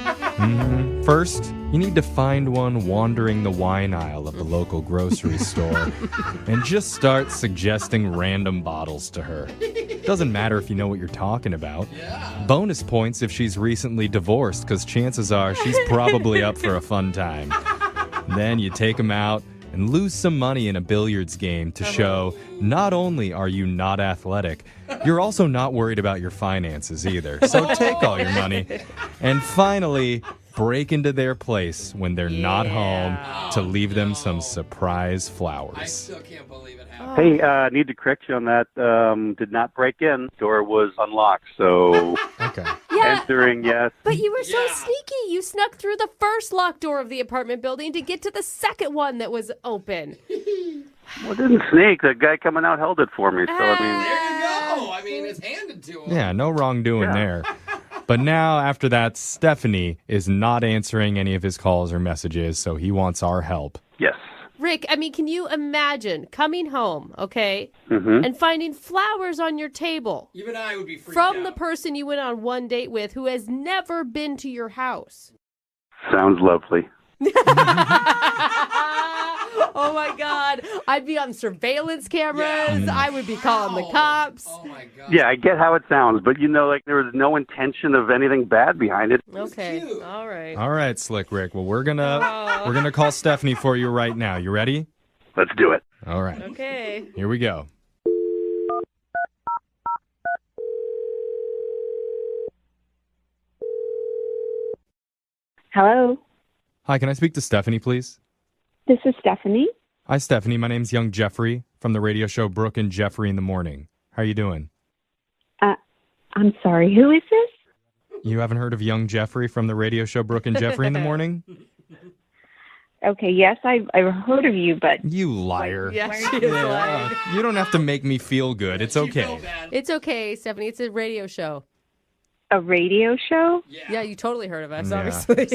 First, you need to find one wandering the wine aisle of the local grocery store and just start suggesting random bottles to her. Doesn't matter if you know what you're talking about. Bonus points if she's recently divorced, because chances are she's probably up for a fun time. Then you take them out and lose some money in a billiards game to show not only are you not athletic, you're also not worried about your finances either. So take all your money. And finally, break into their place when they're not home to leave them some surprise flowers. I still can't believe it happened. Hey, need to correct you on that. Did not break in. Door was unlocked, so entering, yes. But you were so sneaky. You snuck through the first locked door of the apartment building to get to the second one that was open. Well, it didn't sneak. The guy coming out held it for me, so I mean... There you go. I mean, it's handed to him. Yeah, no wrongdoing there. But now, after that, Stephanie is not answering any of his calls or messages, so he wants our help. Yes. Rick, I mean, can you imagine coming home, okay, and finding flowers on your table? Even I would be freaked from out. the person you went on one date with who has never been to your house. Sounds lovely. Oh my God. I'd be on surveillance cameras. I would be calling the cops. Oh my God. Yeah, I get how it sounds, but there was no intention of anything bad behind it. Okay. All right. All right, Slick Rick. Well, we're gonna call Stephanie for you right now. You ready? Let's do it. All right. Okay. Here we go. Hello, Hi, can I speak to Stephanie, please? this is Stephanie. Hi, Stephanie. My name's Young Jeffrey from the radio show Brooke and Jeffrey in the Morning. How are you doing? I'm sorry, who is this? You haven't heard of Young Jeffrey from the radio show Brooke and Jeffrey in the Morning? Okay, yes, I've heard of you, but... You liar. Yes, she is lying. You don't have to make me feel good. It's okay. It's okay, Stephanie. It's a radio show. A radio show? Yeah, you totally heard of us, Yeah. obviously.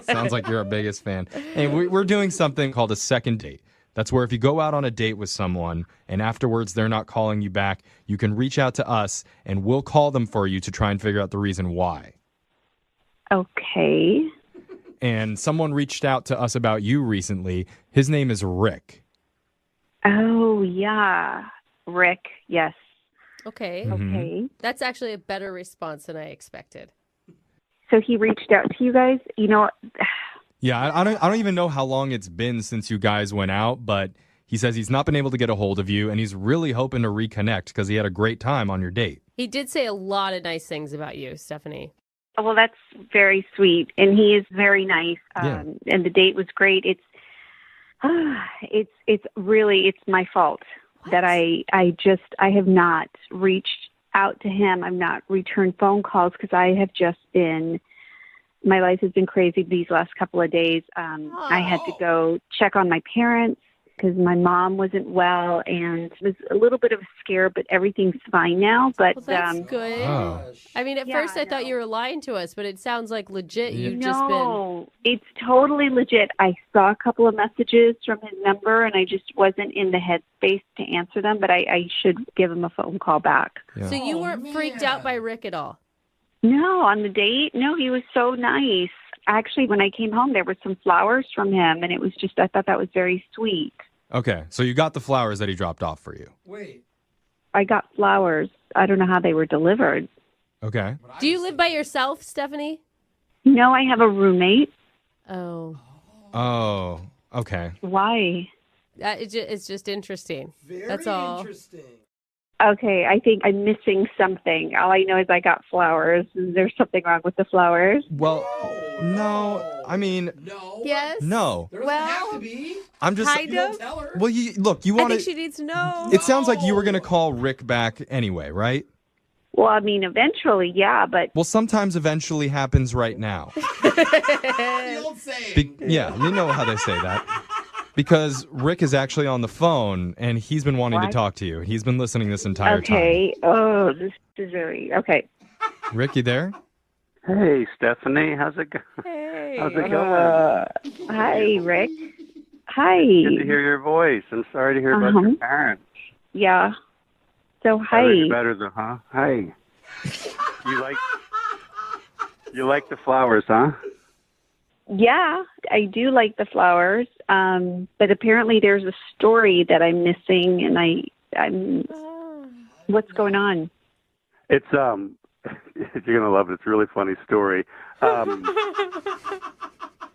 Sounds like you're our biggest fan. Hey, we're doing something called a second date. That's where if you go out on a date with someone and afterwards they're not calling you back, you can reach out to us and we'll call them for you to try and figure out the reason why. Okay. And someone reached out to us about you recently. His name is Rick. Oh, yeah. Rick, yes. Okay. Okay. That's actually a better response than I expected. So he reached out to you guys? You know, Yeah, I don't even know how long it's been since you guys went out, but he says he's not been able to get a hold of you and he's really hoping to reconnect because he had a great time on your date. He did say a lot of nice things about you, Stephanie. well, that's very sweet. And he is very nice. And the date was great. It's my fault that I have not reached out to him. I've not returned phone calls because I have just been, my life has been crazy these last couple of days. I had to go check on my parents because my mom wasn't well and it was a little bit of a scare, but everything's fine now. But Well, that's good. Oh. I mean, at first I thought you were lying to us, but it sounds like legit. You've just been. No, it's totally legit. I saw a couple of messages from his number, and I just wasn't in the headspace to answer them, but I should give him a phone call back. So you weren't freaked out by Rick at all? No, on the date, no, he was so nice. Actually, when I came home, there were some flowers from him, and it was just, I thought that was very sweet. Okay, so you got the flowers that he dropped off for you. Wait. I got flowers. I don't know how they were delivered. Okay. Do you live by yourself, Stephanie? No, I have a roommate. Oh. Oh, okay. Why? It's just interesting. That's all. Interesting. Okay, I think I'm missing something. All I know is I got flowers. Is there something wrong with the flowers? Well, no. I mean, Yes. no. There doesn't have to be. I'm just. Kind of. Well, you look. You I want think she to. needs to know. It sounds like you were gonna call Rick back anyway, right? Well, I mean, eventually, yeah, but Well, sometimes eventually happens right now. The old saying. Yeah, you know how they say that. Because Rick is actually on the phone and he's been wanting to What? talk to you. He's been listening this entire okay. Oh, this is very okay. time. Rick, you there? Hey, Stephanie, how's it going? Hey. How's it going? Hi, Rick. Hi. Good to hear your voice. I'm sorry to hear about your parents. Yeah. So hi. Better, better though, huh? Hi. You like the flowers, huh? Yeah, I do like the flowers. But apparently there's a story that I'm missing, and I'm. What's going on? It's you're gonna love it. It's a really funny story.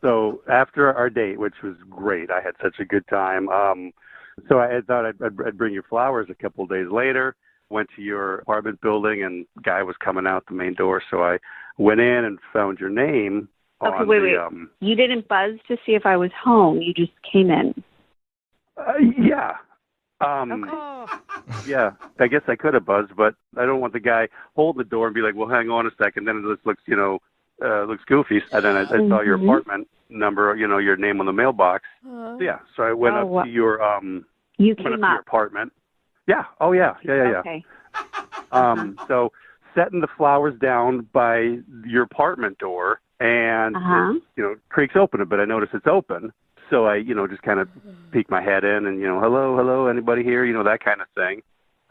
So after our date, which was great, I had such a good time. So I thought I'd bring you flowers a couple of days later. Went to your apartment building, and guy was coming out the main door. So I went in and found your name. Okay, on wait. the, You didn't buzz to see if I was home. You just came in. Yeah. Yeah, I guess I could have buzzed, but I don't want the guy holding the door and be like, well, hang on a second. Then it just looks, looks goofy. And then I saw your apartment number, your name on the mailbox. Yeah, so I went up to your, You went came up to your up. apartment. Yeah, oh yeah. Okay. So setting the flowers down by your apartment door, and it, creaks open a bit. I notice it's open. So I, just kind of peek my head in and, hello, anybody here? that kind of thing.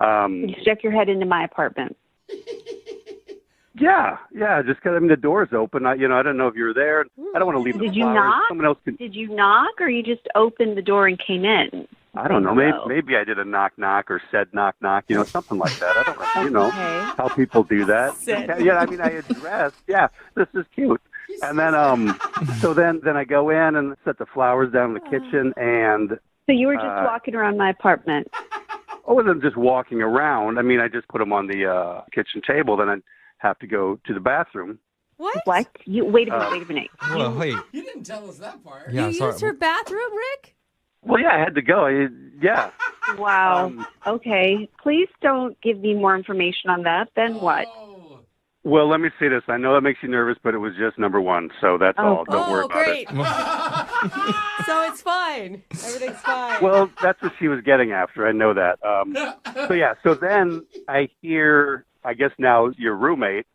You stuck your head into my apartment. Yeah, just because, the door's open. I don't know if you were there. I don't want to leave the Did you flowers. knock? Someone else could. Did you knock, or you just opened the door and came in? I don't know. Hello. Maybe I did a knock or said knock, something like that. I don't know. Okay. How people do that. Said. Yeah, I addressed. Yeah, this is cute. And then, so then I go in and set the flowers down in the kitchen, and So you were just walking around my apartment. I wasn't just walking around. I just put them on the kitchen table. Then I'd have to go to the bathroom. What? You wait a minute. Well, wait. You didn't tell us that part. Yeah, You sorry. used her bathroom, Rick? Well, yeah, I had to go. Yeah. Wow. Okay. Please don't give me more information on that. Then what? Well, let me see this. I know that makes you nervous, but it was just number one, so that's all. Don't worry about great. So it's fine. Everything's fine. it. Well, that's what she was getting after. I know that. So then I hear, I guess now your roommate.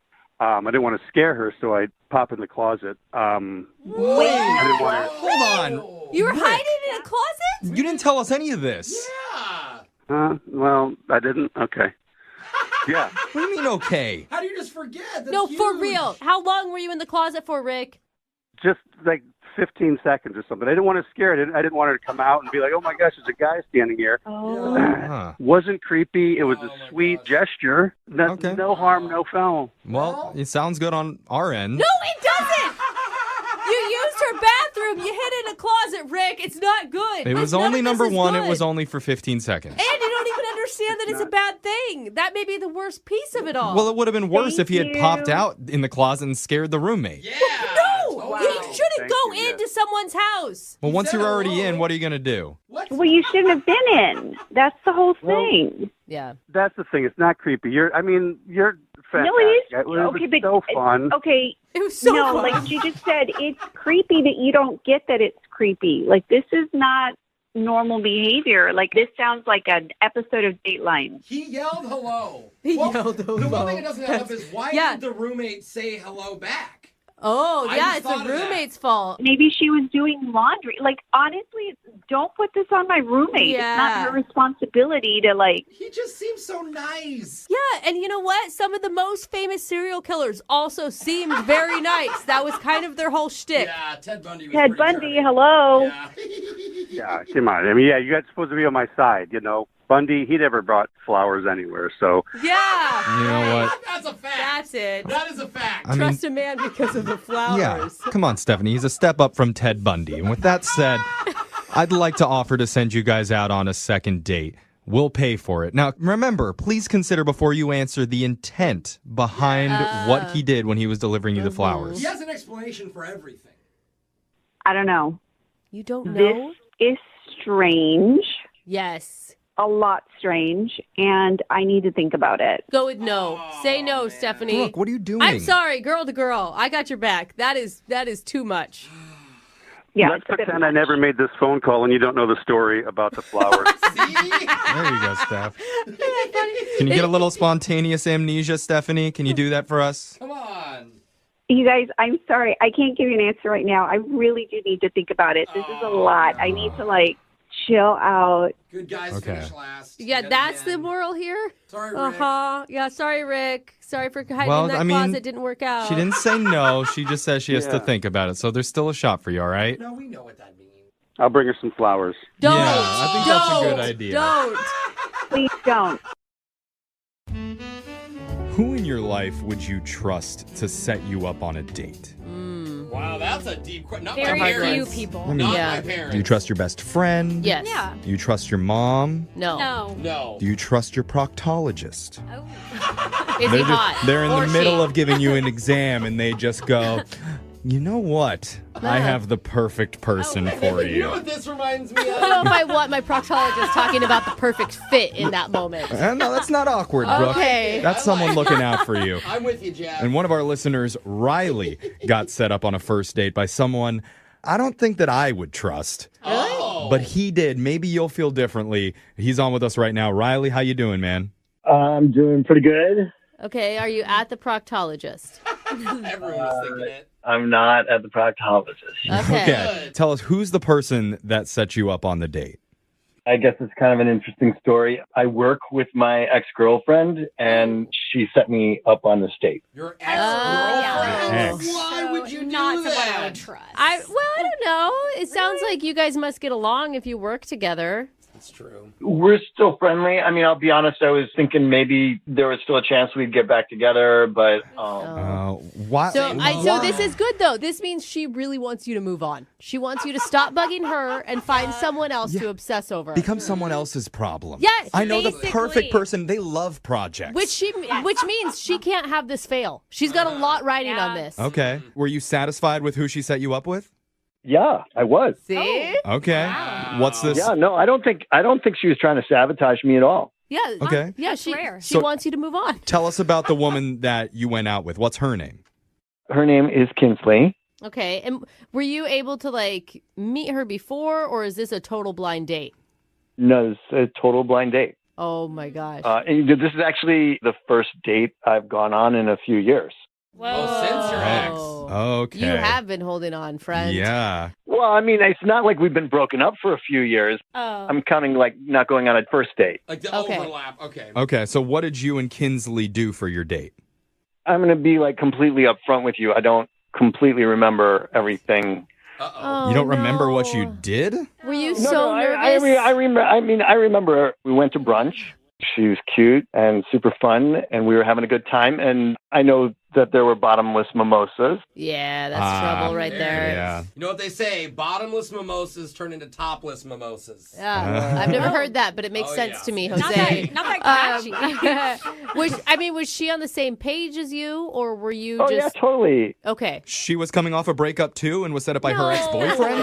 I didn't want to scare her, so I pop in the closet. I didn't want her. Hold on. You were Rick, hiding in a closet? You didn't tell us any of this. Well, I didn't. Okay. Yeah. What do you mean, okay? How do you just forget? That's No, for huge. real. How long were you in the closet for, Rick? Just like 15 seconds or something. I didn't want to scare her. I didn't want her to come out and be like, oh my gosh, there's a guy standing here. Huh. Wasn't creepy. It was a sweet gesture. No harm, no foul. Well, it sounds good on our end. No, it doesn't! You used her bathroom. You hid in a closet, Rick. It's not good. It was None only of this number is one. good. It was only for 15 seconds. And you don't even understand that it's a bad thing. That may be the worst piece of it all. Well, it would have been worse Thank if he had you. popped out in the closet and scared the roommate. No! You shouldn't Thank go you, into someone's house. Well, once you're already in, what are you going to do? Well, you shouldn't have been in. That's the whole thing. Yeah. That's the thing. It's not creepy. You're fantastic. No, it is. It was Okay, but so fun. Okay. It was so no, fun. like you just said, it's creepy that you don't get that it's creepy. Like this is not normal behavior. Like, this sounds like an episode of Dateline. He yelled hello. He yelled hello. The one thing it doesn't add up is why did the roommate say hello back? Oh, I yeah, just it's thought the of that. roommate's fault. Maybe she was doing laundry. Like, honestly, don't put this on my roommate. It's not her responsibility to, like... He just seems so nice. Yeah, and you know what? Some of the most famous serial killers also seemed very nice. That was kind of their whole shtick. Yeah, Ted Bundy was Ted Bundy, hello. Yeah, come on. I mean, yeah, you guys are supposed to be on my side, you know. Bundy, he never brought flowers anywhere, so... Yeah. You know what? That's a fact. That's it. That is a fact. I mean- Trust a man because of the flowers. Yeah. Come on, Stephanie. He's a step up from Ted Bundy. And with that said, I'd like to offer to send you guys out on a second date. We'll pay for it. Now, remember, please consider before you answer the intent behind what he did when he was delivering you the flowers. He has an explanation for everything. I don't know. You don't know? This is strange. Yes. A lot strange, and I need to think about it. Go with no. Say no, Stephanie. Brooke, what are you doing? I'm sorry, girl to girl. I got your back. That is too much. Yeah, Let's pretend I never made this phone call and you don't know the story about the flowers. There you go, Steph. Can you get a little spontaneous amnesia, Stephanie? Can you do that for us? Come on. You guys, I'm sorry. I can't give you an answer right now. I really do need to think about it. This is a lot. I need to, like, chill out. Good guys finish last. Yeah, that's the moral here? Sorry, Rick. Uh-huh. Yeah, sorry, Rick. Sorry for hiding Well, in that I mean, closet. Didn't work out. She didn't say no. She just says she has to Yeah. think about it. So there's still a shot for you, all right? No, we know what that means. I'll bring her some flowers. Don't. Yeah, I think that's a good idea. Don't. Please don't. Who in your life would you trust to set you up on a date? Wow, that's a deep question. Not Very my few parents. people. I mean, Not Yeah. my parents. Do you trust your best friend? Yes. Yeah. Do you trust your mom? No. No. No. Do you trust your proctologist? Is he hot? They're in Or the middle she? of giving you an exam and they just go, you know what? I have the perfect person for You know you. what this reminds me I don't know of? if I want my proctologist talking about the perfect fit in that moment. No, that's not awkward, Brooke. Okay. That's someone looking out for you. I'm with you, Jack. And one of our listeners, Riley, got set up on a first date by someone I don't think that I would trust. Oh. But he did. Maybe you'll feel differently. He's on with us right now. Riley, how you doing, man? I'm doing pretty good. Okay, are you at the proctologist? Everyone was thinking it. I'm not at the proctologist. Okay. Tell us, who's the person that set you up on the date? I guess it's kind of an interesting story. I work with my ex-girlfriend, and she set me up on this date. Your ex-girlfriend? Ex. Why would you do Not someone I that? would trust. I don't know. It sounds like you guys must get along if you work together. That's true. We're still friendly. I mean, I'll be honest, I was thinking maybe there was still a chance we'd get back together, but... Why? So this is good though. This means she really wants you to move on. She wants you to stop bugging her and find someone else to obsess over. Become someone else's problem. Yes, I know the basically. perfect person. They love projects. Which means she can't have this fail. She's got a lot riding on this. Okay. Were you satisfied with who she set you up with? Yeah, I was. See? Okay. What's this? Yeah, no, I don't think she was trying to sabotage me at all. Yeah. Okay. Yeah, she So- wants you to move on. Tell us about the woman that you went out with. What's her name? Her name is Kinsley. Okay. And were you able to like meet her before, or is this a total blind date? No, it's a total blind date. Oh my gosh. And this is actually the first date I've gone on in a few years. Oh, since your ex. Okay. You have been holding on, friend. Yeah. Well, I mean, it's not like we've been broken up for a few years. Oh. I'm counting like not going on a first date. Like the overlap. Okay. Okay. So what did you and Kinsley do for your date? I'm going to be like completely upfront with you. I don't completely remember everything. Oh, You don't remember what you did? Were you No, so I nervous? I remember we went to brunch. She was cute and super fun, and we were having a good time. And I know that there were bottomless mimosas. Yeah, that's trouble right there. Yeah. You know what they say? Bottomless mimosas turn into topless mimosas. Yeah, I've never heard that, but it makes sense to me, Jose. Not that catchy. Was she on the same page as you, or were you Oh, just yeah, totally. okay? She was coming off a breakup too and was set up by her ex-boyfriend?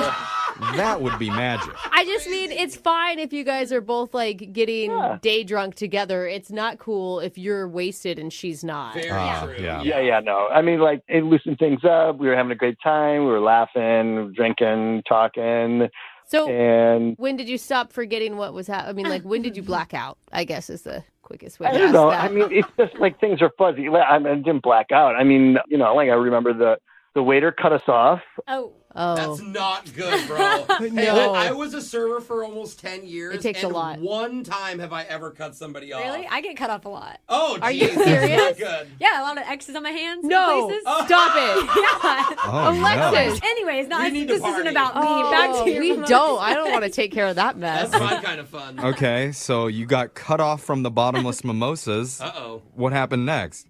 That would be magic. I just mean it's fine if you guys are both like getting day drunk together. It's not cool if you're wasted and she's not. Very true. Yeah, no. I mean, like, it loosened things up. We were having a great time. We were laughing, drinking, talking. So And when did you stop forgetting what was happening? I mean, like, when did you black out? I guess is the quickest way to I ask don't know. that. I mean, it's just like things are fuzzy. I didn't black out. I mean, like I remember the waiter cut us off. Oh. That's not good, bro. Hey, No. I was a server for almost 10 years. It takes a and lot. one time have I ever cut somebody off. Really? I get cut off a lot. Oh, Are geez, you that's serious? not good. Yeah, a lot of X's on my hands. in No, places. stop it. Yeah. Oh, Alexis. Anyways, We need to this isn't party. about me. Back to your we remote. don't. I don't want to take care of that mess. That's my kind of fun. Okay, so you got cut off from the bottomless mimosas. Uh-oh. What happened next?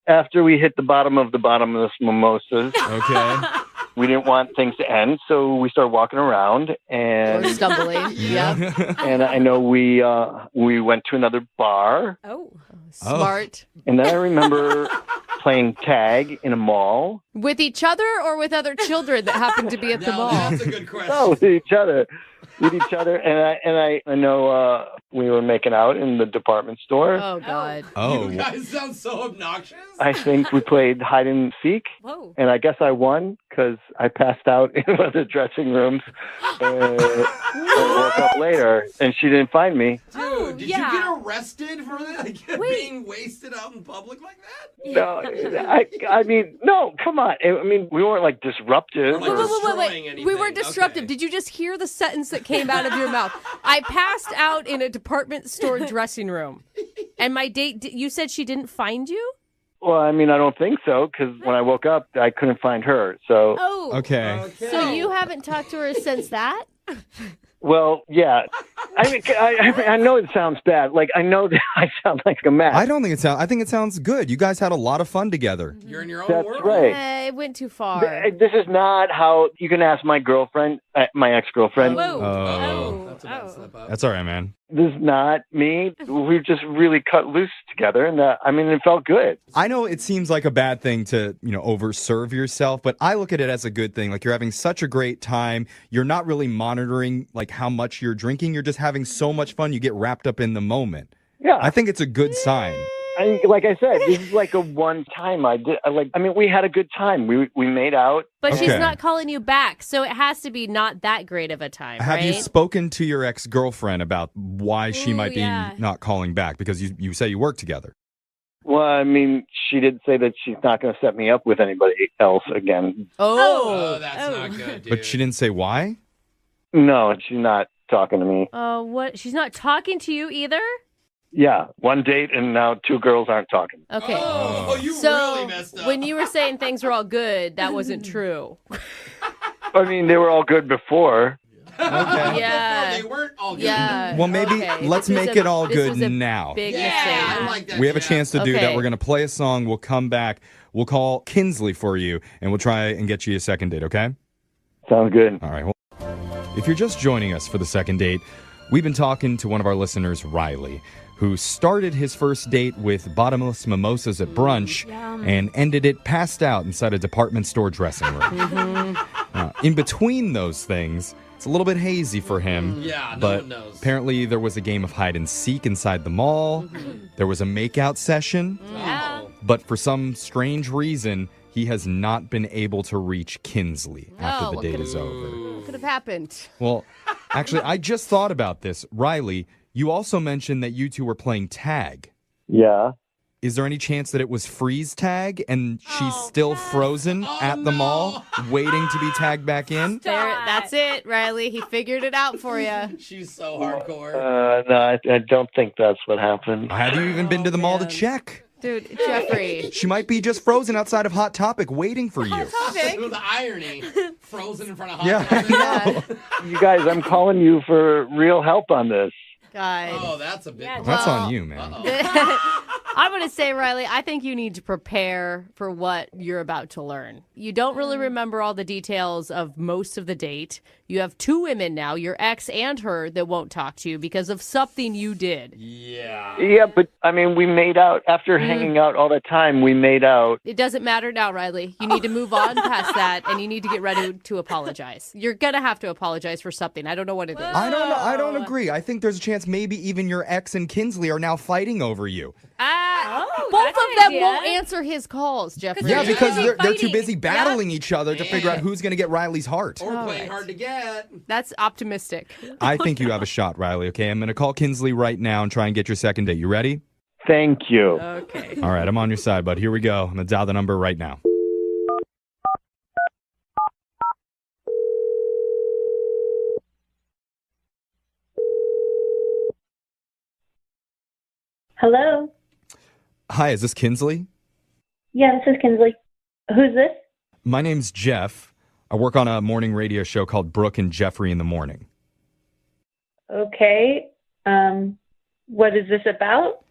After we hit the bottomless mimosas, Okay. we didn't want things to end, so we started walking around, Or and stumbling. Yeah. and I know we went to another bar, Oh. Smart. and then I remember playing tag in a mall. With each other or with other children that happened to be at the Now, mall? that's a good question. No, with each other. And I know we were making out in the department store. Oh, God. Oh. You guys sound so obnoxious. I think we played hide and seek, Whoa. and I guess I won because I passed out in one of the dressing rooms and woke up later, and she didn't find me. Dude, did yeah. you get arrested for that? Like, being wasted out in public like that? No, I mean, no, come on. I mean, we weren't like disruptive. Or, like, destroying anything. We were disruptive. Okay. Did you just hear the sentence that came out of your mouth? I passed out in a department store dressing room. And my date, you said she didn't find you? Well, I mean, I don't think so because when I woke up, I couldn't find her. So, Oh. Okay. So you haven't talked to her since that? well, yeah. I mean, I know it sounds bad. Like, I know that I sound like a mess. I don't think it sounds. I think it sounds good. You guys had a lot of fun together. You're in your own That's world. right. It went too far. This is not how you can ask my girlfriend, my ex-girlfriend. Whoa. Oh. That's a bad slip up. That's all right, man. This is not me. We just really cut loose together, and I mean, it felt good. I know it seems like a bad thing to, overserve yourself, but I look at it as a good thing. Like, you're having such a great time. You're not really monitoring, like, how much you're drinking. You're just having so much fun. You get wrapped up in the moment. Yeah. I think it's a good sign. Like I said, this is like a one time we had a good time. We made out. But she's Okay. not calling you back, so it has to be not that great of a time, Have right? you spoken to your ex-girlfriend about why she might be yeah. not calling back? Because you say you work together. Well, I mean, she did say that she's not going to set me up with anybody else again. Oh, that's not good, dude. But she didn't say why? No, she's not talking to me. What? She's not talking to you either? Yeah, one date and now two girls aren't talking. Okay. Oh, you So really messed up. when you were saying things were all good, that wasn't true. I mean, they were all good before. Yeah. They weren't all good. Yeah. Well, maybe Okay. let's This was make a- it all this good was a now. Big Yeah, mistake. I like that. We have a Jeff. chance to do that. Okay. We're going to play a song. We'll come back. We'll call Kinsley for you, and we'll try and get you a second date, okay? Sounds good. All right. Well, if you're just joining us for the second date, we've been talking to one of our listeners, Riley, who started his first date with bottomless mimosas at brunch and ended it passed out inside a department store dressing room. In between those things, it's a little bit hazy for him. Yeah, no but one knows. apparently there was a game of hide and seek inside the mall. There was a makeout session. Yeah. But for some strange reason, he has not been able to reach Kinsley after the date is over. What could have happened? Well, actually, I just thought about this. Riley, you also mentioned that you two were playing tag. Yeah. Is there any chance that it was freeze tag and she's still frozen at the mall, waiting to be tagged back in? That's it, Riley. He figured it out for you. She's so hardcore. No, I don't think that's what happened. Have you even been to the mall to check? Dude, Jeffrey. She might be just frozen outside of Hot Topic waiting for you. The irony. Frozen in front of hot Yeah, Topic. You guys, I'm calling you for real help on this. God. Oh, that's a big one. That's on you, man. I'm going to say, Riley, I think you need to prepare for what you're about to learn. You don't really remember all the details of most of the date. You have two women now, your ex and her, that won't talk to you because of something you did. Yeah. Yeah, but I mean, we made out after hanging out all the time. We made out. It doesn't matter now, Riley. You need to move on past that, and you need to get ready to apologize. You're going to have to apologize for something. I don't know what it is. I don't know. I don't agree. I think there's a chance maybe even your ex and Kinsley are now fighting over you. both of them won't answer his calls, Jeffrey. Yeah, because they're too busy battling each other to figure out who's going to get Riley's heart. Or playing hard to get. That's optimistic. I think you have a shot, Riley, okay? I'm going to call Kinsley right now and try and get your second date. You ready? Thank you. Okay. All right, I'm on your side, bud. Here we go. I'm going to dial the number right now. Hello. Hi, is this Kinsley? Yeah, this is Kinsley. Who's this? My name's Jeff. I work on a morning radio show called Brooke and Jeffrey in the Morning. Okay. What is this about?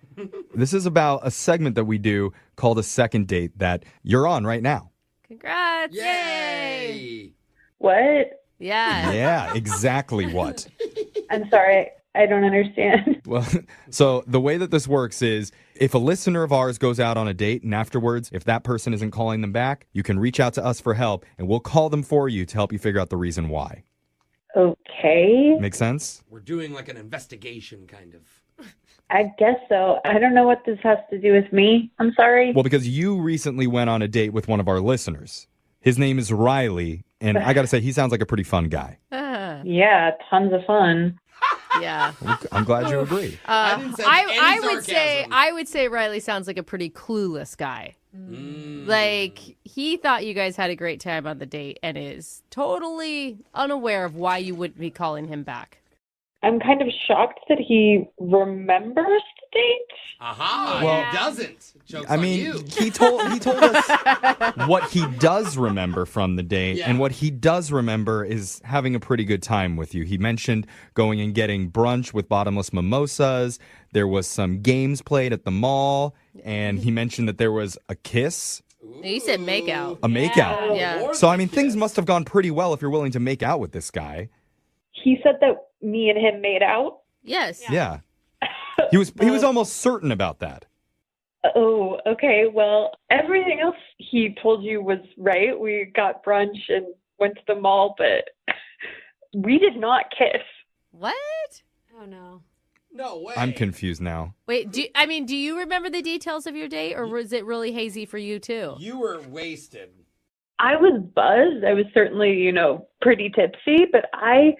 This is about a segment that we do called A Second Date that you're on right now. Congrats. Yay. What? Yeah. Yeah, exactly what. I'm sorry. I don't understand. Well, so the way that this works is if a listener of ours goes out on a date and afterwards, if that person isn't calling them back, you can reach out to us for help and we'll call them for you to help you figure out the reason why. Okay. Make sense? We're doing like an investigation kind of. I guess so. I don't know what this has to do with me. I'm sorry. Well, because you recently went on a date with one of our listeners. His name is Riley, and I got to say, he sounds like a pretty fun guy. Yeah, tons of fun. Yeah. I'm glad you agree. I would say Riley sounds like a pretty clueless guy. Like, he thought you guys had a great time on the date and is totally unaware of why you wouldn't be calling him back. I'm kind of shocked that he remembers the date. Aha, Well, he doesn't. Joke's I on mean, you. he told us what he does remember from the date, and what he does remember is having a pretty good time with you. He mentioned going and getting brunch with bottomless mimosas. There was some games played at the mall, and he mentioned that there was a kiss. He said make out. A makeout. Yeah. So, I mean, things must have gone pretty well if you're willing to make out with this guy. He said that me and him made out. Yes. Yeah. He was almost certain about that. Oh, okay. Well, everything else he told you was right. We got brunch and went to the mall, but we did not kiss. What? Oh, no. No way. I'm confused now. Wait, do you remember the details of your date, or was it really hazy for you too? You were wasted. I was buzzed. I was certainly, pretty tipsy, but I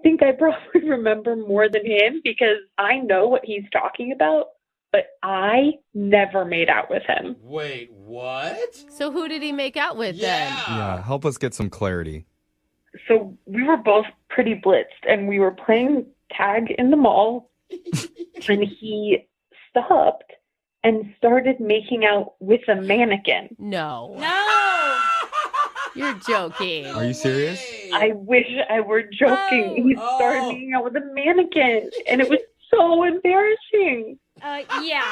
think I probably remember more than him because I know what he's talking about, but I never made out with him. Wait, what? So who did he make out with then? Yeah, help us get some clarity. So we were both pretty blitzed, and we were playing tag in the mall, and he stopped and started making out with a mannequin. No. No! You're joking. Are you serious? I wish I were joking. He started making out with a mannequin, and it was so embarrassing. Yeah.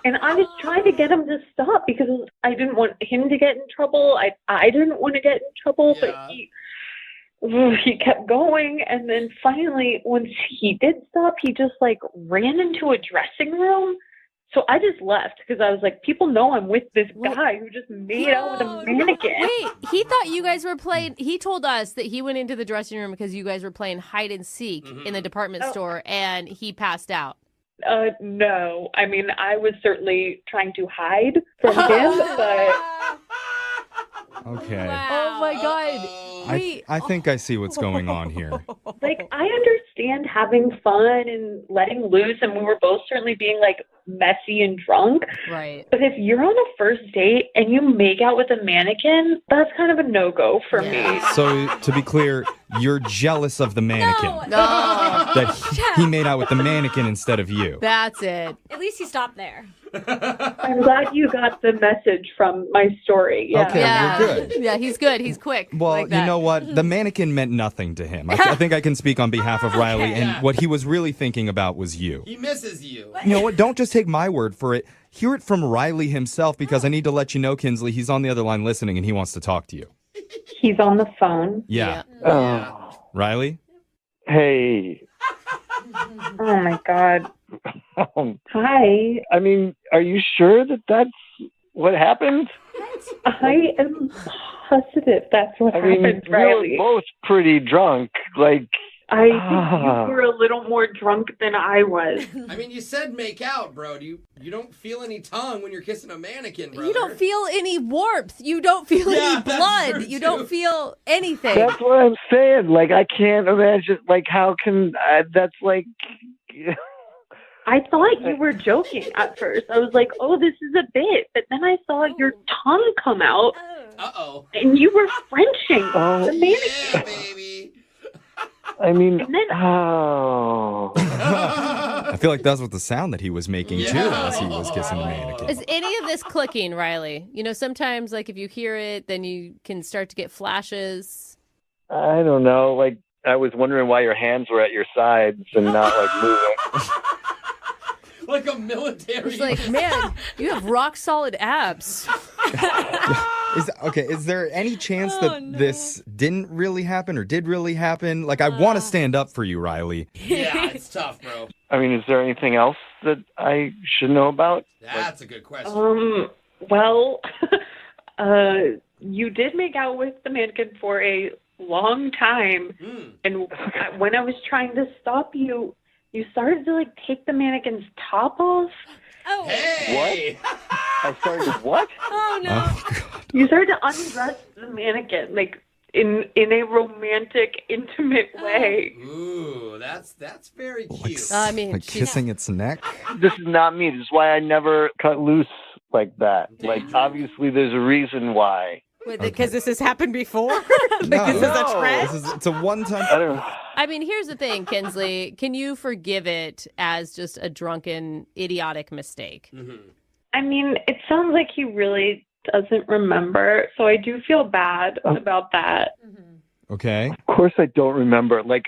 And I was trying to get him to stop because I didn't want him to get in trouble. I didn't want to get in trouble, but he kept going. And then finally, once he did stop, he just ran into a dressing room. So I just left because I was like, people know I'm with this guy who just made out with a mannequin. Wait, he thought you guys were playing. He told us that he went into the dressing room because you guys were playing hide and seek in the department store, and he passed out. No. I mean, I was certainly trying to hide from him, but... Okay. Oh, my God. I think I see what's going on here. I understand having fun and letting loose, and we were both certainly being, messy and drunk. Right. But if you're on a first date and you make out with a mannequin, that's kind of a no-go for me. So, to be clear, you're jealous of the mannequin. No. That he made out with the mannequin instead of you. That's it. At least he stopped there. I'm glad you got the message from my story. Yeah. Okay, we're good. Yeah, he's good. He's quick. Well, you know what? The mannequin meant nothing to him. I think I can speak on behalf of Riley, and what he was really thinking about was you. He misses you. You know what? Don't just take my word for it. Hear it from Riley himself, because I need to let you know, Kinsley, he's on the other line listening, and he wants to talk to you. He's on the phone. Yeah. Riley? Hey. Oh, my God. Hi. I mean, are you sure that that's what happened? I am positive that's what happened, we Riley. were both pretty drunk. I think you were a little more drunk than I was. I mean, you said make out, bro. You don't feel any tongue when you're kissing a mannequin, brother. You don't feel any warmth. You don't feel any blood. You don't feel anything. That's what I'm saying. Like, I can't imagine. Like, how can that's like? I thought you were joking at first. I was like, "Oh, this is a bit," but then I saw your tongue come out. Uh-oh. And you were Frenching Oh, the mannequin. Yeah, baby. I mean, And then, I feel like that's what the sound that he was making too as he was kissing the mannequin. Is any of this clicking, Riley? You know, sometimes like if you hear it, then you can start to get flashes. I don't know. Like, I was wondering why your hands were at your sides and not like moving. Like a military. It's like, man, you have rock solid abs. Is there any chance that this didn't really happen or did really happen? Like, I want to stand up for you, Riley. Yeah, it's tough, bro. I mean, is there anything else that I should know about? That's a good question. well, you did make out with the mannequin for a long time, and when I was trying to stop you, you started to like take the mannequin's top off. Oh. Hey! What? I started what? Oh, no. Oh, God. You started to undress the mannequin, like in a romantic, intimate way. Ooh, that's very cute. I mean, Like kissing its neck? This is not me. This is why I never cut loose like that. Like, obviously, there's a reason why. Because this has happened before? No, this is a trend? it's a one-time. I don't know. I mean, here's the thing, Kinsley. Can you forgive it as just a drunken, idiotic mistake? Mm-hmm. I mean, it sounds like he really doesn't remember, so I do feel bad about that. Okay. Of course I don't remember. Like,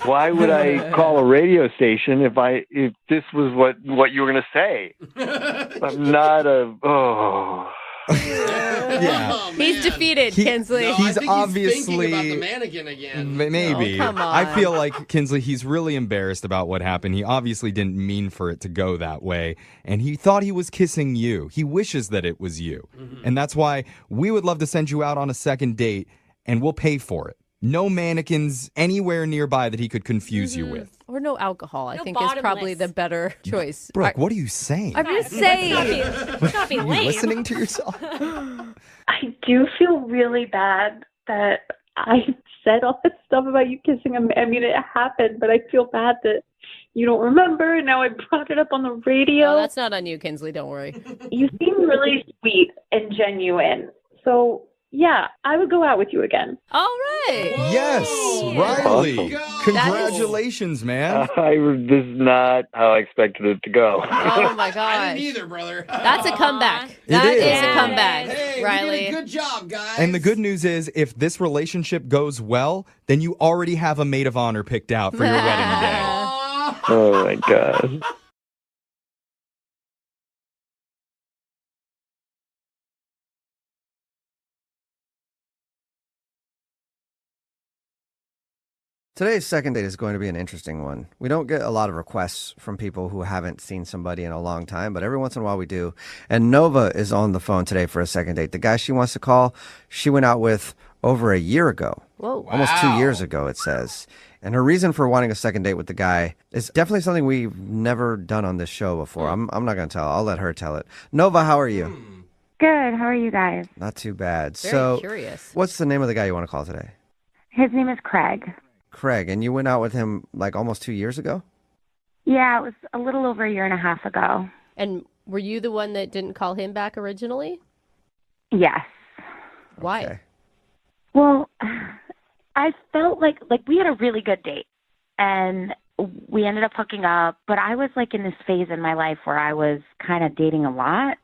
why would I call a radio station if this was what you were going to say? I'm not Yeah. Oh, He's defeated, Kinsley. No, He's I think obviously he's thinking about the mannequin again. Maybe. Oh, come on. I feel like Kinsley, he's really embarrassed about what happened. He obviously didn't mean for it to go that way. And he thought he was kissing you. He wishes that it was you. And that's why we would love to send you out on a second date, and we'll pay for it. No mannequins anywhere nearby that he could confuse you with. Or no alcohol, I No think is probably bottomless. the better choice. Brooke, what are you saying? I'm just saying. Not be Are you lame. listening to yourself? I do feel really bad that I said all this stuff about you kissing him. I mean, it happened, but I feel bad that you don't remember. Now I brought it up on the radio. No, that's not on you, Kinsley. Don't worry. You seem really sweet and genuine. So, yeah, I would go out with you again. All right. Yes, Riley. Awesome. Congratulations, man. this is not how I expected it to go. Oh, my I gosh. didn't either, brother. That's a comeback. It That is. is a comeback, Hey, Riley. we did a good job, guys. And the good news is, if this relationship goes well, then you already have a maid of honor picked out for your wedding day. Oh my God. Today's second date is going to be an interesting one. We don't get a lot of requests from people who haven't seen somebody in a long time, but every once in a while we do. And Nova is on the phone today for a second date. The guy she wants to call, she went out with over a year ago. Whoa. Almost 2 years ago, it says. And her reason for wanting a second date with the guy is definitely something we've never done on this show before. I'm not going to tell. I'll let her tell it. Nova, how are you? Good. How are you guys? Not too bad. Very so, curious. what's the name of the guy you want to call today? His name is Craig. Craig. And you went out with him like almost 2 years ago? Yeah, it was a little over a year and a half ago. And were you the one that didn't call him back originally? Yes. Why? Okay. Well, I felt like we had a really good date, and we ended up hooking up. But I was like in this phase in my life where I was kind of dating a lot,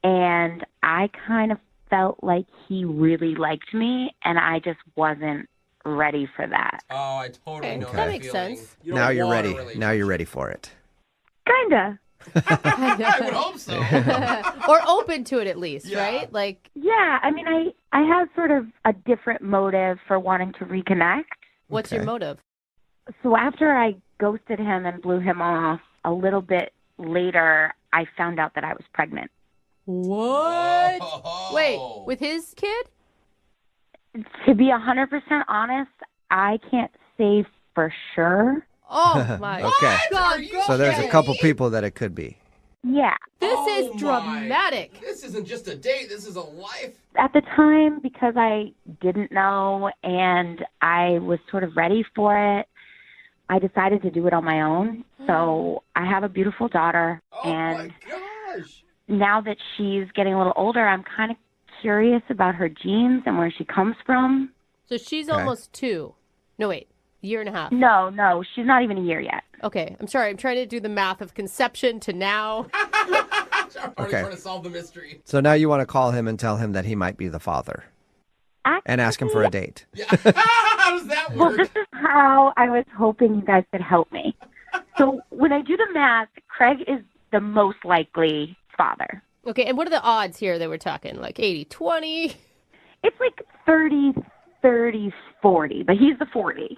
and I kind of felt like he really liked me, and I just wasn't ready for that. Oh, I totally know That that makes feeling. sense. You don't Now you're want a ready. relationship. Now you're ready for it. Kinda. I would hope so. Or open to it at least, Yeah. right? Like, Yeah, I mean, I have sort of a different motive for wanting to reconnect. what's your motive? So after I ghosted him and blew him off, a little bit later, I found out that I was pregnant. What? Oh. Wait, with his kid? To be 100% honest, I can't say for sure. Oh my Okay. God. So there's a couple people that it could be. Yeah. This is dramatic. This isn't just a date. This is a life. At the time, because I didn't know and I was sort of ready for it, I decided to do it on my own. So I have a beautiful daughter. And now that she's getting a little older, I'm kind of curious about her genes and where she comes from. So she's almost 2. No, wait. Year and a half. No, she's not even a year yet. Okay, I'm sorry. I'm trying to do the math of conception to now. Okay. Trying to solve the mystery. So now you want to call him and tell him that he might be the father. And ask him for a date. How does that work? Well, this is how I was hoping you guys could help me. So when I do the math, Craig is the most likely father. Okay, and what are the odds here that we're talking? Like 80-20? It's like 30-40, but he's the 40.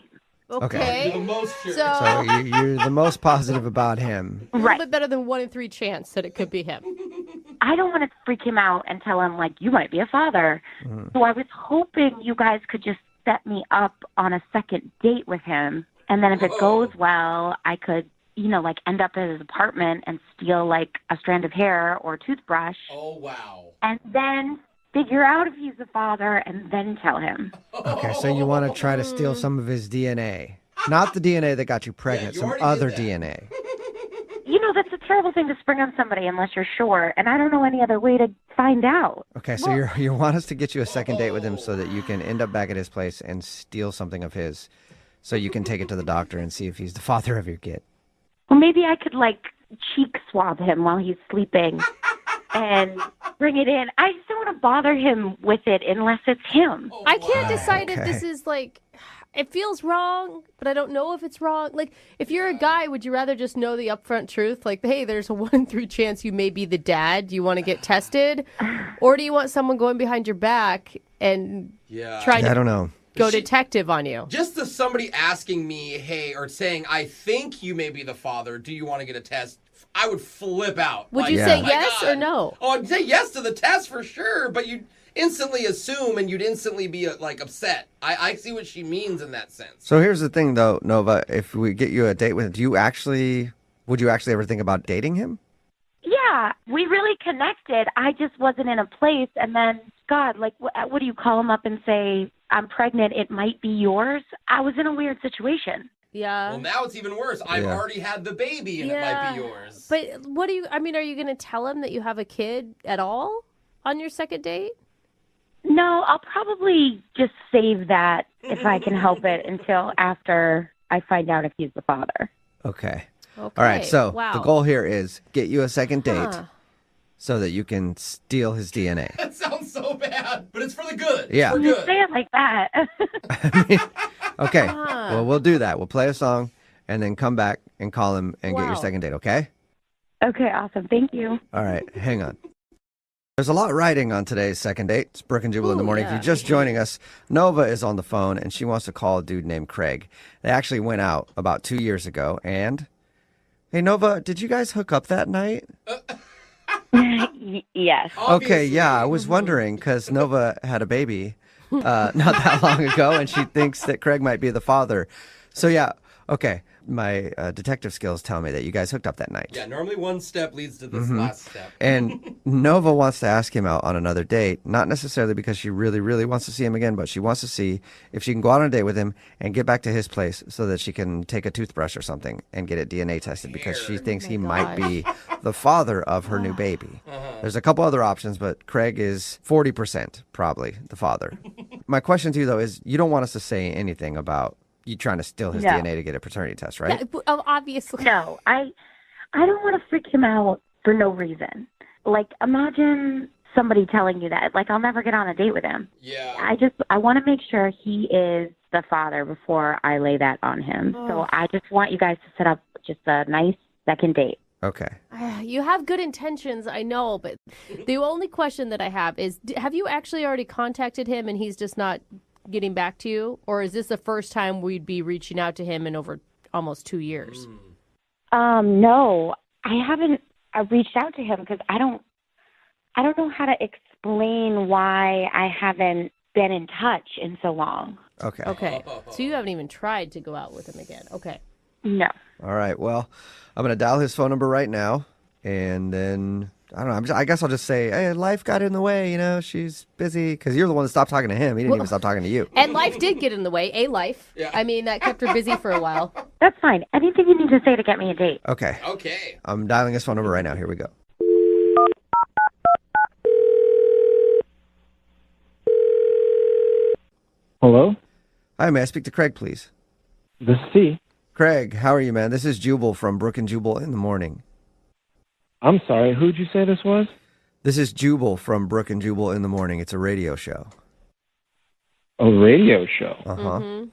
Okay. You're the most curious. So you're the most positive about him. A little bit better than 1 in 3 chance that it could be him. I don't want to freak him out and tell him, like, you might be a father. So I was hoping you guys could just set me up on a second date with him. And then if it goes well, I could, like end up at his apartment and steal, like, a strand of hair or a toothbrush. Oh, wow. And then figure out if he's the father and then tell him. Okay, so you want to try to steal some of his DNA. Not the DNA that got you pregnant, some other DNA. That's a terrible thing to spring on somebody unless you're sure, and I don't know any other way to find out. Okay, so you want us to get you a second date with him so that you can end up back at his place and steal something of his so you can take it to the doctor and see if he's the father of your kid. Well, maybe I could, like, cheek swab him while he's sleeping and bring it in. I just don't want to bother him with it unless it's him. I can't decide if this is like, it feels wrong, but I don't know if it's wrong. Like, if you're a guy, would you rather just know the upfront truth? Like, hey, there's a 1 in 3 chance you may be the dad. Do you want to get tested? Or do you want someone going behind your back and trying to I don't know. Go detective on you? Just as somebody asking me, hey, or saying, I think you may be the father, do you want to get a test? I would flip out. Would you say yes or no? Oh, I'd say yes to the test for sure, but you'd instantly assume and you'd instantly be like upset. I see what she means in that sense. So here's the thing, though, Nova. If we get you a date with him, would you actually ever think about dating him? Yeah, we really connected. I just wasn't in a place. And then, God, like, what do you call him up and say, I'm pregnant, it might be yours? I was in a weird situation. Yeah. Well, now it's even worse. I've already had the baby and it might be yours. But are you going to tell him that you have a kid at all on your second date? No, I'll probably just save that if I can help it until after I find out if he's the father. Okay. All right, so the goal here is get you a second date so that you can steal his DNA. That sounds so bad, but it's for the good. Yeah. You say it like that. Okay, well, we'll do that. We'll play a song and then come back and call him and get your second date, okay? Okay, awesome. Thank you. All right, hang on. There's a lot riding on today's second date. It's Brooke and Jubal in the morning. If you're just joining us, Nova is on the phone, and she wants to call a dude named Craig. They actually went out about 2 years ago, and... Hey, Nova, did you guys hook up that night? Yes. Okay, yeah, I was wondering, because Nova had a baby not that long ago, and she thinks that Craig might be the father. So, yeah, okay. My detective skills tell me that you guys hooked up that night. Yeah, normally one step leads to this last step. And Nova wants to ask him out on another date, not necessarily because she really, really wants to see him again, but she wants to see if she can go out on a date with him and get back to his place so that she can take a toothbrush or something and get it DNA tested because she thinks he might be the father of her new baby. There's a couple other options, but Craig is 40% probably the father. My question to you, though, is you don't want us to say anything about you trying to steal his DNA to get a paternity test, right? Yeah, obviously. No, I don't want to freak him out for no reason. Like, imagine somebody telling you that. Like, I'll never get on a date with him. Yeah. I want to make sure he is the father before I lay that on him. So I just want you guys to set up just a nice second date. Okay. You have good intentions, I know, but the only question that I have is, have you actually already contacted him and he's just not getting back to you? Or is this the first time we'd be reaching out to him in over almost 2 years? No, I haven't reached out to him because I don't know how to explain why I haven't been in touch in so long. Okay. Okay. So you haven't even tried to go out with him again. Okay. No. All right. Well, I'm going to dial his phone number right now, and then I don't know. I guess I'll just say, hey, life got in the way. She's busy because you're the one that stopped talking to him. He didn't even stop talking to you. And life did get in the way. A life. Yeah. I mean, that kept her busy for a while. That's fine. Anything you need to say to get me a date. Okay. Okay. I'm dialing his phone number right now. Here we go. Hello? Hi, may I speak to Craig, please? This is C. Craig, how are you, man? This is Jubal from Brooke and Jubal in the morning. I'm sorry, who'd you say this was? This is Jubal from Brooke and Jubal in the morning. It's a radio show. A radio show? Uh-huh.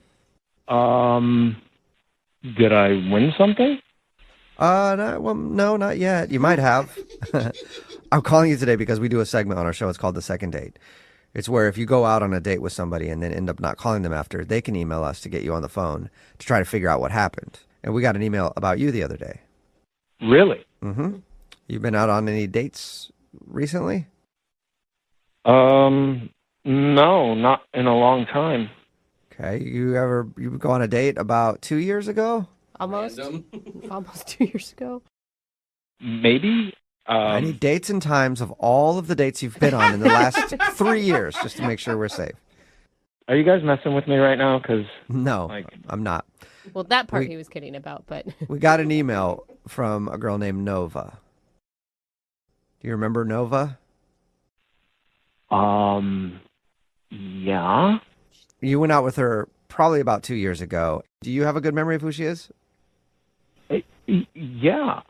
Did I win something? No, not yet. You might have. I'm calling you today because we do a segment on our show. It's called The Second Date. It's where if you go out on a date with somebody and then end up not calling them after, they can email us to get you on the phone to try to figure out what happened. And we got an email about you the other day. Really? Mm-hmm. You've been out on any dates recently? No, not in a long time. Okay. You go on a date about 2 years ago? Almost 2 years ago. Maybe. I need dates and times of all of the dates you've been on in the last 3 years, just to make sure we're safe. Are you guys messing with me right now? Because no, I'm not. Well, that part he was kidding about, but we got an email from a girl named Nova. Do you remember Nova? Yeah. You went out with her probably about 2 years ago. Do you have a good memory of who she is? Yeah.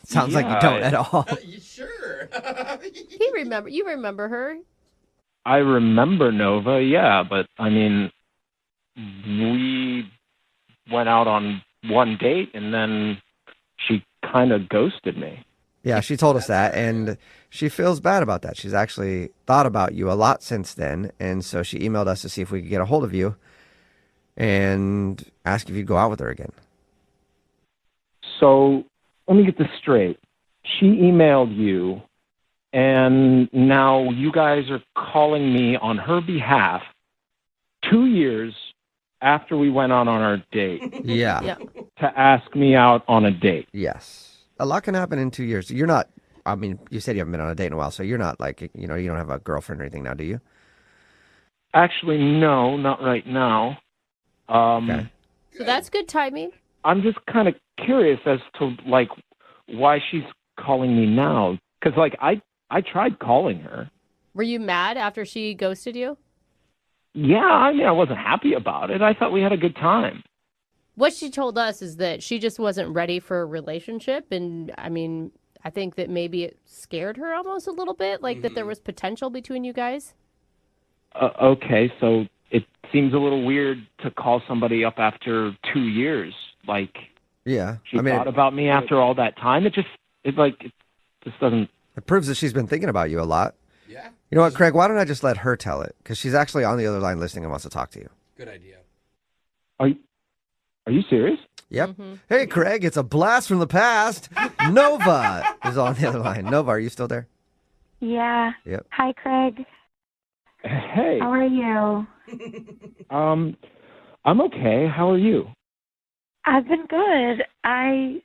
Sounds like you don't at all. You sure? You remember her? I remember Nova, yeah, but I mean, we went out on one date and then she kind of ghosted me. Yeah, she told us that, and she feels bad about that. She's actually thought about you a lot since then, and so she emailed us to see if we could get a hold of you and ask if you'd go out with her again. So let me get this straight. She emailed you, and now you guys are calling me on her behalf 2 years after we went on our date. Yeah. To ask me out on a date. Yes. A lot can happen in 2 years. You're not, I mean, you said you haven't been on a date in a while, so you're not like, you don't have a girlfriend or anything now, do you? Actually, no, not right now. Okay. So that's good timing. I'm just kind of curious as to, like, why she's calling me now. Because, like, I tried calling her. Were you mad after she ghosted you? Yeah, I mean, I wasn't happy about it. I thought we had a good time. What she told us is that she just wasn't ready for a relationship. And, I mean, I think that maybe it scared her almost a little bit, like that there was potential between you guys. Okay, so it seems a little weird to call somebody up after 2 years. Like, yeah, she thought about me after all that time. It just doesn't. It proves that she's been thinking about you a lot. Yeah. You know what, Craig? Why don't I just let her tell it? Because she's actually on the other line listening and wants to talk to you. Good idea. Are you serious? Yep. Mm-hmm. Hey, Craig, it's a blast from the past. Nova is on the other line. Nova, are you still there? Yeah. Yep. Hi, Craig. Hey. How are you? I'm okay. How are you? I've been good. I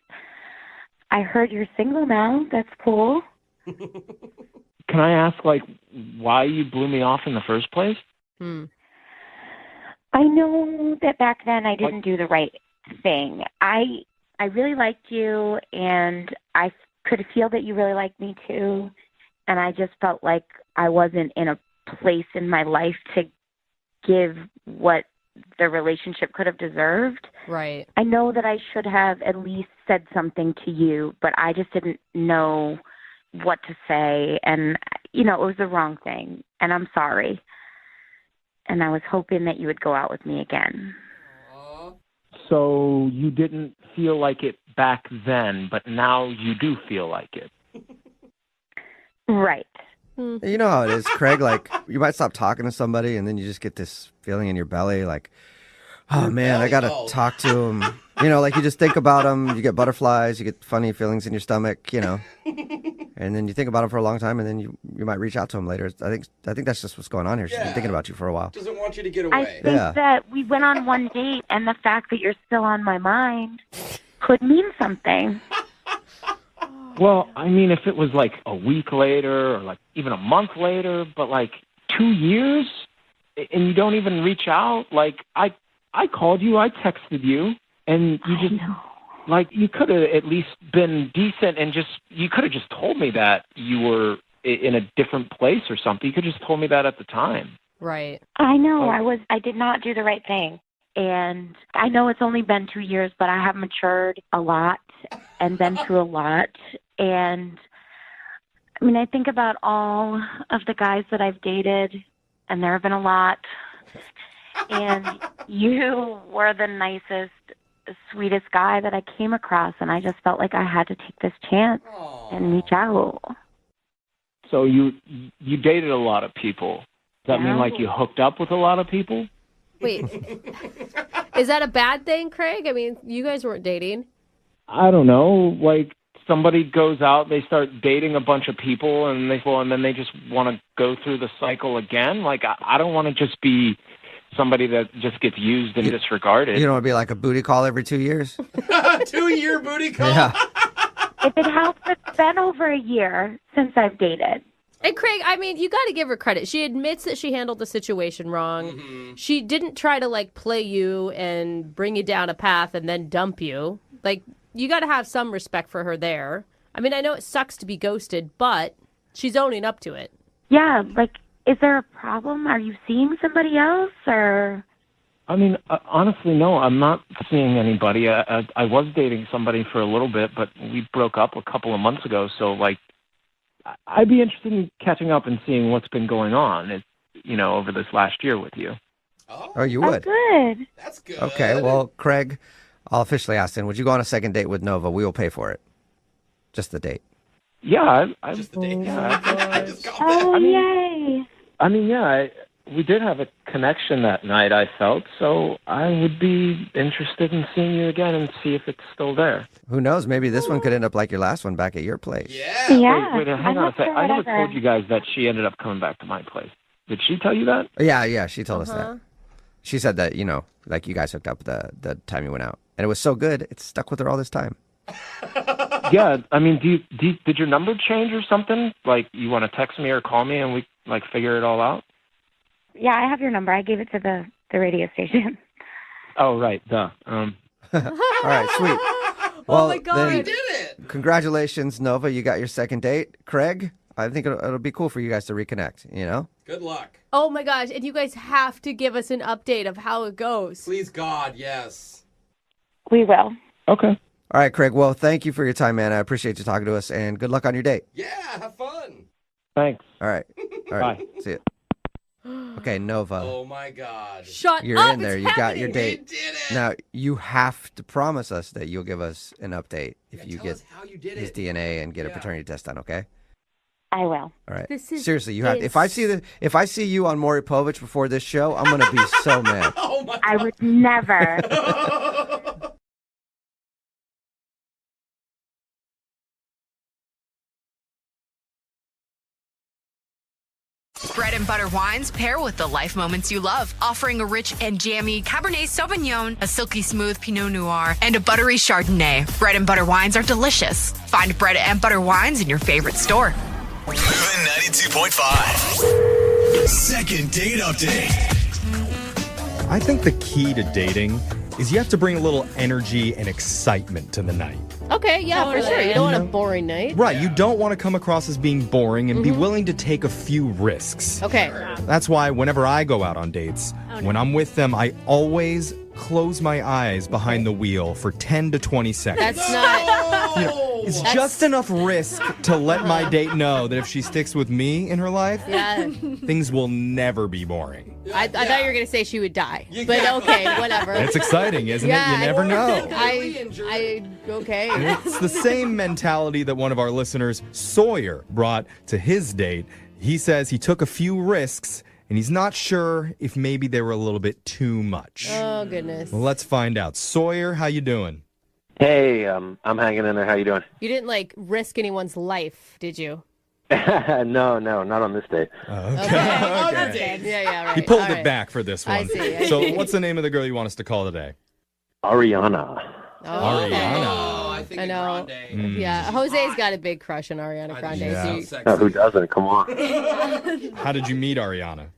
heard you're single now. That's cool. Can I ask, like, why you blew me off in the first place? I know that back then I didn't do the right thing. I really liked you, and I could feel that you really liked me too. And I just felt like I wasn't in a place in my life to give what the relationship could have deserved. Right. I know that I should have at least said something to you, but I just didn't know what to say. And, it was the wrong thing. And I'm sorry. And I was hoping that you would go out with me again. So you didn't feel like it back then, but now you do feel like it. Right. You know how it is, Craig. Like, you might stop talking to somebody, and then you just get this feeling in your belly, like, oh, man, I got to talk to him. Like, you just think about him. You get butterflies. You get funny feelings in your stomach, And and then you think about him for a long time, and then you might reach out to him later. I think that's just what's going on here. She's been thinking about you for a while. Doesn't want you to get I away. think that we went on one date, and the fact that you're still on my mind could mean something. Well, I mean, if it was like a week later or like even a month later, but like 2 years and you don't even reach out, like I called you, I texted you, and you just like you could have at least been decent and you could have just told me that you were in a different place or something. You could have just told me that at the time. Right. I know. I did not do the right thing. And I know it's only been 2 years, but I have matured a lot and been through a lot. And I mean, I think about all of the guys that I've dated, and there have been a lot. And you were the nicest, sweetest guy that I came across. And I just felt like I had to take this chance and reach out. So you dated a lot of people. Does that mean like you hooked up with a lot of people? Wait, is that a bad thing, Craig? I mean, you guys weren't dating. I don't know. Like somebody goes out, they start dating a bunch of people, and then they just want to go through the cycle again. Like I don't want to just be somebody that just gets used and disregarded. You don't want to be like a booty call every 2 years? 2-year booty call? Yeah. If it helps, it's been over a year since I've dated. And Craig, I mean, you got to give her credit. She admits that she handled the situation wrong. Mm-hmm. She didn't try to like play you and bring you down a path and then dump you. Like, you got to have some respect for her there. I mean, I know it sucks to be ghosted, but she's owning up to it. Yeah, like, is there a problem? Are you seeing somebody else, or? I mean, honestly, no, I'm not seeing anybody. I was dating somebody for a little bit, but we broke up a couple of months ago, so like, I'd be interested in catching up and seeing what's been going on, over this last year with you. Oh, you would? Good. That's good. Okay, well, Craig, I'll officially ask him, would you go on a second date with Nova? We will pay for it. Just the date. Yeah, Just the date. I just got Oh, that. yay. I mean, yeah, we did have a connection that night, I felt, so I would be interested in seeing you again and see if it's still there. Who knows? Maybe this one could end up like your last one back at your place. Yeah. Yeah. Wait, hang on a second. I never told you guys that she ended up coming back to my place. Did she tell you that? Yeah, she told us that. She said that, like you guys hooked up the time you went out. And it was so good, it stuck with her all this time. Yeah, I mean, did your number change or something? Like, you want to text me or call me and we, like, figure it all out? Yeah, I have your number. I gave it to the radio station. Oh, right, duh. All right, sweet. Well, oh, my God. then, You did it. Congratulations, Nova. You got your second date. Craig, I think it'll be cool for you guys to reconnect, Good luck. Oh, my gosh. And you guys have to give us an update of how it goes. Please, God, yes. We will. Okay. All right, Craig. Well, thank you for your time, man. I appreciate you talking to us, and good luck on your date. Yeah, have fun. Thanks. All right. Bye. See you. Okay, Nova. Oh, my God. Shut You're up. in there. It's You got your happening. date. We did it. Now, you have to promise us that you'll give us an update if you tell get us how you did his it. DNA and get a paternity test done, okay? I will. All right. This is Seriously, you have. If I see you on Maury Povich before this show, I'm gonna be so mad. Oh, my God. I would never. Bread and butter wines pair with the life moments you love, offering a rich and jammy Cabernet Sauvignon, a silky smooth Pinot Noir, and a buttery Chardonnay. Bread and butter wines are delicious. Find bread and butter wines in your favorite store. Moving 92.5. Second date update. I think the key to dating is you have to bring a little energy and excitement to the night. Okay, yeah, for sure. You don't want a boring night. Right, you don't want to come across as being boring and be willing to take a few risks. Okay. That's why whenever I go out on dates, when I'm with them, I always close my eyes behind the wheel for 10 to 20 seconds. That's not... It's just enough risk to let my date know that if she sticks with me in her life, things will never be boring. I thought you were going to say she would die. But okay, whatever. It's exciting, isn't it? You never know. Okay. It's the same mentality that one of our listeners, Sawyer, brought to his date. He says he took a few risks, and he's not sure if maybe they were a little bit too much. Oh, goodness. Well, let's find out. Sawyer, how you doing? Hey, I'm hanging in there. How you doing? You didn't like risk anyone's life, did you? No, not on this date. Okay. Yeah, right. He pulled All it right. back for this one. I see. So what's the name of the girl you want us to call today? Ariana. Ariana. I think I know. Mm. Yeah, Jose's got a big crush on Ariana Grande. Yeah. So Who doesn't? Come on. How did you meet Ariana?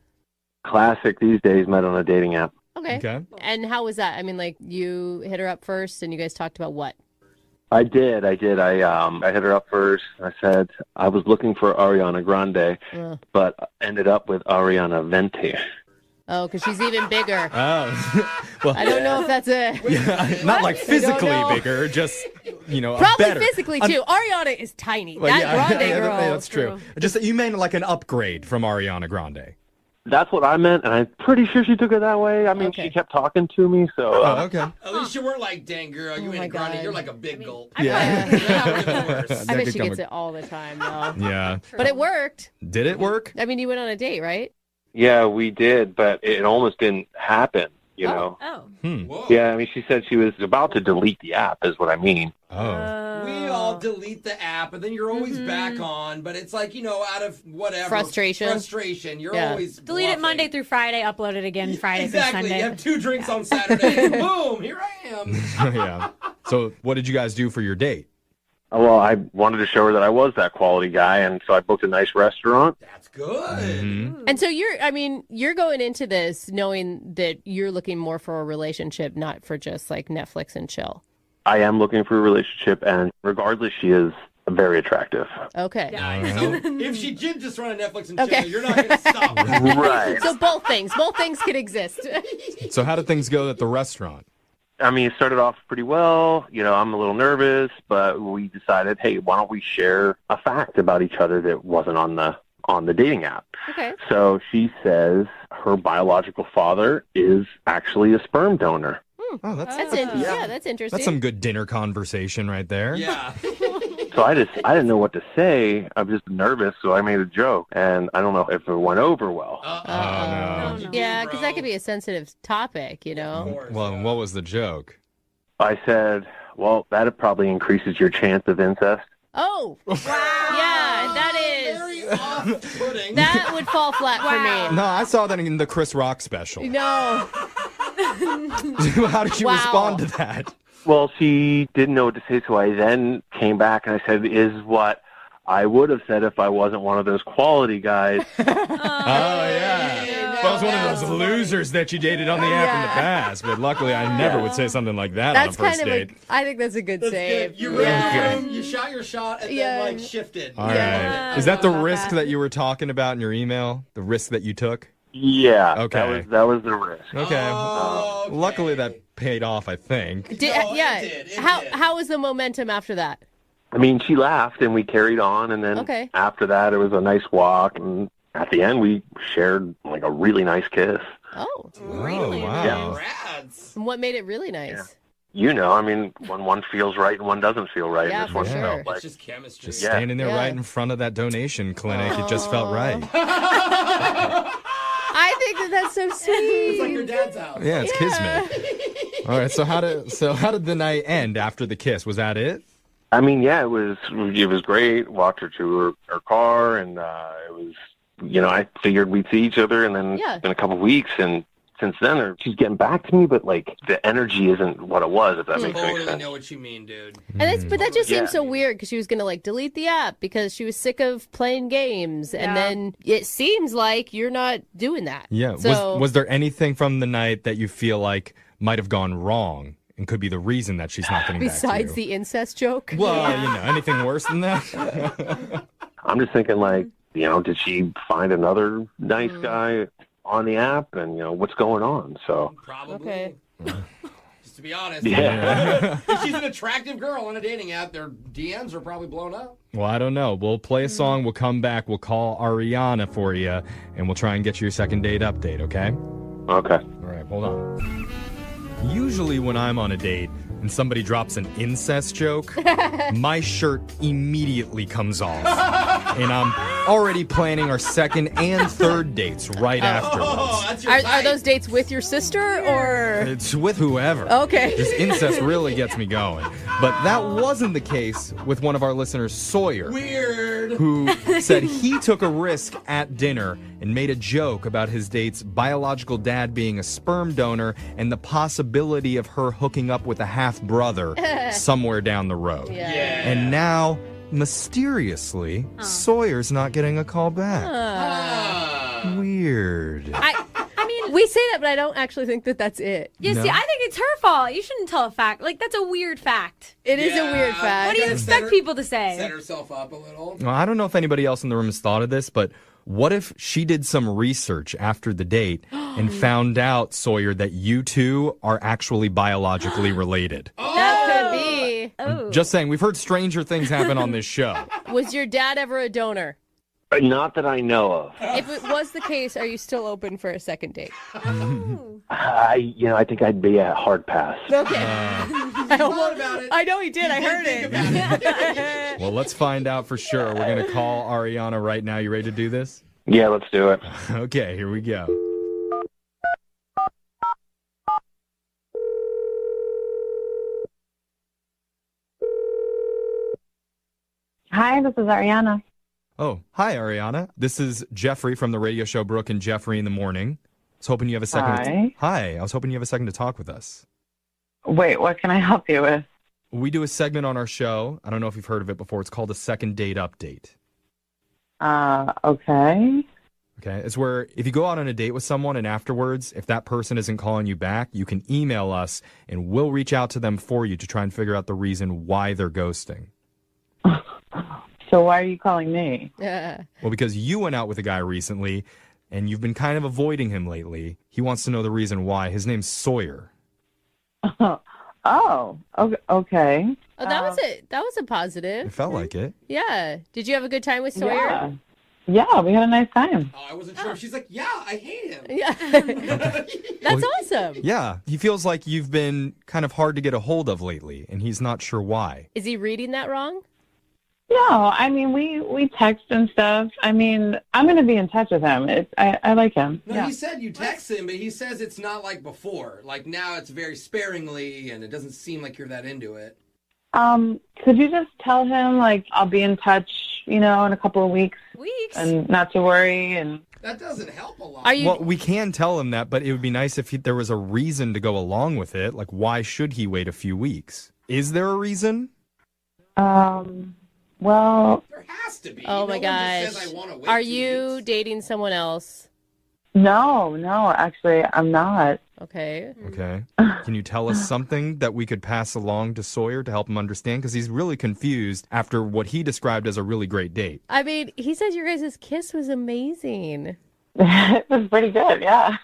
Classic these days, met on a dating app. okay. And how was that? I mean, like you hit her up first, and you guys talked about what? I did. I hit her up first. I said I was looking for Ariana Grande, but ended up with Ariana Venti. Oh, because she's even bigger. Oh, well, I don't know if that's a not like I don't physically know. bigger, just Probably better. physically too. Ariana is tiny. Well, that Grande girl. that's true. Just you meant like an upgrade from Ariana Grande. That's what I meant, and I'm pretty sure she took it that way. I mean, she kept talking to me, so. Okay. At least you weren't like, dang girl, you ain't grinding. You're like a big gulp. Yeah. I bet she gets it all the time, though. Yeah. But it worked. Did it work? I mean, you went on a date, right? Yeah, we did, but it almost didn't happen, you know? Oh. Yeah, I mean, she said she was about to delete the app, is what I mean. Oh. We all delete the app, and then you're always back on. But it's like, out of whatever. Frustration. You're always delete it Monday through Friday, upload it again Friday through Exactly. Sunday. You have 2 drinks on Saturday, and boom, here I am. Yeah. So what did you guys do for your date? Well, I wanted to show her that I was that quality guy, and so I booked a nice restaurant. That's good. And so you're going into this knowing that you're looking more for a relationship, not for just like Netflix and chill. I am looking for a relationship, and regardless, she is very attractive. Okay. So if she did just run a Netflix and chill, Okay. you're not going to stop. Right. So both things can exist. So how did things go at the restaurant? I mean, it started off pretty well. I'm a little nervous, but we decided, hey, why don't we share a fact about each other that wasn't on the dating app? Okay. So she says her biological father is actually a sperm donor. Oh, that's interesting. That's some good dinner conversation right there. Yeah. So I didn't know what to say. I was just nervous, so I made a joke, and I don't know if it went over well. Yeah, because that could be a sensitive topic, Well, what was the joke? I said, well, that probably increases your chance of incest. Oh, wow. Yeah, that is. Very off-putting. That would fall flat for me. No, I saw that in the Chris Rock special. No. How did you respond to that? Well, she didn't know what to say, so I then came back and I said, is what I would have said if I wasn't one of those quality guys. Oh, yeah. Well, I was one of those losers that you dated on the app in the past, but luckily I never would say something like that on a first date. I think that's a good save. You read the room, you shot your shot, and then shifted. All right. Is that the risk that you were talking about in your email? The risk that you took? Yeah. Okay. That was the risk. Okay. Luckily that paid off, I think. It did. How was the momentum after that? I mean, she laughed and we carried on, and then after that it was a nice walk, and at the end we shared like a really nice kiss. Oh, really? Wow. Yeah. And what made it really nice? I mean, when one feels right and one doesn't feel right. Yeah, this for one sure. felt like It's just chemistry. Just standing there right in front of that donation clinic, it just felt right. I think that's so sweet. It's like your dad's house. Yeah, it's kismet. All right, so how did the night end after the kiss? Was that it? I mean, yeah, it was great. Walked her to her car, and it was, I figured we'd see each other, and then in a couple of weeks, and since then, she's getting back to me, but like the energy isn't what it was. If that makes any sense. I know what you mean, dude. And but that just seems so weird because she was gonna like delete the app because she was sick of playing games, and then it seems like you're not doing that. Yeah. So, was there anything from the night that you feel like might have gone wrong and could be the reason that she's not getting back to you? besides the incest joke? Well, anything worse than that? I'm just thinking, like, did she find another nice guy on the app, and what's going on? So probably. Okay. Just to be honest. Yeah. If she's an attractive girl on a dating app, their DMs are probably blown up. Well, I don't know. We'll play a song. We'll come back. We'll call Ariana for you, and we'll try and get you your second date update, okay? Okay. All right, hold on. Usually when I'm on a date, and somebody drops an incest joke, my shirt immediately comes off. And I'm already planning our second and third dates right afterwards. Are those dates with your sister or? It's with whoever. Okay. This incest really gets me going. But that wasn't the case with one of our listeners, Sawyer. Weird. Who said he took a risk at dinner and made a joke about his date's biological dad being a sperm donor and the possibility of her hooking up with a half-brother somewhere down the road. Yeah. And now, mysteriously, Sawyer's not getting a call back. Weird. I mean, we say that, but I don't actually think that that's it. Yeah, see, I think it's her fault. You shouldn't tell a fact. Like, that's a weird fact. It is a weird fact. What do you expect people to say? Set herself up a little. Well, I don't know if anybody else in the room has thought of this, but what if she did some research after the date and found out, Sawyer, that you two are actually biologically related? That could be. Just saying, we've heard stranger things happen on this show. Was your dad ever a donor? Not that I know of. If it was the case, are you still open for a second date? I think I'd be a hard pass. Okay. I know he did. I heard it. Well, let's find out for sure. We're going to call Ariana right now. You ready to do this? Yeah, let's do it. Okay, here we go. Hi, this is Ariana. Oh, hi, Ariana. This is Jeffrey from the radio show Brooke and Jeffrey in the Morning. I was hoping you have a second. Hi. I was hoping you have a second to talk with us. Wait, what can I help you with? We do a segment on our show. I don't know if you've heard of it before. It's called a second date update. Okay. Okay. It's where if you go out on a date with someone and afterwards, if that person isn't calling you back, you can email us and we'll reach out to them for you to try and figure out the reason why they're ghosting. So why are you calling me? Yeah. Well, because you went out with a guy recently and you've been kind of avoiding him lately. He wants to know the reason why. His name's Sawyer. Oh, okay. Oh, that was it. That was a positive. It felt like it. Yeah. Did you have a good time with Sawyer? Yeah, we had a nice time. Oh, I wasn't sure. She's like, yeah, I hate him. Yeah. That's awesome. Yeah. He feels like you've been kind of hard to get a hold of lately, and he's not sure why. Is he reading that wrong? No, I mean, we text and stuff. I mean, I'm going to be in touch with him. I like him. No, yeah. he said you text him, but he says it's not like before. Like now it's very sparingly, and it doesn't seem like you're that into it. Could you just tell him, like, I'll be in touch, in a couple of weeks? And not to worry, and... That doesn't help a lot. Well, we can tell him that, but it would be nice if there was a reason to go along with it. Like, why should he wait a few weeks? Is there a reason? Well... There has to be. Oh, my gosh. Just says, I wanna wait Are 2 you weeks. dating someone else? No, actually, I'm not. Okay. Okay. Can you tell us something that we could pass along to Sawyer to help him understand? Because he's really confused after what he described as a really great date. I mean, he says your guys' kiss was amazing. It was pretty good, yeah.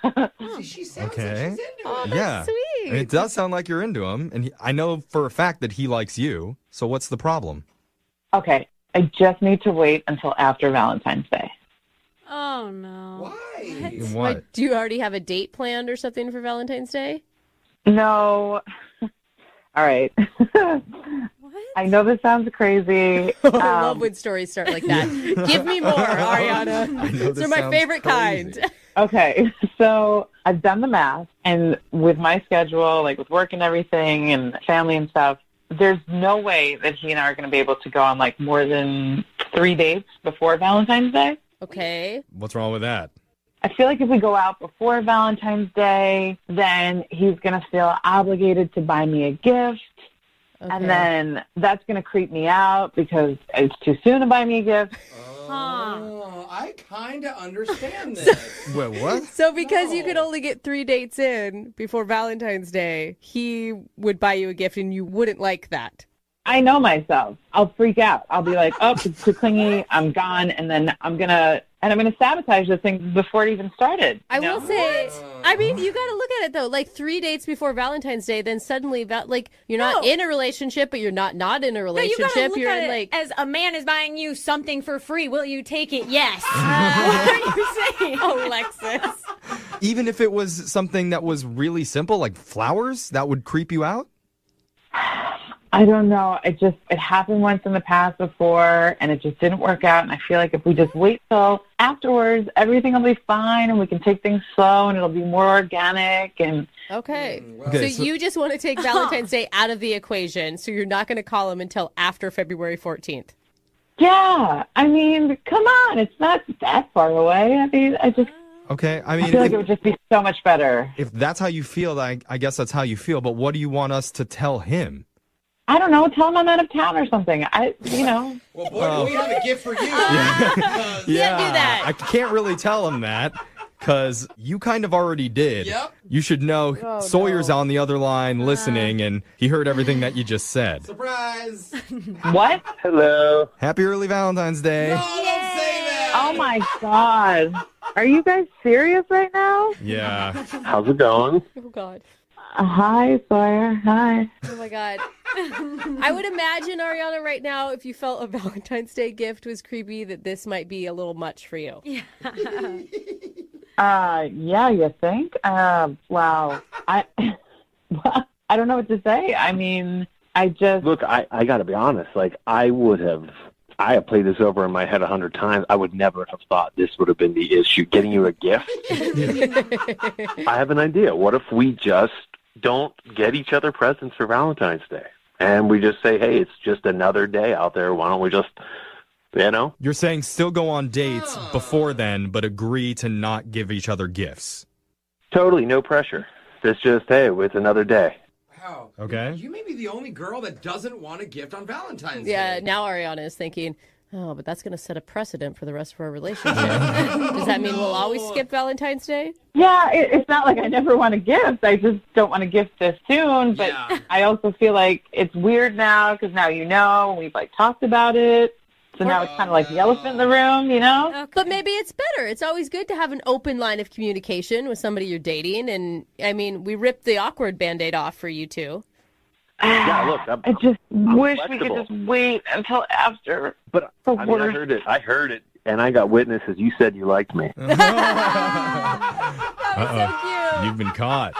She sounds Okay. like she's into Oh, it. that's Yeah. sweet. And it does sound like you're into him. And I know for a fact that he likes you. So what's the problem? Okay, I just need to wait until after Valentine's Day. Oh, no. Why? What? Like, do you already have a date planned or something for Valentine's Day? No. All right. I know this sounds crazy. I love when stories start like that. Give me more, Ariana. I know They're my favorite kind. Okay, so I've done the math, and with my schedule, like with work and everything and family and stuff, there's no way that he and I are going to be able to go on like more than 3 dates before Valentine's Day. Okay. What's wrong with that? I feel like if we go out before Valentine's Day, then he's going to feel obligated to buy me a gift. Okay. And then that's going to creep me out because it's too soon to buy me a gift. Oh, I kind of understand this. Wait, what? So because you could only get 3 dates in before Valentine's Day, he would buy you a gift and you wouldn't like that. I know myself. I'll freak out. I'll be like, oh, it's too clingy. I'm gone. And then I'm going to sabotage this thing before it even started. I will say, I mean, you got to look at it though. Like 3 dates before Valentine's Day, then suddenly, you're not in a relationship, but you're not in a relationship. No, you gotta look you're at in it as a man is buying you something for free. Will you take it? Yes. What are you saying? Alexis. Even if it was something that was really simple, like flowers, that would creep you out? I don't know. It happened once in the past before, and it just didn't work out. And I feel like if we just wait till afterwards, everything will be fine, and we can take things slow, and it'll be more organic. And Okay, so you just want to take Valentine's Day out of the equation, so you're not going to call him until after February 14th. Yeah, I mean, come on, it's not that far away. I mean, Okay, I feel like it would just be so much better. If that's how you feel, I guess that's how you feel. But what do you want us to tell him? I don't know. Tell him I'm out of town or something. Well, boy, do we have a gift for you. Yeah, Can't do that. I can't really tell him that because you kind of already did. Yep. You should know Sawyer's on the other line listening, and he heard everything that you just said. Surprise! What? Hello. Happy early Valentine's Day. No, don't say that. Oh my God. Are you guys serious right now? Yeah. How's it going? Oh, God. Hi, Sawyer. Hi. Oh, my God. I would imagine, Ariana, right now, if you felt a Valentine's Day gift was creepy, that this might be a little much for you. Yeah. Yeah, you think? Wow. I don't know what to say. I mean, Look, I got to be honest. Like, I have played this over in my head 100 times. I would never have thought this would have been the issue. Getting you a gift? I have an idea. What if we just don't get each other presents for Valentine's Day? And we just say, hey, it's just another day out there. Why don't we just, You're saying still go on dates before then, but agree to not give each other gifts. Totally, no pressure. It's just, hey, it's another day. Wow. Okay. You may be the only girl that doesn't want a gift on Valentine's Day. Yeah, now Ariana is thinking, oh, but that's going to set a precedent for the rest of our relationship. Does that mean we'll always skip Valentine's Day? Yeah, it's not like I never want a gift. I just don't want a gift this soon. But I also feel like it's weird now because now and we've talked about it. So now it's kind of like the elephant in the room, Okay. But maybe it's better. It's always good to have an open line of communication with somebody you're dating. And, I mean, we ripped the awkward Band-Aid off for you two. Yeah, look, I just wish flexible. we could just wait until after. But I heard it, and I got witnesses. You said you liked me. Uh-oh. You've been caught.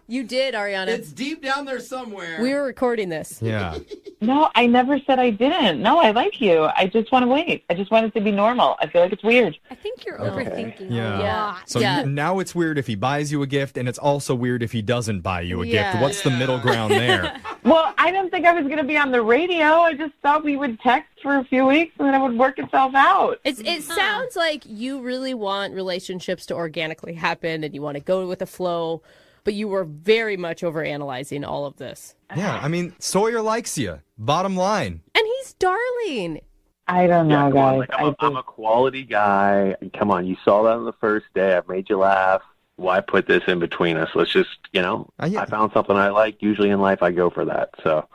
You did, Ariana. It's deep down there somewhere. We were recording this. Yeah. No, I never said I didn't. No, I like you. I just want to wait. I just want it to be normal. I feel like it's weird. I think you're overthinking Yeah. a lot. So now it's weird if he buys you a gift, and it's also weird if he doesn't buy you a gift. What's the middle ground there? Well, I didn't think I was going to be on the radio. I just thought we would text for a few weeks, and then it would work itself out. It sounds like you really want relationships to organically happen, and you want to go with the flow. But you were very much overanalyzing all of this. Yeah, I mean, Sawyer likes you. Bottom line. And he's darling. I don't know, Come on, guys. I'm a quality guy. Come on, you saw that on the first day. I've made you laugh. Why put this in between us? Let's just, I found something I like. Usually in life, I go for that. So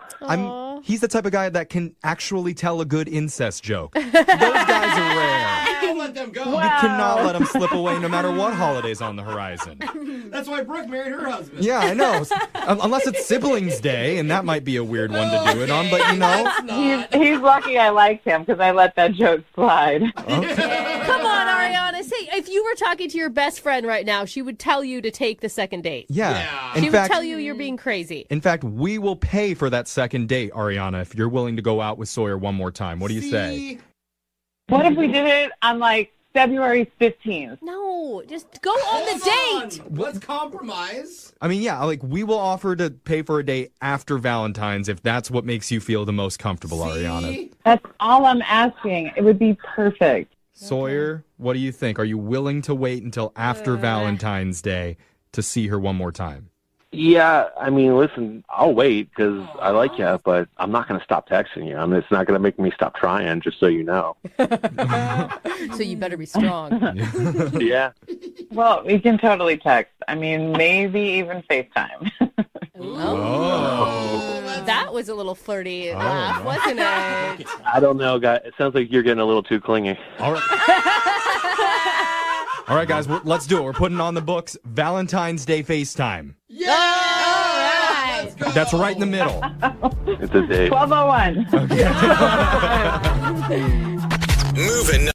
He's the type of guy that can actually tell a good incest joke. Those guys are rare. Don't let them go. You cannot let them slip away no matter what holiday's on the horizon. That's why Brooke married her husband. Yeah, I know. Unless it's Siblings Day, and that might be a weird one to do it on, but He's lucky I liked him because I let that joke slide. Come on, Ariana. Say, if you were talking to your best friend right now, she would tell you to take the second date. Yeah. She would tell you you're being crazy. In fact, we will pay for that second date, Ariana, if you're willing to go out with Sawyer one more time. What do you say? What if we did it on February 15th? No, just go on the date. Let's compromise. I mean, we will offer to pay for a date after Valentine's if that's what makes you feel the most comfortable, Ariana. That's all I'm asking. It would be perfect. Sawyer, what do you think? Are you willing to wait until after Valentine's Day to see her one more time? Yeah, I mean, listen, I'll wait because I like you, but I'm not going to stop texting you. I mean, it's not going to make me stop trying, just so you know. So you better be strong. Yeah. Well, we can totally text. I mean, maybe even FaceTime. That was a little flirty laugh, wasn't it? I don't know, guys. It sounds like you're getting a little too clingy. All right, guys, let's do it. We're putting on the books Valentine's Day FaceTime. Yeah! All right. Let's go. That's right in the middle. It's a date. 12:01. Moving